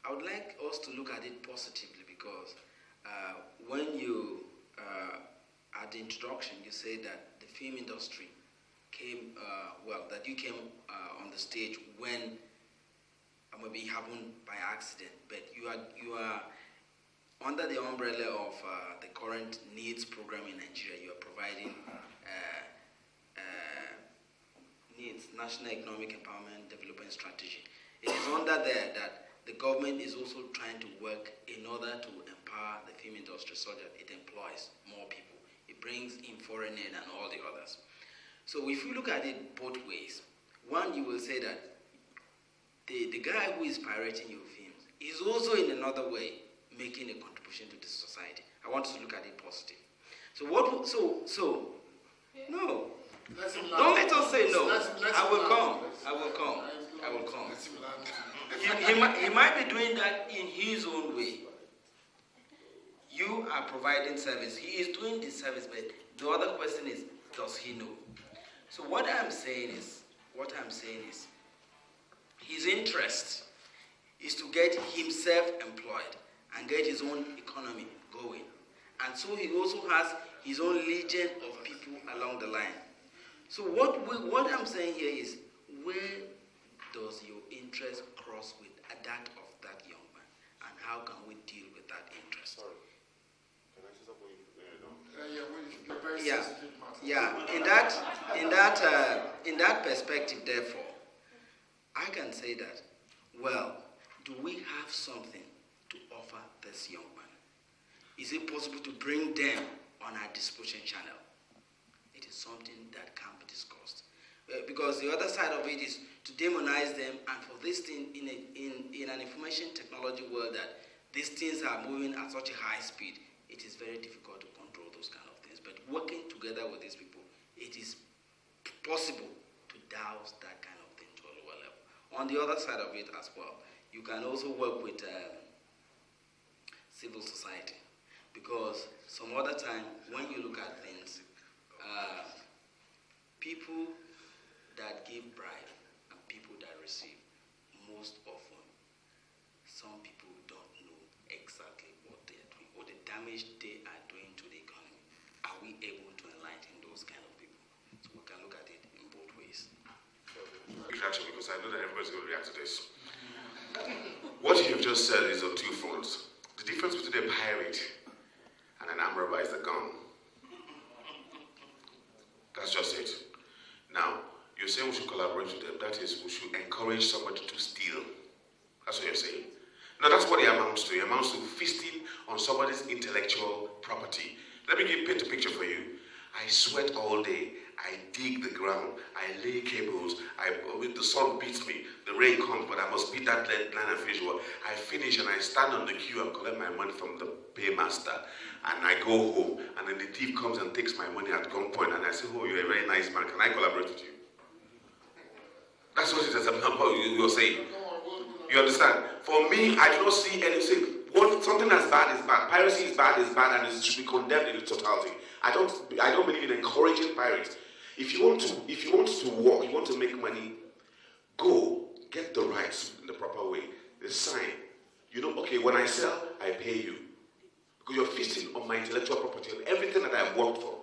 I would like us to look at it positively because when you, at the introduction, you said that the film industry came, that you came on the stage when maybe it happened by accident, but you are under the umbrella of the current needs program in Nigeria. You are providing its National Economic Empowerment Development Strategy. It is under there that the government is also trying to work in order to empower the film industry so that it employs more people. It brings in foreign aid and all the others. So if you look at it both ways, one, you will say that the guy who is pirating your films is also in another way making a contribution to the society. I want to look at it positive. So what? No. Don't let us say no. I will come. He might be doing that in his own way. You are providing service. He is doing the service, but the other question is, does he know? So what I'm saying is, his interest is to get himself employed and get his own economy going. And so he also has his own legion of people along the line. So what I'm saying here is, where does your interest cross with that of that young man? And how can we deal with that interest? Sorry. Can I say something? In that perspective, therefore, I can say that, well, do we have something to offer this young man? Is it possible to bring them on our distribution channel? It is something that can be discussed. Because the other side of it is to demonize them, and for this thing in an information technology world that these things are moving at such a high speed, it is very difficult to control those kind of things. But working together with these people, it is possible to douse that kind of thing to a lower level. On the other side of it as well, you can also work with civil society, because some other time when you look at things, people that give bribe and people that receive, most often, some people don't know exactly what they are doing or the damage they are doing to the economy. Are we able to enlighten those kind of people? So we can look at it in both ways. Reaction, because I know that everybody's going to react to this. What you've just said is on two fronts. The difference between a pirate and an arm robber is the gun. That's just it. Now, you're saying we should collaborate with them. That is, we should encourage somebody to steal. That's what you're saying. Now, that's what it amounts to. It amounts to feasting on somebody's intellectual property. Let me paint a picture for you. I sweat all day. I dig the ground. I lay cables. The sun beats me. The rain comes, but I must beat that line and finish work. I finish and I stand on the queue and collect my money from the paymaster. And I go home. And then the thief comes and takes my money at gunpoint. And I say, oh, you're a very nice man. Can I collaborate with you? That's what it is about you're saying. You understand? For me, I do not see anything. Something as bad is bad. Piracy is bad, and it should be condemned in its totality. I don't believe in encouraging pirates. If you want to work, you want to make money, go get the rights in the proper way. The sign. You know, okay, when I sell, I pay you. Because you're feasting on my intellectual property, on everything that I've worked for,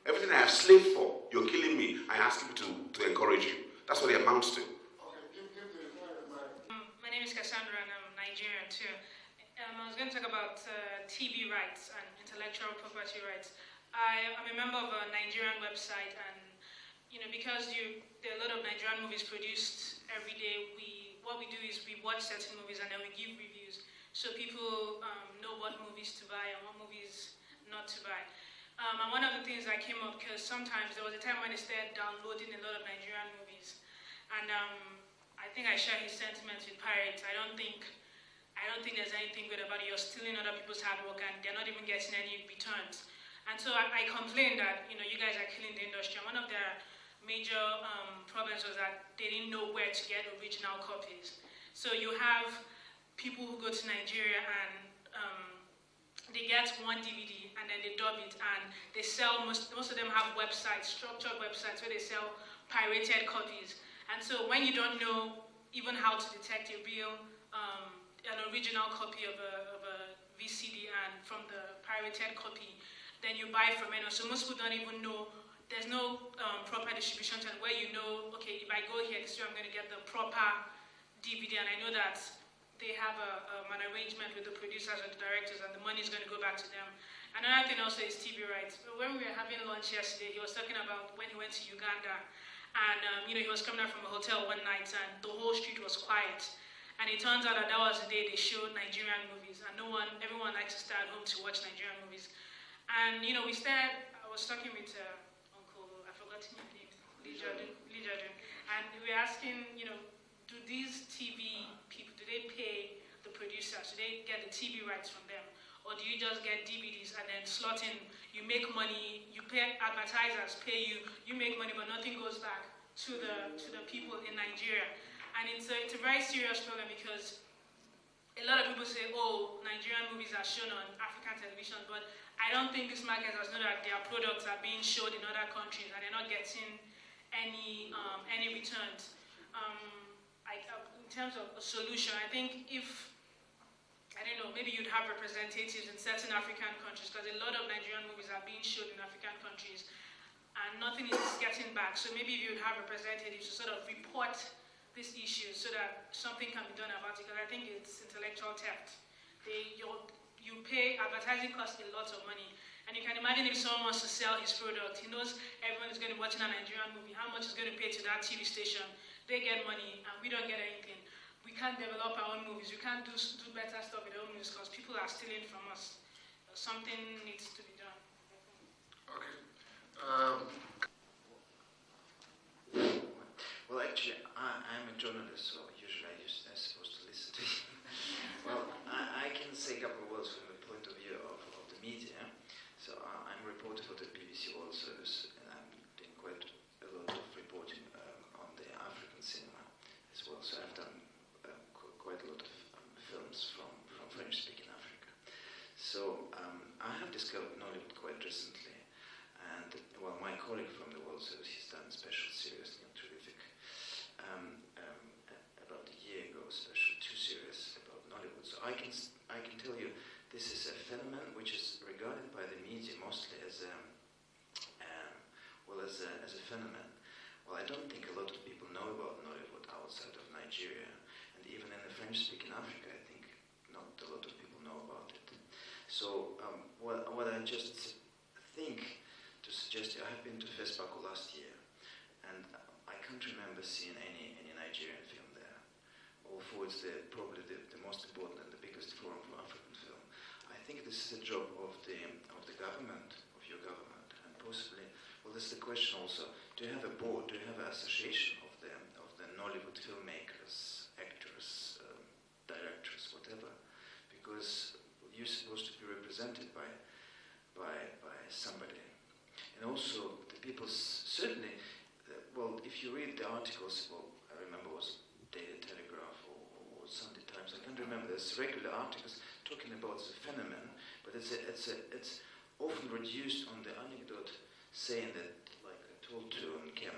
everything I have slaved for. You're killing me. I ask you to encourage you. That's what it amounts to. My name is Cassandra, and I'm Nigerian too. I was going to talk about TB rights and intellectual property rights. I'm a member of a Nigerian website, and because there are a lot of Nigerian movies produced every day, what we do is we watch certain movies and then we give reviews, so people know what movies to buy and what movies not to buy. And one of the things that came up, because sometimes there was a time when they started downloading a lot of Nigerian movies, and I think I share his sentiments with pirates. I don't think there's anything good about it. You're stealing other people's hard work and they're not even getting any returns. And so I complained that you guys are killing the industry. And one of their major problems was that they didn't know where to get original copies. So you have people who go to Nigeria and they get one DVD and then they dub it and they sell, most of them have websites, structured websites where they sell pirated copies. And so when you don't know even how to detect a real, an original copy of a VCD and from the pirated copy, then you buy from it. So most people don't even know, there's no proper distribution channel where you know, okay, if I go here, this is where I'm going to get the proper DVD, and I know that they have an arrangement with the producers and the directors, and the money is going to go back to them. Another thing also is TV rights. When we were having lunch yesterday, he was talking about when he went to Uganda, And, he was coming out from a hotel one night and the whole street was quiet. And it turns out that was the day they showed Nigerian movies. And everyone likes to stay at home to watch Nigerian movies. And, I was talking with Uncle, I forgot his name, Lee Jordan. And we were asking, do these TV people, do they pay the producers? Do they get the TV rights from them? Or do you just get DVDs and then slot in, you make money, you pay advertisers, pay you, you make money, but nothing goes back to the people in Nigeria. And it's a very serious problem because a lot of people say, oh, Nigerian movies are shown on African television, but I don't think these marketers know that their products are being showed in other countries and they're not getting any returns. In terms of a solution, I think maybe you'd have representatives in certain African countries, because a lot of Nigerian movies are being shown in African countries and nothing is getting back. So maybe if you'd have representatives to sort of report these issues so that something can be done about it, because I think it's intellectual theft. You pay, advertising costs a lot of money. And you can imagine if someone wants to sell his product, he knows everyone is going to be watching a Nigerian movie, how much is going to pay to that TV station. They get money and we don't get anything. We can't develop our own movies. We can't do better stuff with our own movies because people are stealing from us. Something needs to be done. Okay. Well, actually, I'm a journalist, so usually I'm supposed to listen to you. Well, I can say a couple of words from the point of view of the media. So I'm a reporter for the BBC World Service, and I'm doing quite a lot of reporting on the African cinema as well. So I've done quite a lot of films from French-speaking Africa. So I have discovered Nollywood quite recently, and well, my colleague from the World Service, he's done a special series, terrific, about a year ago, special 2 series about Nollywood. So I can tell you, this is a phenomenon which is regarded by the media mostly as a phenomenon. Well, I don't think a lot of people know about Nollywood outside of Nigeria, and even in the French-speaking Africa, I think not a lot of people know about it. So what I just think to suggest, I have been to FESPACO last year, and I can't remember seeing any Nigerian film there. Although it's probably the most important and the biggest forum for African film. I think this is a job of the government, of your government, and possibly, well, this is the question also, do you have a board, do you have an association of the Nollywood filmmakers, actors, directors, whatever? Because you're supposed to be represented by somebody. And also, the people certainly, well, if you read the articles, well, I remember it was Daily Telegraph or Sunday Times, I can't remember, there's regular articles talking about the phenomenon, but it's often reduced on the anecdote saying that, like I told to Kim,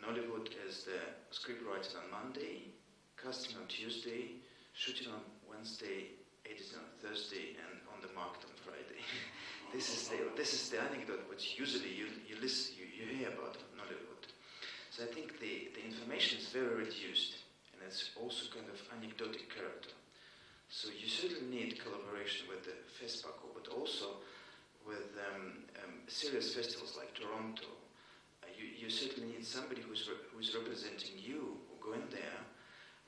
Nollywood is the script writing on Monday, casting on Tuesday, shooting on Wednesday, editing on Thursday, and on the market on Friday. This is the anecdote which usually you hear about Nollywood. So I think the information is very reduced, and it's also kind of anecdotic character. So you certainly need collaboration with the FESPACO, but also with serious festivals like Toronto. You certainly need somebody who's representing you, who go in there,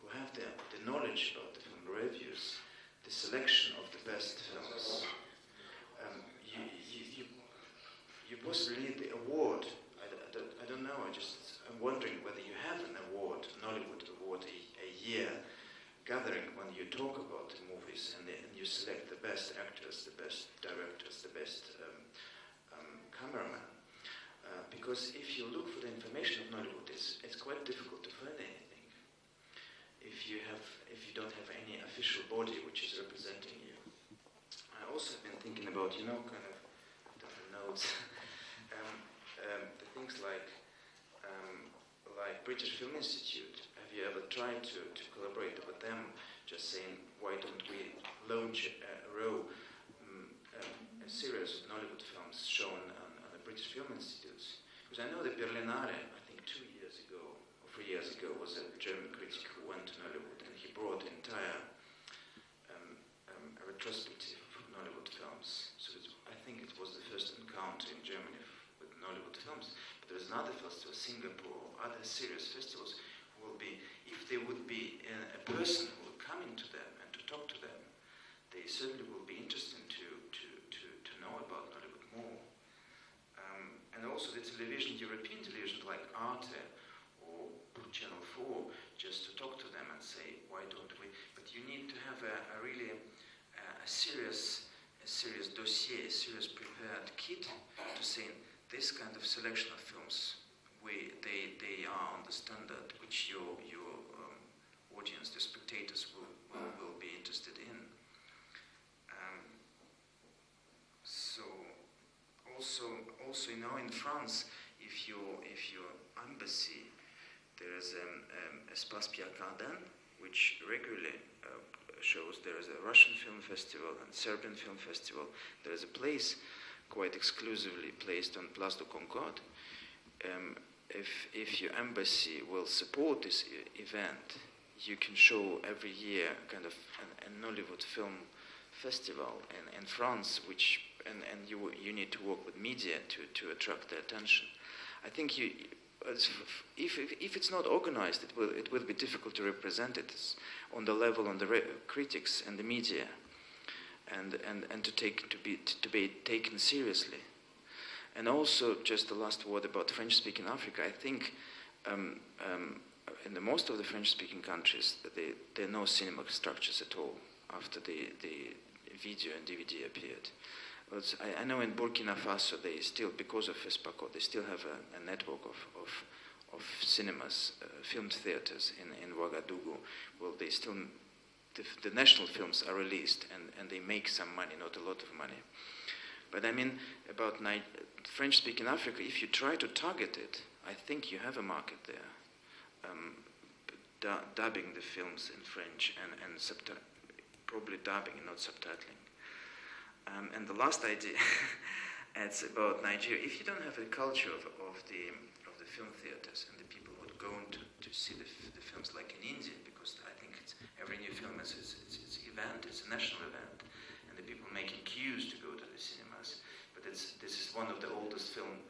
who have the knowledge about the film reviews, the selection of the best films. You possibly need the award. I don't know. I'm wondering whether you have an award, Nollywood award, a year gathering when you talk about the movies and you select the best actors, the best directors, the best cameraman. Because if you look for the information of Nollywood, it's quite difficult to find anything. If you don't have any official body which is representing you. I also have been thinking about, kind of notes, the things like British Film Institute. Have you ever tried to collaborate with them? Just saying, why don't we launch a series of Nollywood films shown on the British Film Institute? Because I know that Berlinale, I think 2 years ago, or 3 years ago, was a German critic who went to Nollywood and he brought entire a retrospective of Nollywood films. So I think it was the first encounter in Germany with Nollywood films. But there was another festival, Singapore, other serious festivals will be, if there would be a person who would come into them and to talk to them, they certainly will be interested to know about Nollywood more. And also the television, European television like Arte or Channel 4, just to talk to them and say, why don't we? But you need to have a really serious dossier, a serious prepared kit to say this kind of selection of films. They are on the standard which your audience, the spectators, will be interested in. So also, you know, in France, if your embassy, there is Espace Pierre Cardin, which regularly shows. There is a Russian film festival and Serbian film festival. There is a place quite exclusively placed on Place de Concorde. If your embassy will support this event, you can show every year kind of a Nollywood film festival in France, which and you need to work with media to attract their attention. I think if it's not organized, it will be difficult to represent it on the level on the critics and the media, and to be taken seriously. And also, just the last word about French-speaking Africa. I think in the most of the French-speaking countries, there are no cinema structures at all after the video and DVD appeared. But I know in Burkina Faso, they still, because of FESPACO, they still have a network of cinemas, film theaters in Ouagadougou. Well, they still, the national films are released and they make some money, not a lot of money. But I mean, about French-speaking Africa, if you try to target it, I think you have a market there. Dubbing the films in French and probably dubbing and not subtitling. And the last idea, it's about Nigeria. If you don't have a culture of the film theaters and the people who would go to see the films like in India, because I think every new film is an event, it's a national event, and the people making queues to go to the cinemas. But this is one of the oldest film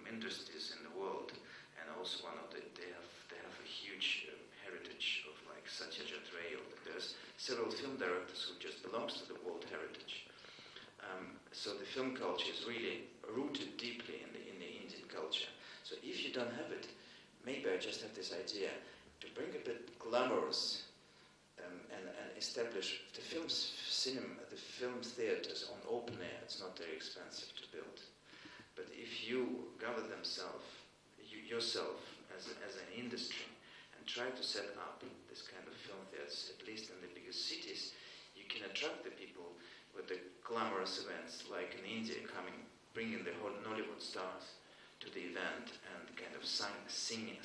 industries in the world, and also one of they have a huge heritage of like Satyajit Ray. There's several film directors who just belongs to the world heritage. So the film culture is really rooted deeply in the Indian culture. So if you don't have it, maybe I just have this idea to bring a bit glamorous and establish the film theaters on open air. It's not very expensive to build, but if you gather yourself as an industry and try to set up this kind of film theaters, at least in the biggest cities, you can attract the people with the glamorous events like in India, bringing the whole Nollywood stars to the event and kind of signing